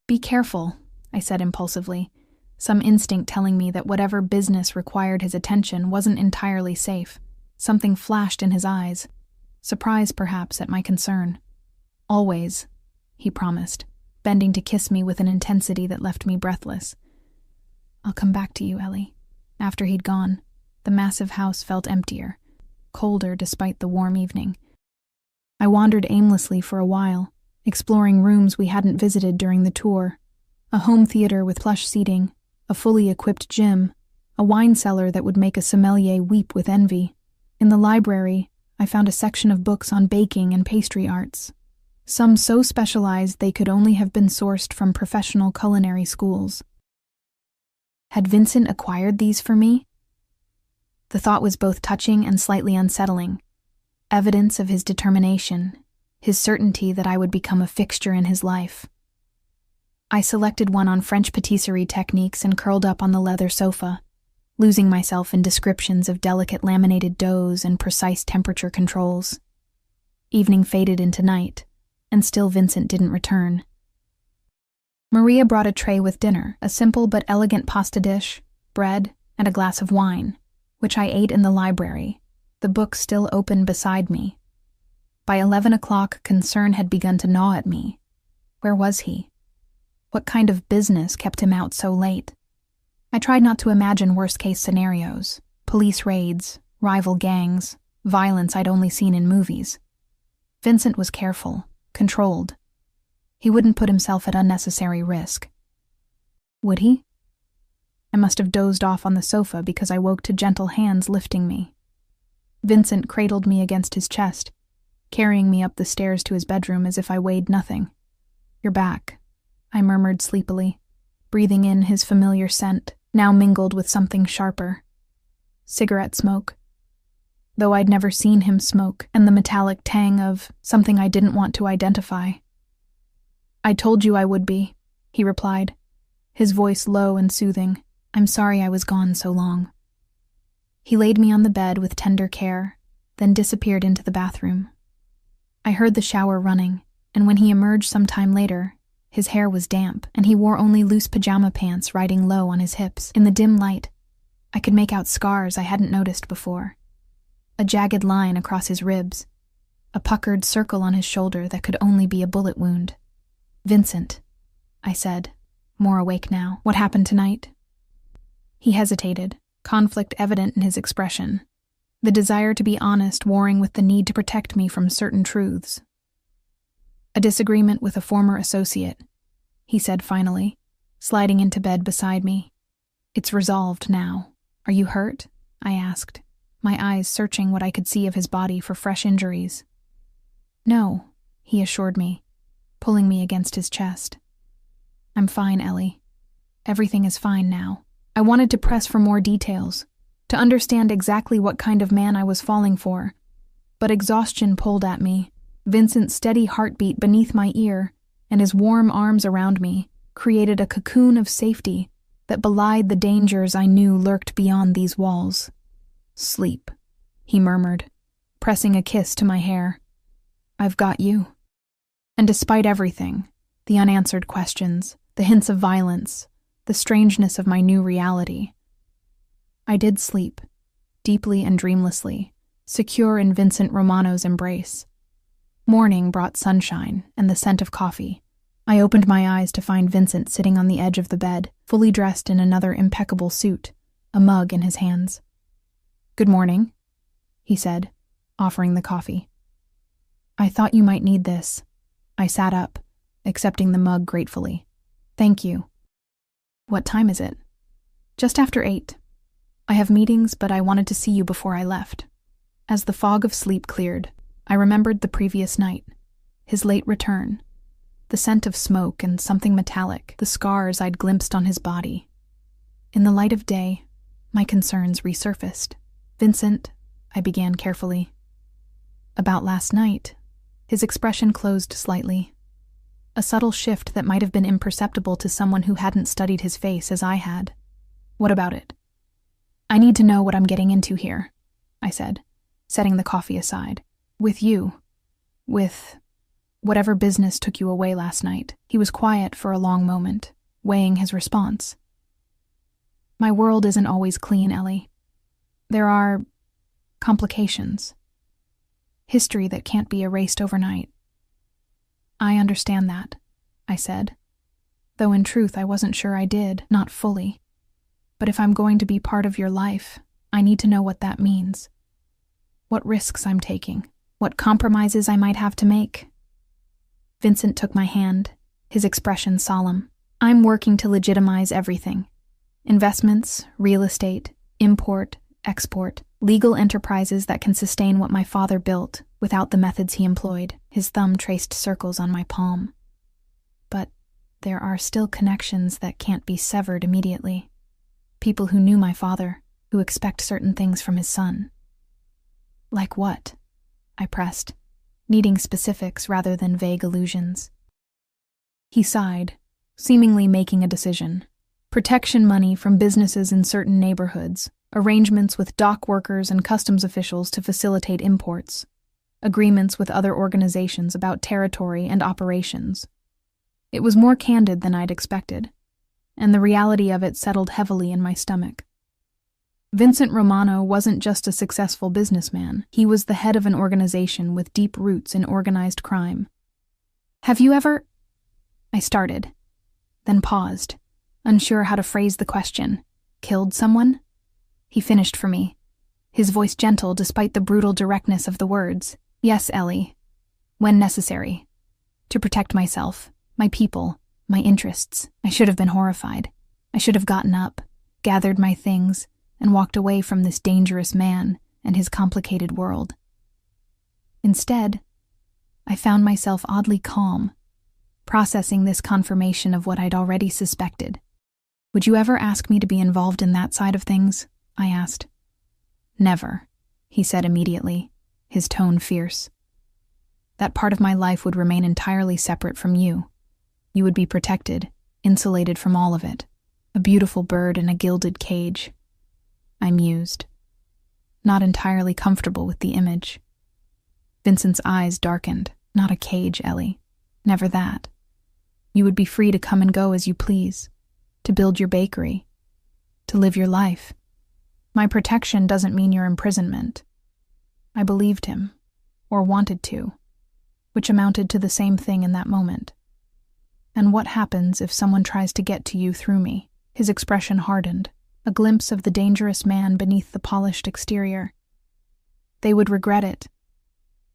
"Be careful," I said impulsively, some instinct telling me that whatever business required his attention wasn't entirely safe. Something flashed in his eyes, surprise perhaps at my concern. "Always," he promised, bending to kiss me with an intensity that left me breathless. "I'll come back to you, Ellie." After he'd gone, the massive house felt emptier, colder despite the warm evening. I wandered aimlessly for a while, exploring rooms we hadn't visited during the tour. A home theater with plush seating, a fully equipped gym, a wine cellar that would make a sommelier weep with envy. In the library, I found a section of books on baking and pastry arts, some so specialized they could only have been sourced from professional culinary schools. Had Vincent acquired these for me? The thought was both touching and slightly unsettling. Evidence of his determination, his certainty that I would become a fixture in his life. I selected one on French patisserie techniques and curled up on the leather sofa, losing myself in descriptions of delicate laminated doughs and precise temperature controls. Evening faded into night, and still Vincent didn't return. Maria brought a tray with dinner, a simple but elegant pasta dish, bread, and a glass of wine, which I ate in the library, the book still open beside me. By 11 o'clock, concern had begun to gnaw at me. Where was he? What kind of business kept him out so late? I tried not to imagine worst-case scenarios: police raids, rival gangs, violence I'd only seen in movies. Vincent was careful, controlled. He wouldn't put himself at unnecessary risk. Would he? I must have dozed off on the sofa because I woke to gentle hands lifting me. Vincent cradled me against his chest, carrying me up the stairs to his bedroom as if I weighed nothing. "You're back," I murmured sleepily, breathing in his familiar scent, now mingled with something sharper. Cigarette smoke. Though I'd never seen him smoke, and the metallic tang of something I didn't want to identify. "I told you I would be," he replied, his voice low and soothing. "I'm sorry I was gone so long." He laid me on the bed with tender care, then disappeared into the bathroom. I heard the shower running, and when he emerged some time later, his hair was damp, and he wore only loose pajama pants riding low on his hips. In the dim light, I could make out scars I hadn't noticed before. A jagged line across his ribs, a puckered circle on his shoulder that could only be a bullet wound. "Vincent," I said, more awake now. "What happened tonight?" He hesitated, conflict evident in his expression, the desire to be honest warring with the need to protect me from certain truths. "A disagreement with a former associate," he said finally, sliding into bed beside me. "It's resolved now. Are you hurt?" I asked, my eyes searching what I could see of his body for fresh injuries. "No," he assured me, pulling me against his chest. "I'm fine, Ellie. Everything is fine now." I wanted to press for more details, to understand exactly what kind of man I was falling for, but exhaustion pulled at me. Vincent's steady heartbeat beneath my ear and his warm arms around me created a cocoon of safety that belied the dangers I knew lurked beyond these walls. "Sleep," he murmured, pressing a kiss to my hair. "I've got you." And despite everything, the unanswered questions, the hints of violence, the strangeness of my new reality, I did sleep, deeply and dreamlessly, secure in Vincent Romano's embrace. Morning brought sunshine and the scent of coffee. I opened my eyes to find Vincent sitting on the edge of the bed, fully dressed in another impeccable suit, a mug in his hands. "Good morning," he said, offering the coffee. "I thought you might need this." I sat up, accepting the mug gratefully. "Thank you." "What time is it?" "Just after 8. I have meetings, but I wanted to see you before I left." As the fog of sleep cleared, I remembered the previous night, his late return, the scent of smoke and something metallic, the scars I'd glimpsed on his body. In the light of day, my concerns resurfaced. "Vincent," I began carefully. "About last night." His expression closed slightly, a subtle shift that might have been imperceptible to someone who hadn't studied his face as I had. "What about it?" "I need to know what I'm getting into here," I said, setting the coffee aside. "With you. With whatever business took you away last night." He was quiet for a long moment, weighing his response. "My world isn't always clean, Ellie. There are complications. History that can't be erased overnight." "I understand that," I said, though in truth I wasn't sure I did, not fully. "But if I'm going to be part of your life, I need to know what that means. What risks I'm taking, what compromises I might have to make." Vincent took my hand, his expression solemn. "I'm working to legitimize everything. Investments, real estate, import, export, legal enterprises that can sustain what my father built without the methods he employed." His thumb traced circles on my palm. "But there are still connections that can't be severed immediately. People who knew my father, who expect certain things from his son." "Like what?" I pressed, needing specifics rather than vague allusions. He sighed, seemingly making a decision. "Protection money from businesses in certain neighborhoods, arrangements with dock workers and customs officials to facilitate imports, agreements with other organizations about territory and operations." It was more candid than I'd expected, and the reality of it settled heavily in my stomach. Vincent Romano wasn't just a successful businessman. He was the head of an organization with deep roots in organized crime. Have you ever... I started, then paused, unsure how to phrase the question. Killed someone? He finished for me, his voice gentle despite the brutal directness of the words. Yes, Ellie. When necessary. To protect myself, my people, my interests. I should have been horrified. I should have gotten up, gathered my things, and walked away from this dangerous man and his complicated world. Instead, I found myself oddly calm, processing this confirmation of what I'd already suspected. Would you ever ask me to be involved in that side of things? I asked. Never, he said immediately, his tone fierce. That part of my life would remain entirely separate from you. You would be protected, insulated from all of it. A beautiful bird in a gilded cage. I mused, not entirely comfortable with the image. Vincent's eyes darkened. Not a cage, Ellie. Never that. You would be free to come and go as you please, to build your bakery, to live your life. My protection doesn't mean your imprisonment. I believed him, or wanted to, which amounted to the same thing in that moment. And what happens if someone tries to get to you through me? His expression hardened, a glimpse of the dangerous man beneath the polished exterior. They would regret it.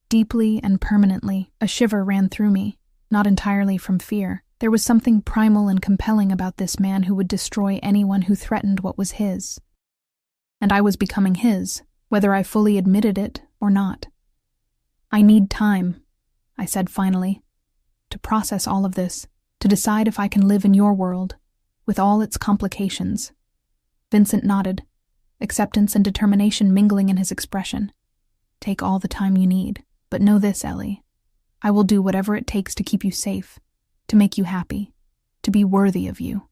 Deeply and permanently, a shiver ran through me, not entirely from fear. There was something primal and compelling about this man who would destroy anyone who threatened what was his. And I was becoming his, whether I fully admitted it or not. I need time, I said finally, to process all of this, to decide if I can live in your world, with all its complications. Vincent nodded, acceptance and determination mingling in his expression. Take all the time you need, but know this, Ellie. I will do whatever it takes to keep you safe, to make you happy, to be worthy of you.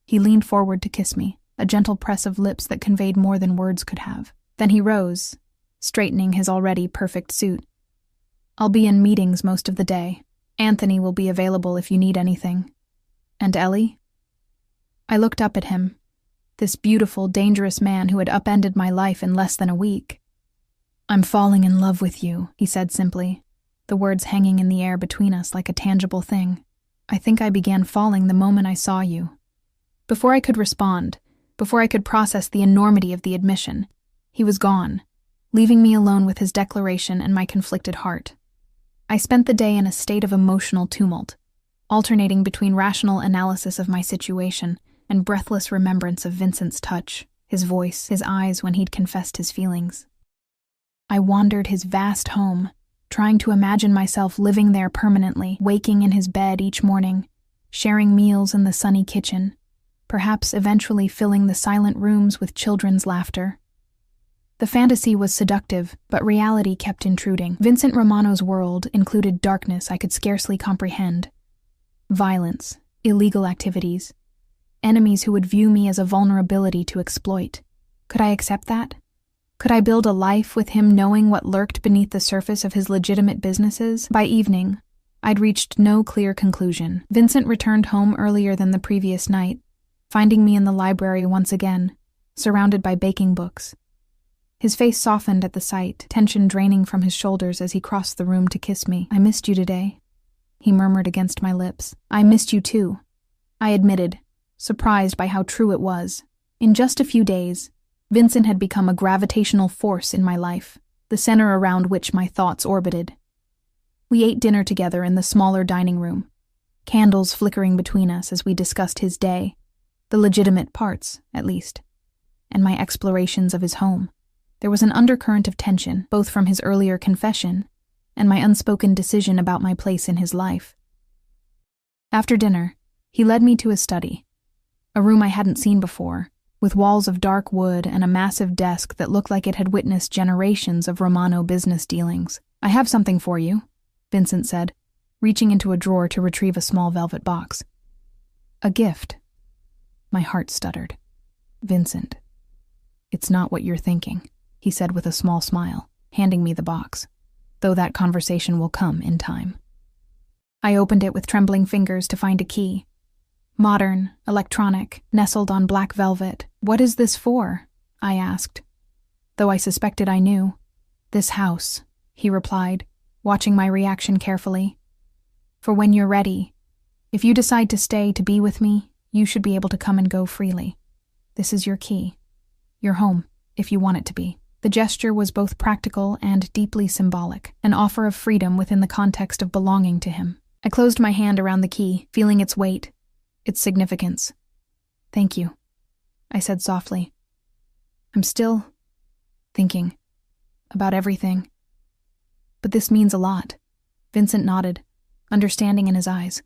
He leaned forward to kiss me, a gentle press of lips that conveyed more than words could have. Then he rose, straightening his already perfect suit. I'll be in meetings most of the day. Anthony will be available if you need anything. And Ellie? I looked up at him, this beautiful, dangerous man who had upended my life in less than a week. I'm falling in love with you, he said simply, the words hanging in the air between us like a tangible thing. I think I began falling the moment I saw you. Before I could respond, before I could process the enormity of the admission, he was gone, leaving me alone with his declaration and my conflicted heart. I spent the day in a state of emotional tumult, alternating between rational analysis of my situation and breathless remembrance of Vincent's touch, his voice, his eyes when he'd confessed his feelings. I wandered his vast home, trying to imagine myself living there permanently, waking in his bed each morning, sharing meals in the sunny kitchen, perhaps eventually filling the silent rooms with children's laughter. The fantasy was seductive, but reality kept intruding. Vincent Romano's world included darkness I could scarcely comprehend. Violence, illegal activities, enemies who would view me as a vulnerability to exploit. Could I accept that? Could I build a life with him knowing what lurked beneath the surface of his legitimate businesses? By evening, I'd reached no clear conclusion. Vincent returned home earlier than the previous night, finding me in the library once again, surrounded by baking books. His face softened at the sight, tension draining from his shoulders as he crossed the room to kiss me. I missed you today, he murmured against my lips. I missed you too, I admitted, surprised by how true it was. In just a few days, Vincent had become a gravitational force in my life, the center around which my thoughts orbited. We ate dinner together in the smaller dining room, candles flickering between us as we discussed his day, the legitimate parts, at least, and my explorations of his home. There was an undercurrent of tension, both from his earlier confession and my unspoken decision about my place in his life. After dinner, he led me to his study, a room I hadn't seen before, with walls of dark wood and a massive desk that looked like it had witnessed generations of Romano business dealings. I have something for you, Vincent said, reaching into a drawer to retrieve a small velvet box. A gift. My heart stuttered. Vincent, it's not what you're thinking, he said with a small smile, handing me the box, though that conversation will come in time. I opened it with trembling fingers to find a key. Modern, electronic, nestled on black velvet. What is this for? I asked, though I suspected I knew. "This house," he replied, watching my reaction carefully. "For when you're ready. If you decide to stay to be with me, you should be able to come and go freely. This is your key. Your home, if you want it to be." The gesture was both practical and deeply symbolic, an offer of freedom within the context of belonging to him. I closed my hand around the key, feeling its weight, its significance. "Thank you," I said softly. "I'm still thinking about everything. But this means a lot." Vincent nodded, understanding in his eyes.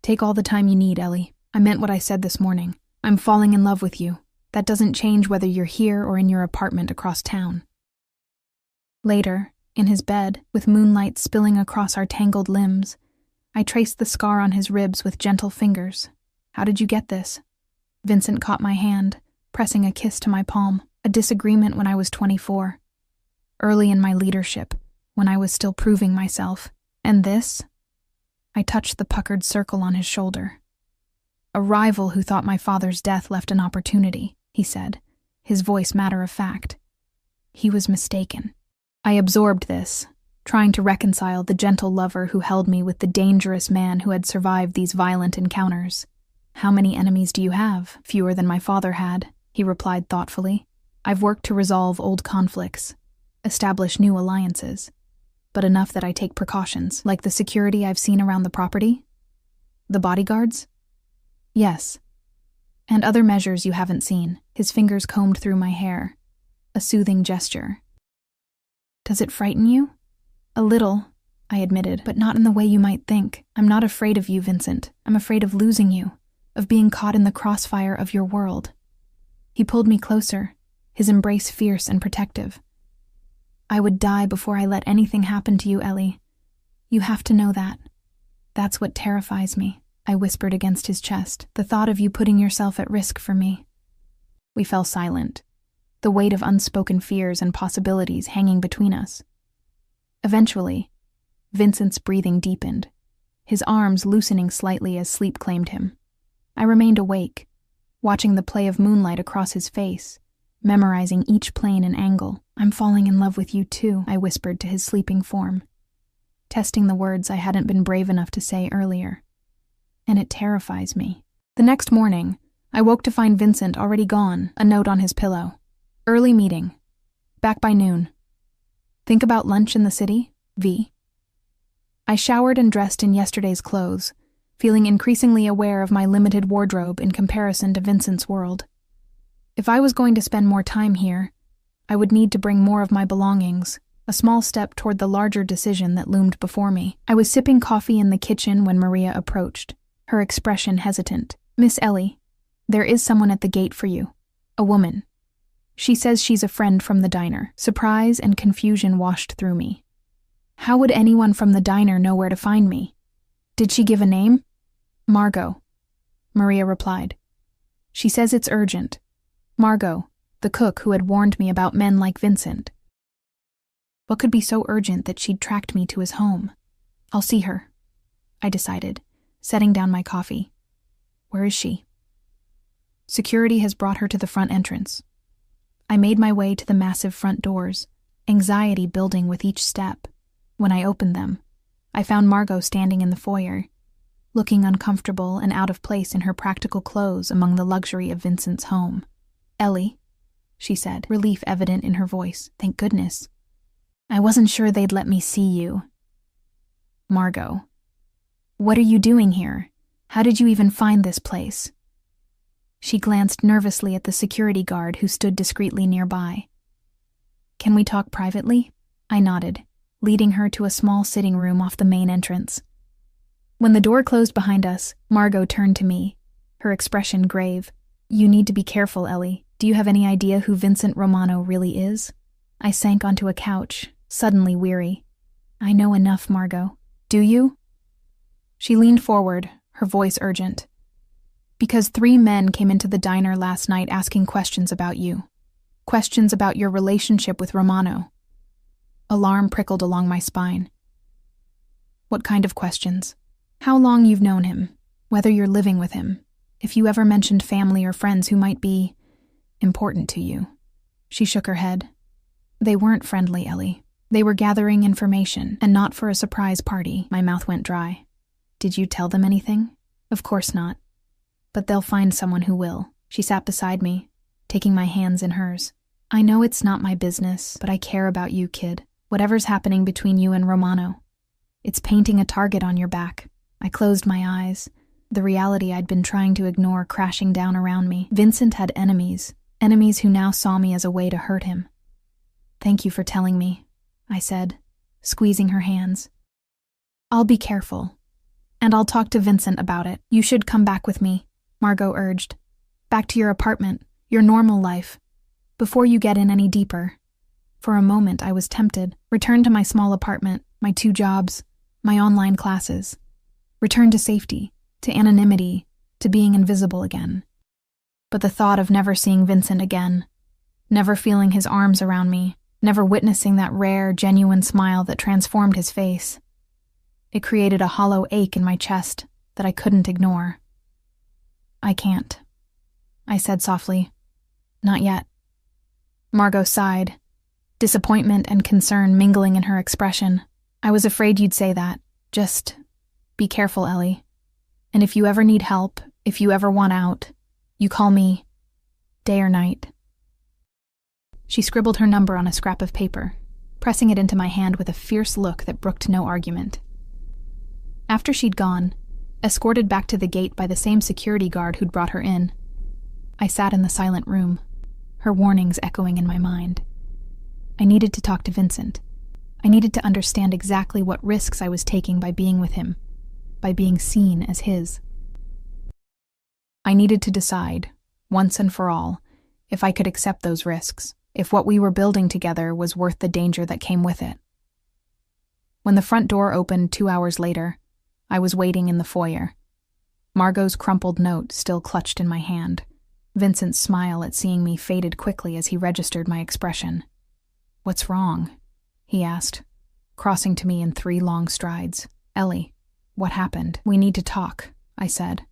"Take all the time you need, Ellie. I meant what I said this morning. I'm falling in love with you. That doesn't change whether you're here or in your apartment across town." Later, in his bed, with moonlight spilling across our tangled limbs, I traced the scar on his ribs with gentle fingers. "How did you get this?" Vincent caught my hand, pressing a kiss to my palm. "A disagreement when I was 24. Early in my leadership, when I was still proving myself. And this?" I touched the puckered circle on his shoulder. "A rival who thought my father's death left an opportunity," he said, his voice matter-of-fact. He was mistaken. I absorbed this, trying to reconcile the gentle lover who held me with the dangerous man who had survived these violent encounters. "How many enemies do you have?" "Fewer than my father had," he replied thoughtfully. "I've worked to resolve old conflicts, establish new alliances, but enough that I take precautions, like the security I've seen around the property." "The bodyguards?" "Yes. And other measures you haven't seen." His fingers combed through my hair, a soothing gesture. "Does it frighten you?" "A little," I admitted, "but not in the way you might think. I'm not afraid of you, Vincent. I'm afraid of losing you, of being caught in the crossfire of your world." He pulled me closer, his embrace fierce and protective. "I would die before I let anything happen to you, Ellie. You have to know that. That's what terrifies me," I whispered against his chest, "the thought of you putting yourself at risk for me." We fell silent, the weight of unspoken fears and possibilities hanging between us. Eventually, Vincent's breathing deepened, his arms loosening slightly as sleep claimed him. I remained awake, watching the play of moonlight across his face, memorizing each plane and angle. "I'm falling in love with you too," I whispered to his sleeping form, testing the words I hadn't been brave enough to say earlier. "And it terrifies me." The next morning, I woke to find Vincent already gone, a note on his pillow. "Early meeting. Back by noon. Think about lunch in the city, V?" I showered and dressed in yesterday's clothes, feeling increasingly aware of my limited wardrobe in comparison to Vincent's world. If I was going to spend more time here, I would need to bring more of my belongings, a small step toward the larger decision that loomed before me. I was sipping coffee in the kitchen when Maria approached, her expression hesitant. "Miss Ellie, there is someone at the gate for you. A woman. She says she's a friend from the diner." Surprise and confusion washed through me. How would anyone from the diner know where to find me? "Did she give a name?" "Margot," Maria replied. "She says it's urgent. Margot, the cook who had warned me about men like Vincent." What could be so urgent that she'd tracked me to his home? "I'll see her," I decided, setting down my coffee. "Where is she?" "Security has brought her to the front entrance." I made my way to the massive front doors, anxiety building with each step. When I opened them, I found Margot standing in the foyer, looking uncomfortable and out of place in her practical clothes among the luxury of Vincent's home. "Ellie," she said, relief evident in her voice. "Thank goodness. I wasn't sure they'd let me see you." "Margot, what are you doing here? How did you even find this place?" She glanced nervously at the security guard who stood discreetly nearby. "Can we talk privately?" I nodded, leading her to a small sitting room off the main entrance. When the door closed behind us, Margot turned to me, her expression grave. "You need to be careful, Ellie. Do you have any idea who Vincent Romano really is?" I sank onto a couch, suddenly weary. "I know enough, Margot. Do you?" She leaned forward, her voice urgent. "Because 3 men came into the diner last night asking questions about you. Questions about your relationship with Romano." Alarm prickled along my spine. "What kind of questions?" "How long you've known him, whether you're living with him, if you ever mentioned family or friends who might be important to you." She shook her head. They weren't friendly, Ellie. They were gathering information, and not for a surprise party. My mouth went dry. Did you tell them anything? Of course not. But they'll find someone who will. She sat beside me, taking my hands in hers. I know it's not my business, but I care about you, kid. Whatever's happening between you and Romano. It's painting a target on your back. I closed my eyes, the reality I'd been trying to ignore crashing down around me. Vincent had enemies who now saw me as a way to hurt him. Thank you for telling me, I said, squeezing her hands. I'll be careful, and I'll talk to Vincent about it. You should come back with me, Margot urged. Back to your apartment, your normal life, before you get in any deeper. For a moment, I was tempted. Return to my small apartment, my 2 jobs, my online classes. Return to safety, to anonymity, to being invisible again. But the thought of never seeing Vincent again, never feeling his arms around me, never witnessing that rare, genuine smile that transformed his face, it created a hollow ache in my chest that I couldn't ignore. I can't, I said softly. Not yet. Margot sighed, disappointment and concern mingling in her expression. I was afraid you'd say that. Just be careful, Ellie. And if you ever need help, if you ever want out, you call me, day or night. She scribbled her number on a scrap of paper, pressing it into my hand with a fierce look that brooked no argument. After she'd gone, escorted back to the gate by the same security guard who'd brought her in, I sat in the silent room, her warnings echoing in my mind. I needed to talk to Vincent. I needed to understand exactly what risks I was taking by being with him, by being seen as his. I needed to decide, once and for all, if I could accept those risks, if what we were building together was worth the danger that came with it. When the front door opened 2 hours later, I was waiting in the foyer. Margot's crumpled note still clutched in my hand. Vincent's smile at seeing me faded quickly as he registered my expression. What's wrong? He asked, crossing to me in 3 long strides. Ellie, what happened? We need to talk, I said,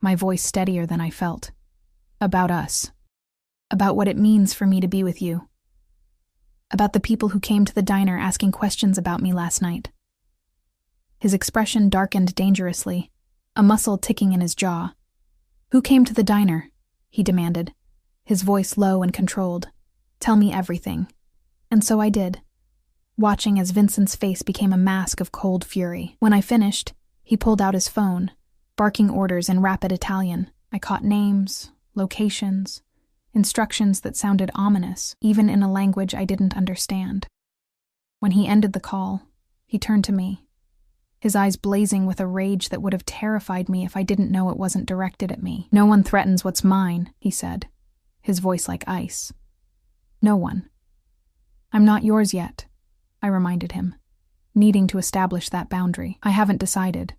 my voice steadier than I felt. About us. About what it means for me to be with you. About the people who came to the diner asking questions about me last night. His expression darkened dangerously, a muscle ticking in his jaw. Who came to the diner? He demanded, his voice low and controlled. Tell me everything. And so I did, watching as Vincent's face became a mask of cold fury. When I finished, he pulled out his phone, barking orders in rapid Italian. I caught names, locations, instructions that sounded ominous, even in a language I didn't understand. When he ended the call, he turned to me, his eyes blazing with a rage that would have terrified me if I didn't know it wasn't directed at me. No one threatens what's mine, he said, his voice like ice. No one. I'm not yours yet, I reminded him, needing to establish that boundary. I haven't decided.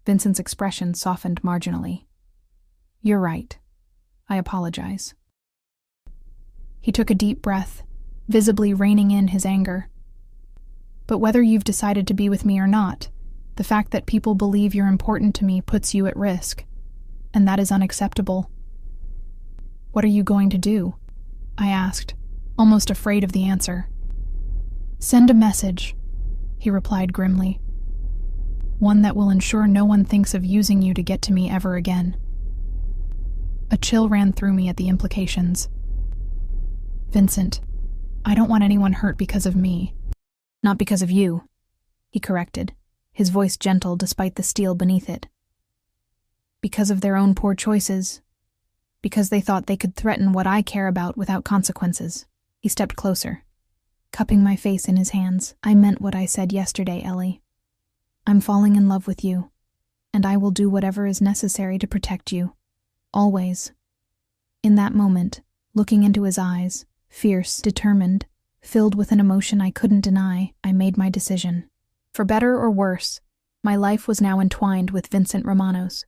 Vincent's expression softened marginally. You're right. I apologize. He took a deep breath, visibly reining in his anger. But whether you've decided to be with me or not, the fact that people believe you're important to me puts you at risk, and that is unacceptable. What are you going to do? I asked, almost afraid of the answer. Send a message, he replied grimly. One that will ensure no one thinks of using you to get to me ever again. A chill ran through me at the implications. Vincent, I don't want anyone hurt because of me. Not because of you, he corrected, his voice gentle despite the steel beneath it. Because of their own poor choices. Because they thought they could threaten what I care about without consequences. He stepped closer, cupping my face in his hands. I meant what I said yesterday, Ellie. I'm falling in love with you, and I will do whatever is necessary to protect you. Always. In that moment, looking into his eyes, fierce, determined, filled with an emotion I couldn't deny, I made my decision. For better or worse, my life was now entwined with Vincent Romano's.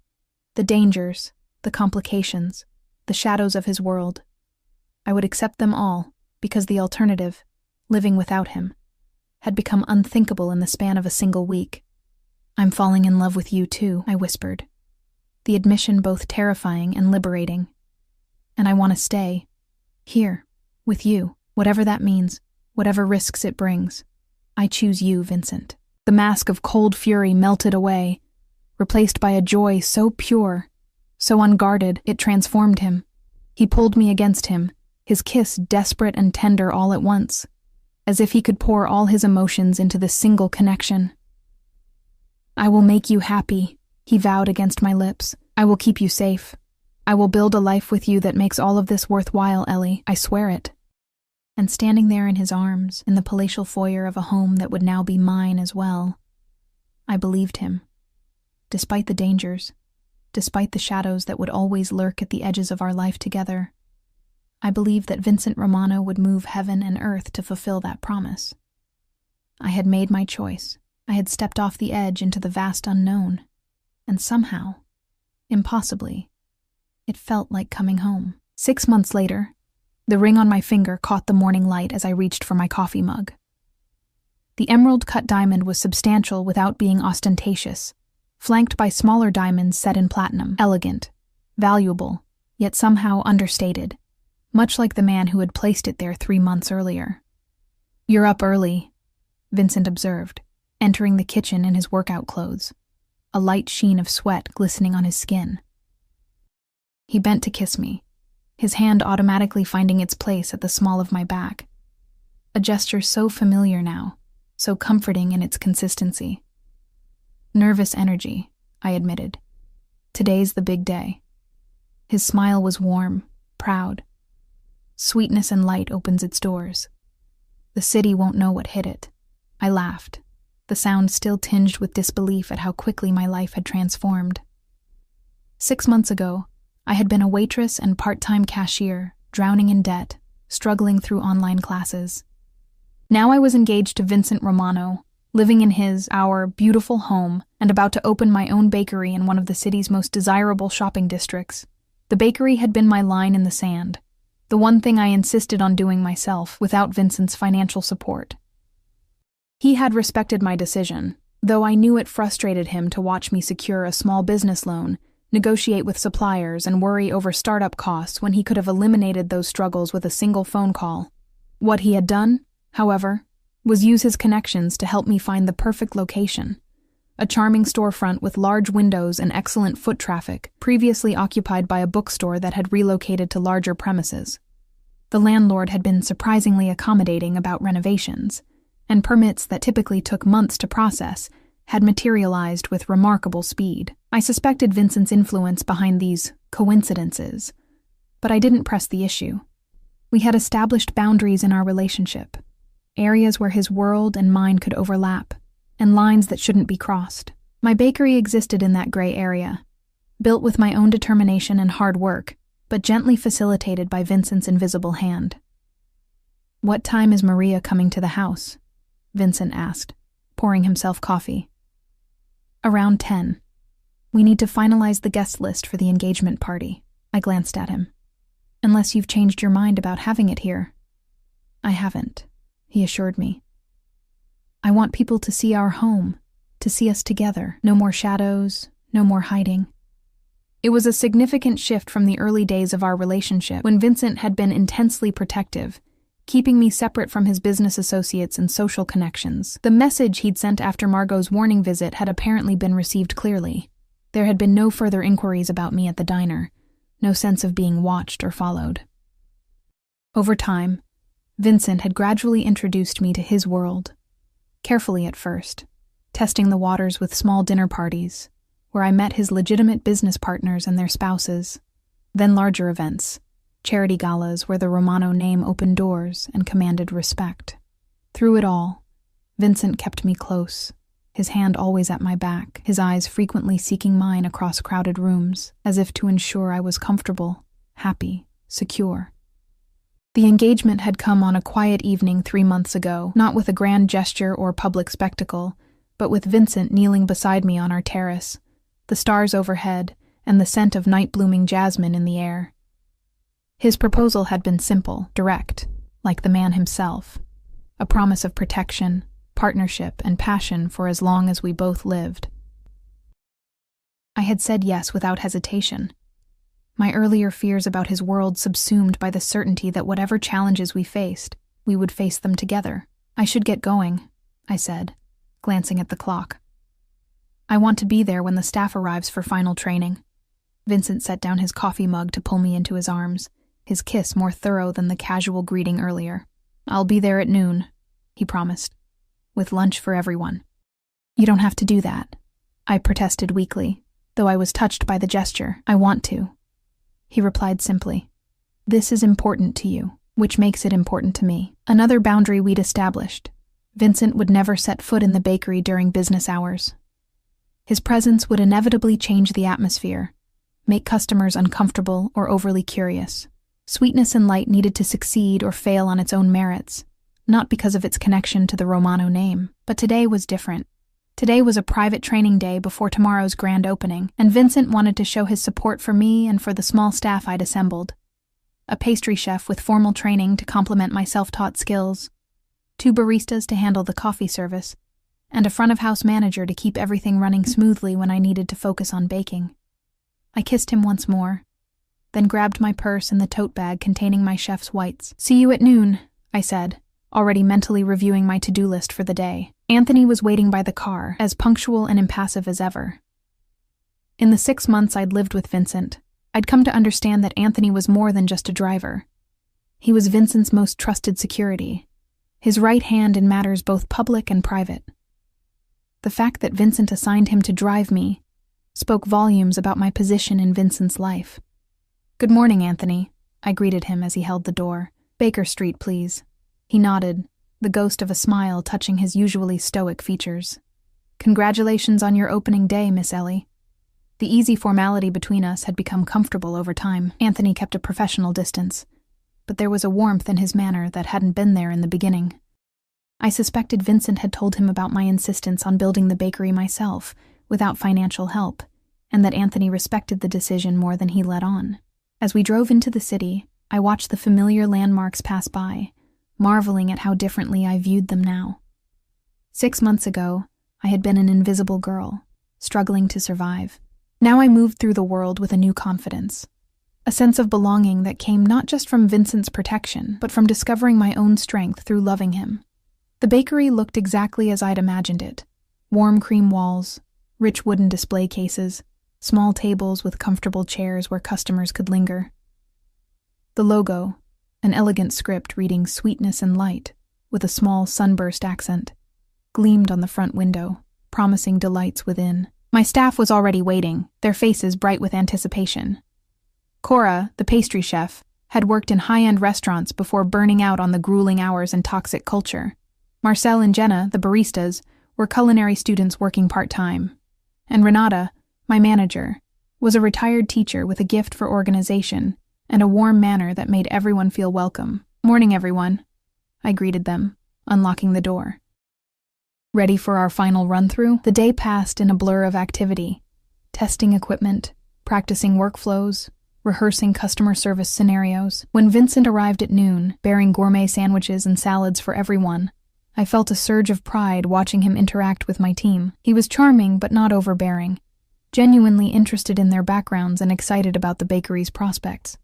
The dangers, the complications, the shadows of his world. I would accept them all, because the alternative, living without him, had become unthinkable in the span of a single week. I'm falling in love with you too, I whispered, the admission both terrifying and liberating. And I want to stay, here, With you, whatever that means, whatever risks it brings. I choose you, Vincent. The mask of cold fury melted away, replaced by a joy so pure, so unguarded, it transformed him. He pulled me against him, his kiss desperate and tender all at once, as if he could pour all his emotions into this single connection. I will make you happy, he vowed against my lips. I will keep you safe. I will build a life with you that makes all of this worthwhile, Ellie. I swear it. And standing there in his arms, in the palatial foyer of a home that would now be mine as well, I believed him. Despite the dangers, despite the shadows that would always lurk at the edges of our life together, I believed that Vincent Romano would move heaven and earth to fulfill that promise. I had made my choice. I had stepped off the edge into the vast unknown, and somehow, impossibly, it felt like coming home. 6 months later, the ring on my finger caught the morning light as I reached for my coffee mug. The emerald-cut diamond was substantial without being ostentatious, flanked by smaller diamonds set in platinum, elegant, valuable, yet somehow understated, much like the man who had placed it there 3 months earlier. "You're up early," Vincent observed, entering the kitchen in his workout clothes, a light sheen of sweat glistening on his skin. He bent to kiss me, his hand automatically finding its place at the small of my back, a gesture so familiar now, so comforting in its consistency. "Nervous energy," I admitted. "Today's the big day." His smile was warm, proud. Sweetness and light opens its doors. The city won't know what hit it. I laughed, the sound still tinged with disbelief at how quickly my life had transformed. 6 months ago, I had been a waitress and part-time cashier, drowning in debt, struggling through online classes. Now I was engaged to Vincent Romano, living in our beautiful home, and about to open my own bakery in one of the city's most desirable shopping districts. The bakery had been my line in the sand, the one thing I insisted on doing myself without Vincent's financial support. He had respected my decision, though I knew it frustrated him to watch me secure a small business loan, negotiate with suppliers, and worry over startup costs when he could have eliminated those struggles with a single phone call. What he had done, however, was use his connections to help me find the perfect location. A charming storefront with large windows and excellent foot traffic, previously occupied by a bookstore that had relocated to larger premises. The landlord had been surprisingly accommodating about renovations, and permits that typically took months to process had materialized with remarkable speed. I suspected Vincent's influence behind these coincidences, but I didn't press the issue. We had established boundaries in our relationship, areas where his world and mine could overlap, and lines that shouldn't be crossed. My bakery existed in that gray area, built with my own determination and hard work, but gently facilitated by Vincent's invisible hand. "What time is Maria coming to the house?" Vincent asked, pouring himself coffee. "Around 10. We need to finalize the guest list for the engagement party." I glanced at him. "Unless you've changed your mind about having it here." "I haven't," he assured me. "I want people to see our home, to see us together. No more shadows, no more hiding." It was a significant shift from the early days of our relationship, when Vincent had been intensely protective, keeping me separate from his business associates and social connections. The message he'd sent after Margot's warning visit had apparently been received clearly. There had been no further inquiries about me at the diner, no sense of being watched or followed. Over time, Vincent had gradually introduced me to his world, carefully at first, testing the waters with small dinner parties, where I met his legitimate business partners and their spouses, then larger events, charity galas where the Romano name opened doors and commanded respect. Through it all, Vincent kept me close, his hand always at my back, his eyes frequently seeking mine across crowded rooms, as if to ensure I was comfortable, happy, secure. The engagement had come on a quiet evening 3 months ago, not with a grand gesture or public spectacle, but with Vincent kneeling beside me on our terrace, the stars overhead, and the scent of night-blooming jasmine in the air. His proposal had been simple, direct, like the man himself, a promise of protection, partnership, and passion for as long as we both lived. I had said yes without hesitation. my earlier fears about his world subsumed by the certainty that whatever challenges we faced, we would face them together. "I should get going," I said, glancing at the clock. "I want to be there when the staff arrives for final training." Vincent set down his coffee mug to pull me into his arms, his kiss more thorough than the casual greeting earlier. "I'll be there at noon," he promised, "with lunch for everyone." "You don't have to do that," I protested weakly, though I was touched by the gesture. "I want to." He replied simply, "This is important to you, which makes it important to me." Another boundary we'd established. Vincent would never set foot in the bakery during business hours. His presence would inevitably change the atmosphere, make customers uncomfortable or overly curious. Sweetness and Light needed to succeed or fail on its own merits, not because of its connection to the Romano name. But today was different. Today was a private training day before tomorrow's grand opening, and Vincent wanted to show his support for me and for the small staff I'd assembled. A pastry chef with formal training to complement my self-taught skills, 2 baristas to handle the coffee service, and a front-of-house manager to keep everything running smoothly when I needed to focus on baking. I kissed him once more, then grabbed my purse and the tote bag containing my chef's whites. "See you at noon," I said, already mentally reviewing my to-do list for the day. Anthony was waiting by the car, as punctual and impassive as ever. In the 6 months I'd lived with Vincent, I'd come to understand that Anthony was more than just a driver. He was Vincent's most trusted security, his right hand in matters both public and private. The fact that Vincent assigned him to drive me spoke volumes about my position in Vincent's life. "Good morning, Anthony," I greeted him as he held the door. "Baker Street, please." He nodded, the ghost of a smile touching his usually stoic features. "Congratulations on your opening day, Miss Ellie." The easy formality between us had become comfortable over time. Anthony kept a professional distance, but there was a warmth in his manner that hadn't been there in the beginning. I suspected Vincent had told him about my insistence on building the bakery myself, without financial help, and that Anthony respected the decision more than he let on. As we drove into the city, I watched the familiar landmarks pass by, marveling at how differently I viewed them now. 6 months ago, I had been an invisible girl, struggling to survive. Now I moved through the world with a new confidence, a sense of belonging that came not just from Vincent's protection, but from discovering my own strength through loving him. The bakery looked exactly as I'd imagined it: warm cream walls, rich wooden display cases, small tables with comfortable chairs where customers could linger. The logo, an elegant script reading "Sweetness and Light" with a small sunburst accent, gleamed on the front window, promising delights within. My staff was already waiting, their faces bright with anticipation. Cora, the pastry chef, had worked in high-end restaurants before burning out on the grueling hours and toxic culture. Marcel and Jenna, the baristas, were culinary students working part-time. And Renata, my manager, was a retired teacher with a gift for organization and a warm manner that made everyone feel welcome. "Morning, everyone," I greeted them, unlocking the door. Ready for our final run-through? The day passed in a blur of activity, testing equipment, practicing workflows, rehearsing customer service scenarios. When Vincent arrived at noon, bearing gourmet sandwiches and salads for everyone, I felt a surge of pride watching him interact with my team. He was charming but not overbearing, genuinely interested in their backgrounds and excited about the bakery's prospects.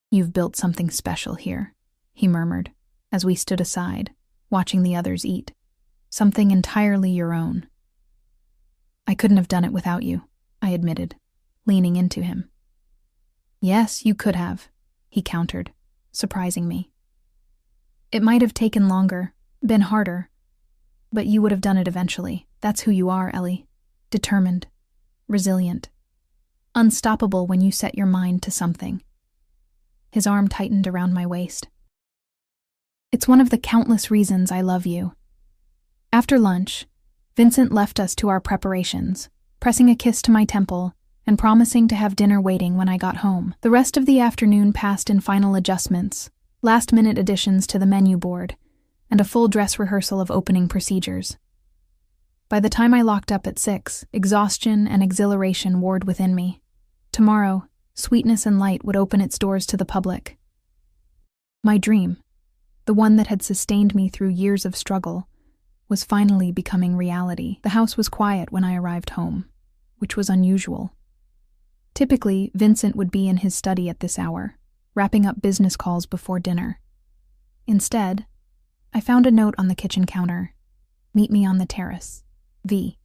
"You've built something special here," he murmured, as we stood aside, watching the others eat. "Something entirely your own." "I couldn't have done it without you," I admitted, leaning into him. "Yes, you could have," he countered, surprising me. "It might have taken longer, been harder, but you would have done it eventually. That's who you are, Ellie. Determined, resilient, unstoppable when you set your mind to something." His arm tightened around my waist. "It's one of the countless reasons I love you." After lunch, Vincent left us to our preparations, pressing a kiss to my temple and promising to have dinner waiting when I got home. The rest of the afternoon passed in final adjustments, last-minute additions to the menu board, and a full dress rehearsal of opening procedures. By the time I locked up at 6, exhaustion and exhilaration warred within me. Tomorrow, Sweetness and Light would open its doors to the public. My dream, the one that had sustained me through years of struggle, was finally becoming reality. The house was quiet when I arrived home, which was unusual. Typically, Vincent would be in his study at this hour, wrapping up business calls before dinner. Instead, I found a note on the kitchen counter. Meet me on the terrace. V.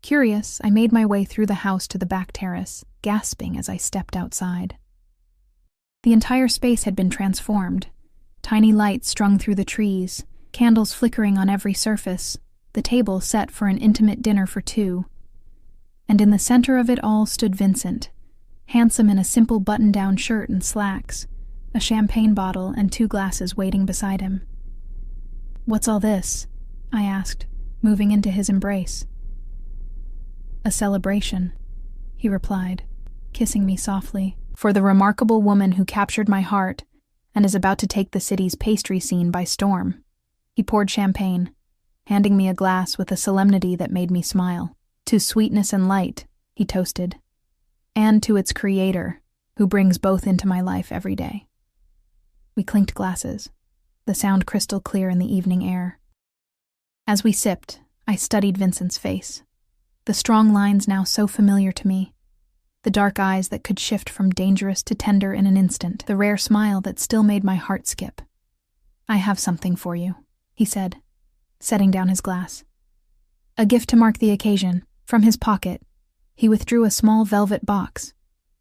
Curious, I made my way through the house to the back terrace, gasping as I stepped outside. The entire space had been transformed. Tiny lights strung through the trees, candles flickering on every surface, the table set for an intimate dinner for two. And in the center of it all stood Vincent, handsome in a simple button-down shirt and slacks, a champagne bottle and 2 glasses waiting beside him. "What's all this?" I asked, moving into his embrace. "A celebration," he replied, kissing me softly, "for the remarkable woman who captured my heart and is about to take the city's pastry scene by storm." He poured champagne, handing me a glass with a solemnity that made me smile. "To sweetness and light," he toasted, "and to its creator, who brings both into my life every day." We clinked glasses, the sound crystal clear in the evening air. As we sipped, I studied Vincent's face. The strong lines now so familiar to me, the dark eyes that could shift from dangerous to tender in an instant, the rare smile that still made my heart skip. "I have something for you," he said, setting down his glass. A gift to mark the occasion. From his pocket, he withdrew a small velvet box,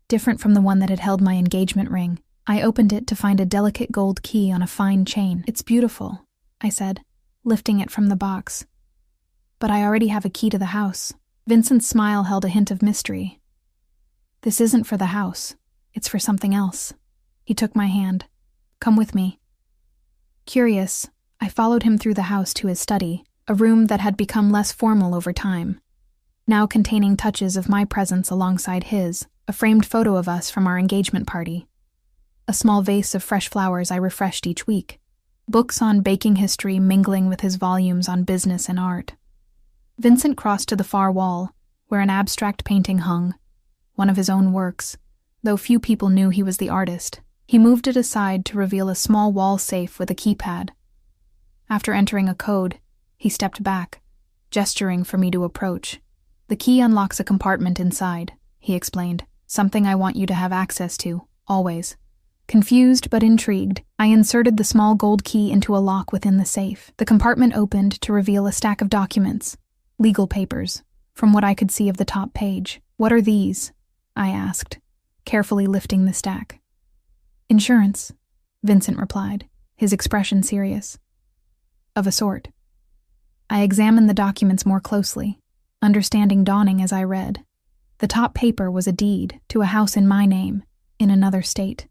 different from the one that had held my engagement ring. I opened it to find a delicate gold key on a fine chain. "It's beautiful," I said, lifting it from the box. "But I already have a key to the house." Vincent's smile held a hint of mystery. "This isn't for the house. It's for something else." He took my hand. "Come with me." Curious, I followed him through the house to his study, a room that had become less formal over time, now containing touches of my presence alongside his, a framed photo of us from our engagement party, a small vase of fresh flowers I refreshed each week, books on baking history mingling with his volumes on business and art. Vincent crossed to the far wall, where an abstract painting hung, one of his own works, though few people knew he was the artist. He moved it aside to reveal a small wall safe with a keypad. After entering a code, he stepped back, gesturing for me to approach. "The key unlocks a compartment inside," he explained. "Something I want you to have access to, always." Confused but intrigued, I inserted the small gold key into a lock within the safe. The compartment opened to reveal a stack of documents, legal papers, from what I could see of the top page. "What are these?" I asked, carefully lifting the stack. "Insurance," Vincent replied, his expression serious. "Of a sort." I examined the documents more closely, understanding dawning as I read. The top paper was a deed to a house in my name, in another state.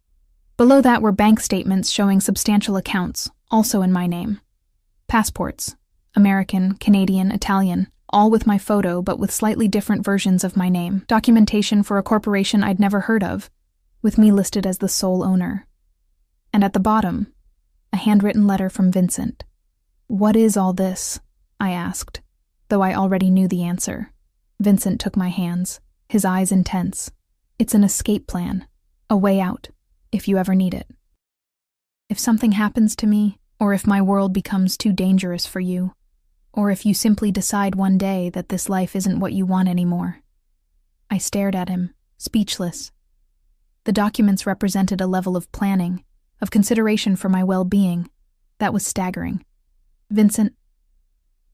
Below that were bank statements showing substantial accounts, also in my name. Passports, American, Canadian, Italian, all with my photo but with slightly different versions of my name. Documentation for a corporation I'd never heard of, with me listed as the sole owner. And at the bottom, a handwritten letter from Vincent. "What is all this?" I asked, though I already knew the answer. Vincent took my hands, his eyes intense. "It's an escape plan, a way out, if you ever need it. If something happens to me, or if my world becomes too dangerous for you, or if you simply decide one day that this life isn't what you want anymore." I stared at him, speechless. The documents represented a level of planning, of consideration for my well-being, that was staggering. "Vincent,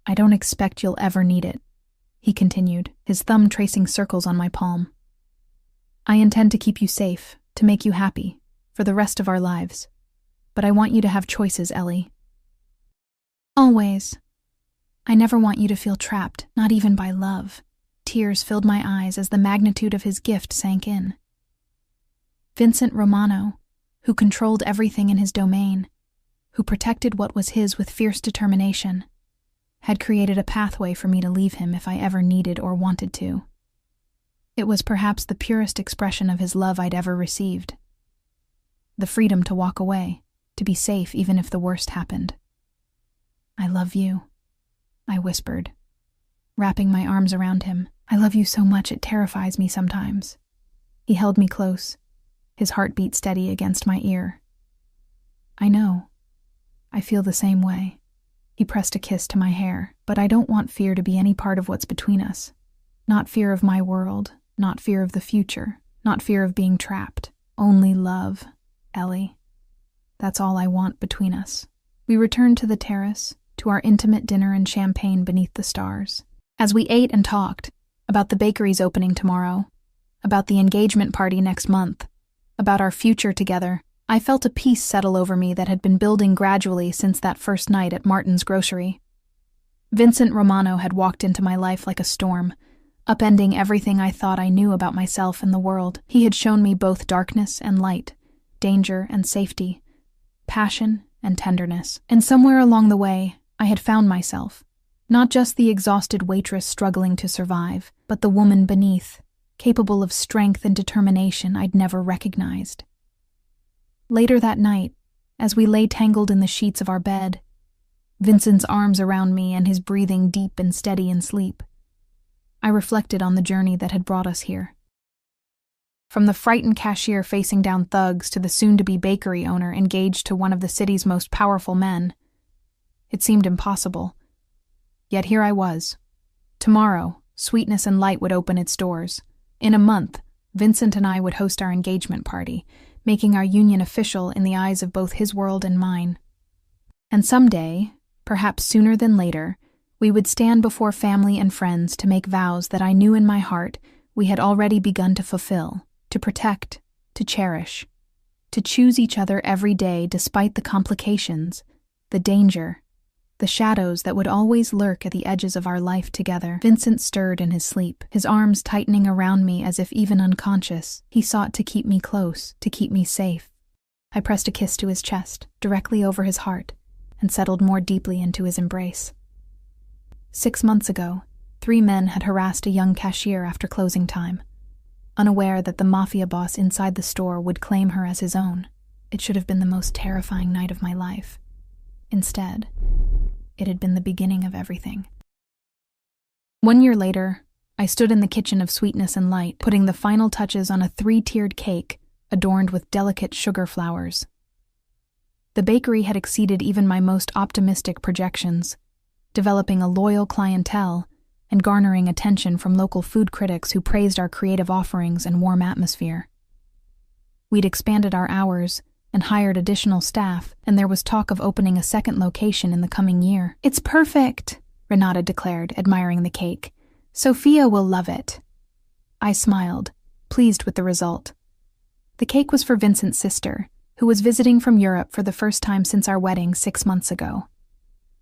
I don't expect you'll ever need it," he continued, his thumb tracing circles on my palm. "I intend to keep you safe, to make you happy, for the rest of our lives. But I want you to have choices, Ellie. Always. I never want you to feel trapped, not even by love." Tears filled my eyes as the magnitude of his gift sank in. Vincent Romano, who controlled everything in his domain, who protected what was his with fierce determination, had created a pathway for me to leave him if I ever needed or wanted to. It was perhaps the purest expression of his love I'd ever received. The freedom to walk away, to be safe even if the worst happened. "I love you," I whispered, wrapping my arms around him. "I love you so much it terrifies me sometimes." He held me close, his heartbeat steady against my ear. "I know. I feel the same way." He pressed a kiss to my hair. "But I don't want fear to be any part of what's between us. Not fear of my world, Not fear of the future, not fear of being trapped. Only love, Ellie. That's all I want between us. We returned to the terrace, to our intimate dinner and champagne beneath the stars. As we ate and talked, about the bakery's opening tomorrow, about the engagement party next month, about our future together, I felt a peace settle over me that had been building gradually since that first night at Martin's grocery. Vincent Romano had walked into my life like a storm, upending everything I thought I knew about myself and the world. He had shown me both darkness and light, danger and safety, passion and tenderness. And somewhere along the way, I had found myself, not just the exhausted waitress struggling to survive, but the woman beneath, capable of strength and determination I'd never recognized. Later that night, as we lay tangled in the sheets of our bed, Vincent's arms around me and his breathing deep and steady in sleep, I reflected on the journey that had brought us here. From the frightened cashier facing down thugs to the soon-to-be bakery owner engaged to one of the city's most powerful men, it seemed impossible. Yet here I was. Tomorrow, Sweetness and Light would open its doors. In a month, Vincent and I would host our engagement party, making our union official in the eyes of both his world and mine. And someday, perhaps sooner than later, we would stand before family and friends to make vows that I knew in my heart we had already begun to fulfill, to protect, to cherish, to choose each other every day despite the complications, the danger, the shadows that would always lurk at the edges of our life together. Vincent stirred in his sleep, his arms tightening around me as if even unconscious. He sought to keep me close, to keep me safe. I pressed a kiss to his chest, directly over his heart, and settled more deeply into his embrace. 6 months ago, 3 men had harassed a young cashier after closing time, unaware that the Mafia boss inside the store would claim her as his own. It should have been the most terrifying night of my life. Instead, it had been the beginning of everything. 1 year later, I stood in the kitchen of Sweetness and Light, putting the final touches on a 3-tiered cake adorned with delicate sugar flowers. The bakery had exceeded even my most optimistic projections, developing a loyal clientele and garnering attention from local food critics who praised our creative offerings and warm atmosphere. We'd expanded our hours and hired additional staff, and there was talk of opening a second location in the coming year. "It's perfect," Renata declared, admiring the cake. "Sophia will love it." I smiled, pleased with the result. The cake was for Vincent's sister, who was visiting from Europe for the first time since our wedding 6 months ago.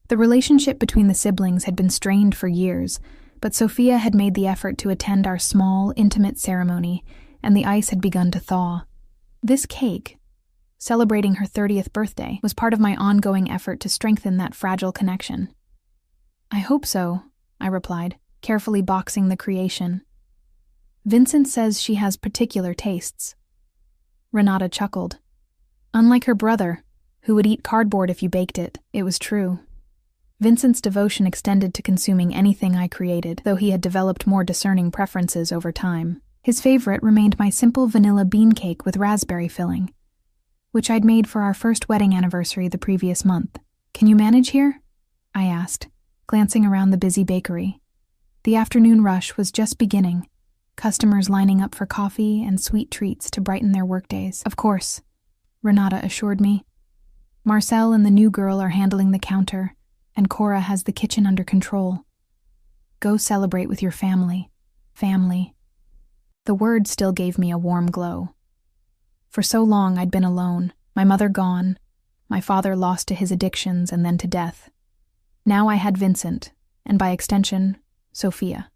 The relationship between the siblings had been strained for years, but Sophia had made the effort to attend our small, intimate ceremony, and the ice had begun to thaw. This cake, celebrating her 30th birthday, was part of my ongoing effort to strengthen that fragile connection. "I hope so," I replied, carefully boxing the creation. "Vincent says she has particular tastes." Renata chuckled. Unlike her brother, who would eat cardboard if you baked it, it was true. Vincent's devotion extended to consuming anything I created, though he had developed more discerning preferences over time. His favorite remained my simple vanilla bean cake with raspberry filling, which I'd made for our first wedding anniversary the previous month. "Can you manage here?" I asked, glancing around the busy bakery. The afternoon rush was just beginning, customers lining up for coffee and sweet treats to brighten their workdays. "Of course," Renata assured me. "Marcel and the new girl are handling the counter, and Cora has the kitchen under control. Go celebrate with your family. Family." The word still gave me a warm glow. For so long I'd been alone, my mother gone, my father lost to his addictions and then to death. Now I had Vincent, and by extension, Sophia.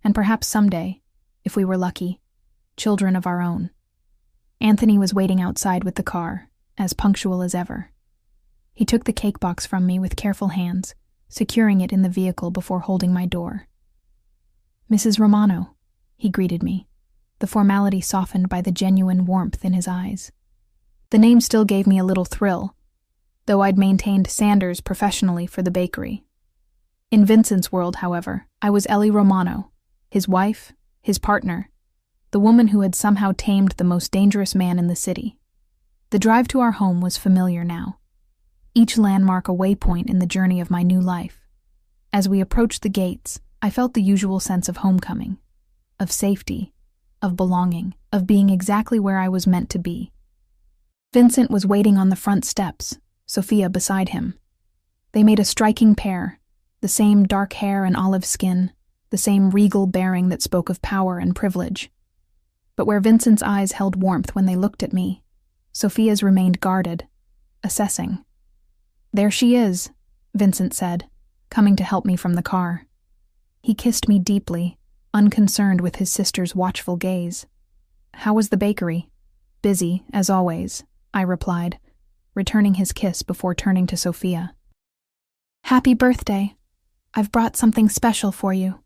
And perhaps someday, if we were lucky, children of our own. Anthony was waiting outside with the car, as punctual as ever. He took the cake box from me with careful hands, securing it in the vehicle before holding my door. "Mrs. Romano," he greeted me, the formality softened by the genuine warmth in his eyes. The name still gave me a little thrill, though I'd maintained Sanders professionally for the bakery. In Vincent's world, however, I was Ellie Romano, his wife, his partner, the woman who had somehow tamed the most dangerous man in the city. The drive to our home was familiar now, each landmark a waypoint in the journey of my new life. As we approached the gates, I felt the usual sense of homecoming. of safety, of belonging, of being exactly where I was meant to be. Vincent was waiting on the front steps, Sophia beside him. They made a striking pair, the same dark hair and olive skin, the same regal bearing that spoke of power and privilege. But where Vincent's eyes held warmth when they looked at me, Sophia's remained guarded, assessing. "There she is," Vincent said, coming to help me from the car. He kissed me deeply, unconcerned with his sister's watchful gaze. "How was the bakery?" "Busy, as always," I replied, returning his kiss before turning to Sophia. "Happy birthday. I've brought something special for you."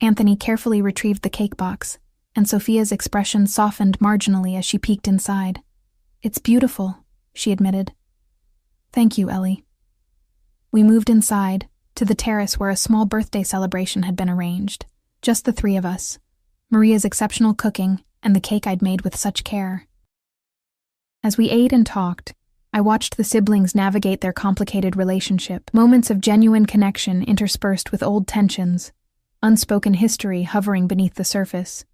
Anthony carefully retrieved the cake box, and Sophia's expression softened marginally as she peeked inside. "It's beautiful," she admitted. "Thank you, Ellie." We moved inside, to the terrace where a small birthday celebration had been arranged. Just the three of us, Maria's exceptional cooking and the cake I'd made with such care. As we ate and talked, I watched the siblings navigate their complicated relationship, moments of genuine connection interspersed with old tensions, unspoken history hovering beneath the surface.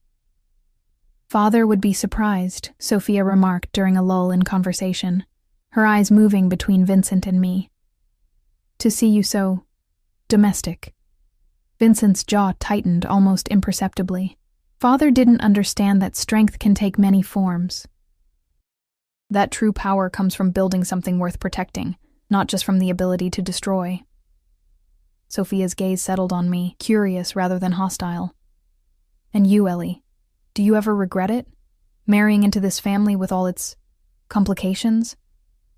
"Father would be surprised," Sophia remarked during a lull in conversation, her eyes moving between Vincent and me. "To see you so domestic." Vincent's jaw tightened almost imperceptibly. Father didn't understand that strength can take many forms. That true power comes from building something worth protecting, not just from the ability to destroy. Sophia's gaze settled on me, curious rather than hostile. "And you, Ellie, do you ever regret it? Marrying into this family with all its complications?"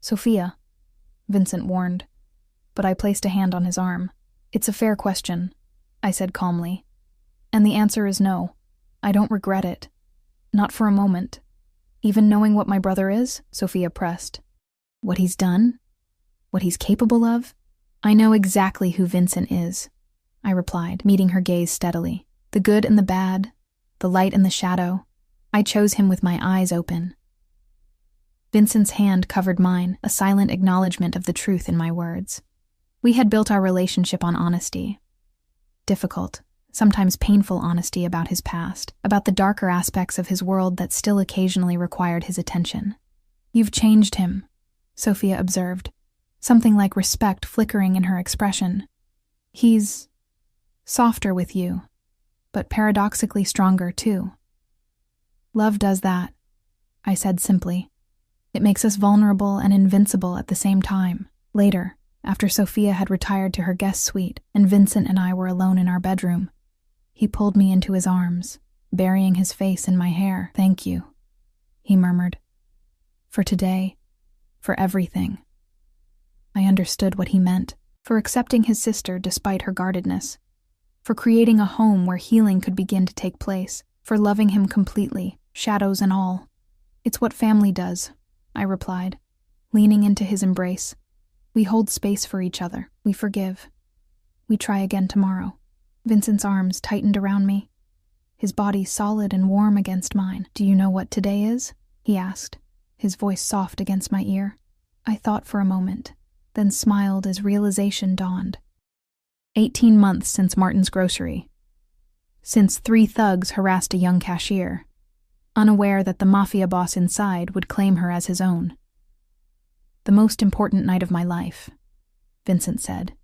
"Sophia," Vincent warned, but I placed a hand on his arm. "It's a fair question," I said calmly. "And the answer is no. I don't regret it. Not for a moment. Even knowing what my brother is," Sophia pressed. "What he's done? What he's capable of? I know exactly who Vincent is," I replied, meeting her gaze steadily. "The good and the bad, the light and the shadow. I chose him with my eyes open." Vincent's hand covered mine, a silent acknowledgement of the truth in my words. We had built our relationship on honesty. Difficult, sometimes painful honesty about his past, about the darker aspects of his world that still occasionally required his attention. "You've changed him," Sophia observed, something like respect flickering in her expression. "He's softer with you, but paradoxically stronger too." "Love does that," I said simply. "It makes us vulnerable and invincible at the same time." Later, after Sophia had retired to her guest suite and Vincent and I were alone in our bedroom, he pulled me into his arms, burying his face in my hair. "Thank you," he murmured. "For today, for everything." I understood what he meant, for accepting his sister despite her guardedness, for creating a home where healing could begin to take place, for loving him completely, shadows and all. "It's what family does," I replied, leaning into his embrace. "We hold space for each other. We forgive. We try again tomorrow." Vincent's arms tightened around me, his body solid and warm against mine. "Do you know what today is?" he asked, his voice soft against my ear. I thought for a moment, then smiled as realization dawned. 18 months since Martin's grocery. Since 3 thugs harassed a young cashier, unaware that the Mafia boss inside would claim her as his own. "The most important night of my life," Vincent said,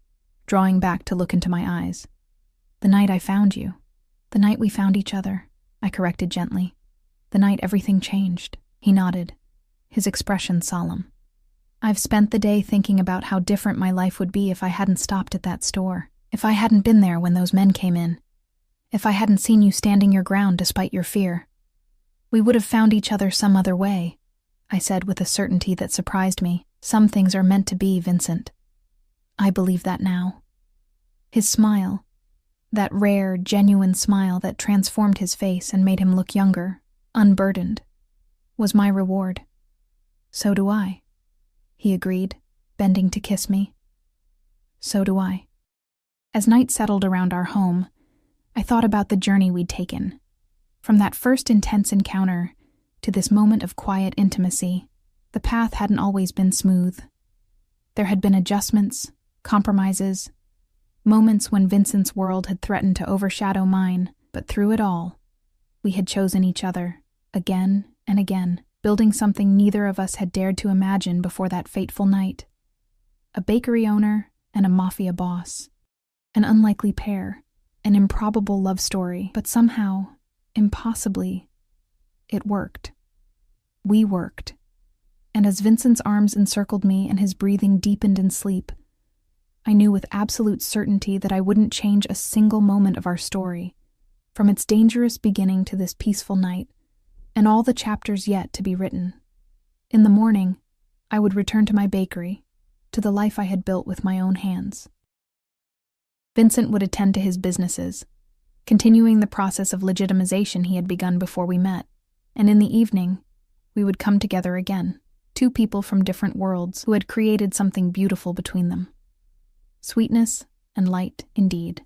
drawing back to look into my eyes. "The night I found you. The night we found each other," I corrected gently. "The night everything changed." He nodded, his expression solemn. "I've spent the day thinking about how different my life would be if I hadn't stopped at that store, if I hadn't been there when those men came in, if I hadn't seen you standing your ground despite your fear. We would have found each other some other way," I said with a certainty that surprised me. "Some things are meant to be, Vincent. I believe that now." His smile, that rare, genuine smile that transformed his face and made him look younger, unburdened, was my reward. "So do I," he agreed, bending to kiss me. "So do I." As night settled around our home, I thought about the journey we'd taken. From that first intense encounter to this moment of quiet intimacy, the path hadn't always been smooth. There had been adjustments, compromises, moments when Vincent's world had threatened to overshadow mine, But through it all, we had chosen each other, again and again, building something neither of us had dared to imagine before that fateful night. A bakery owner and a mafia boss. An unlikely pair, an improbable love story, but somehow, impossibly, it worked. We worked. And as Vincent's arms encircled me and his breathing deepened in sleep, I knew with absolute certainty that I wouldn't change a single moment of our story, from its dangerous beginning to this peaceful night, and all the chapters yet to be written. In the morning, I would return to my bakery, to the life I had built with my own hands. Vincent would attend to his businesses, continuing the process of legitimization he had begun before we met, and in the evening, we would come together again, two people from different worlds who had created something beautiful between them. Sweetness and light, indeed.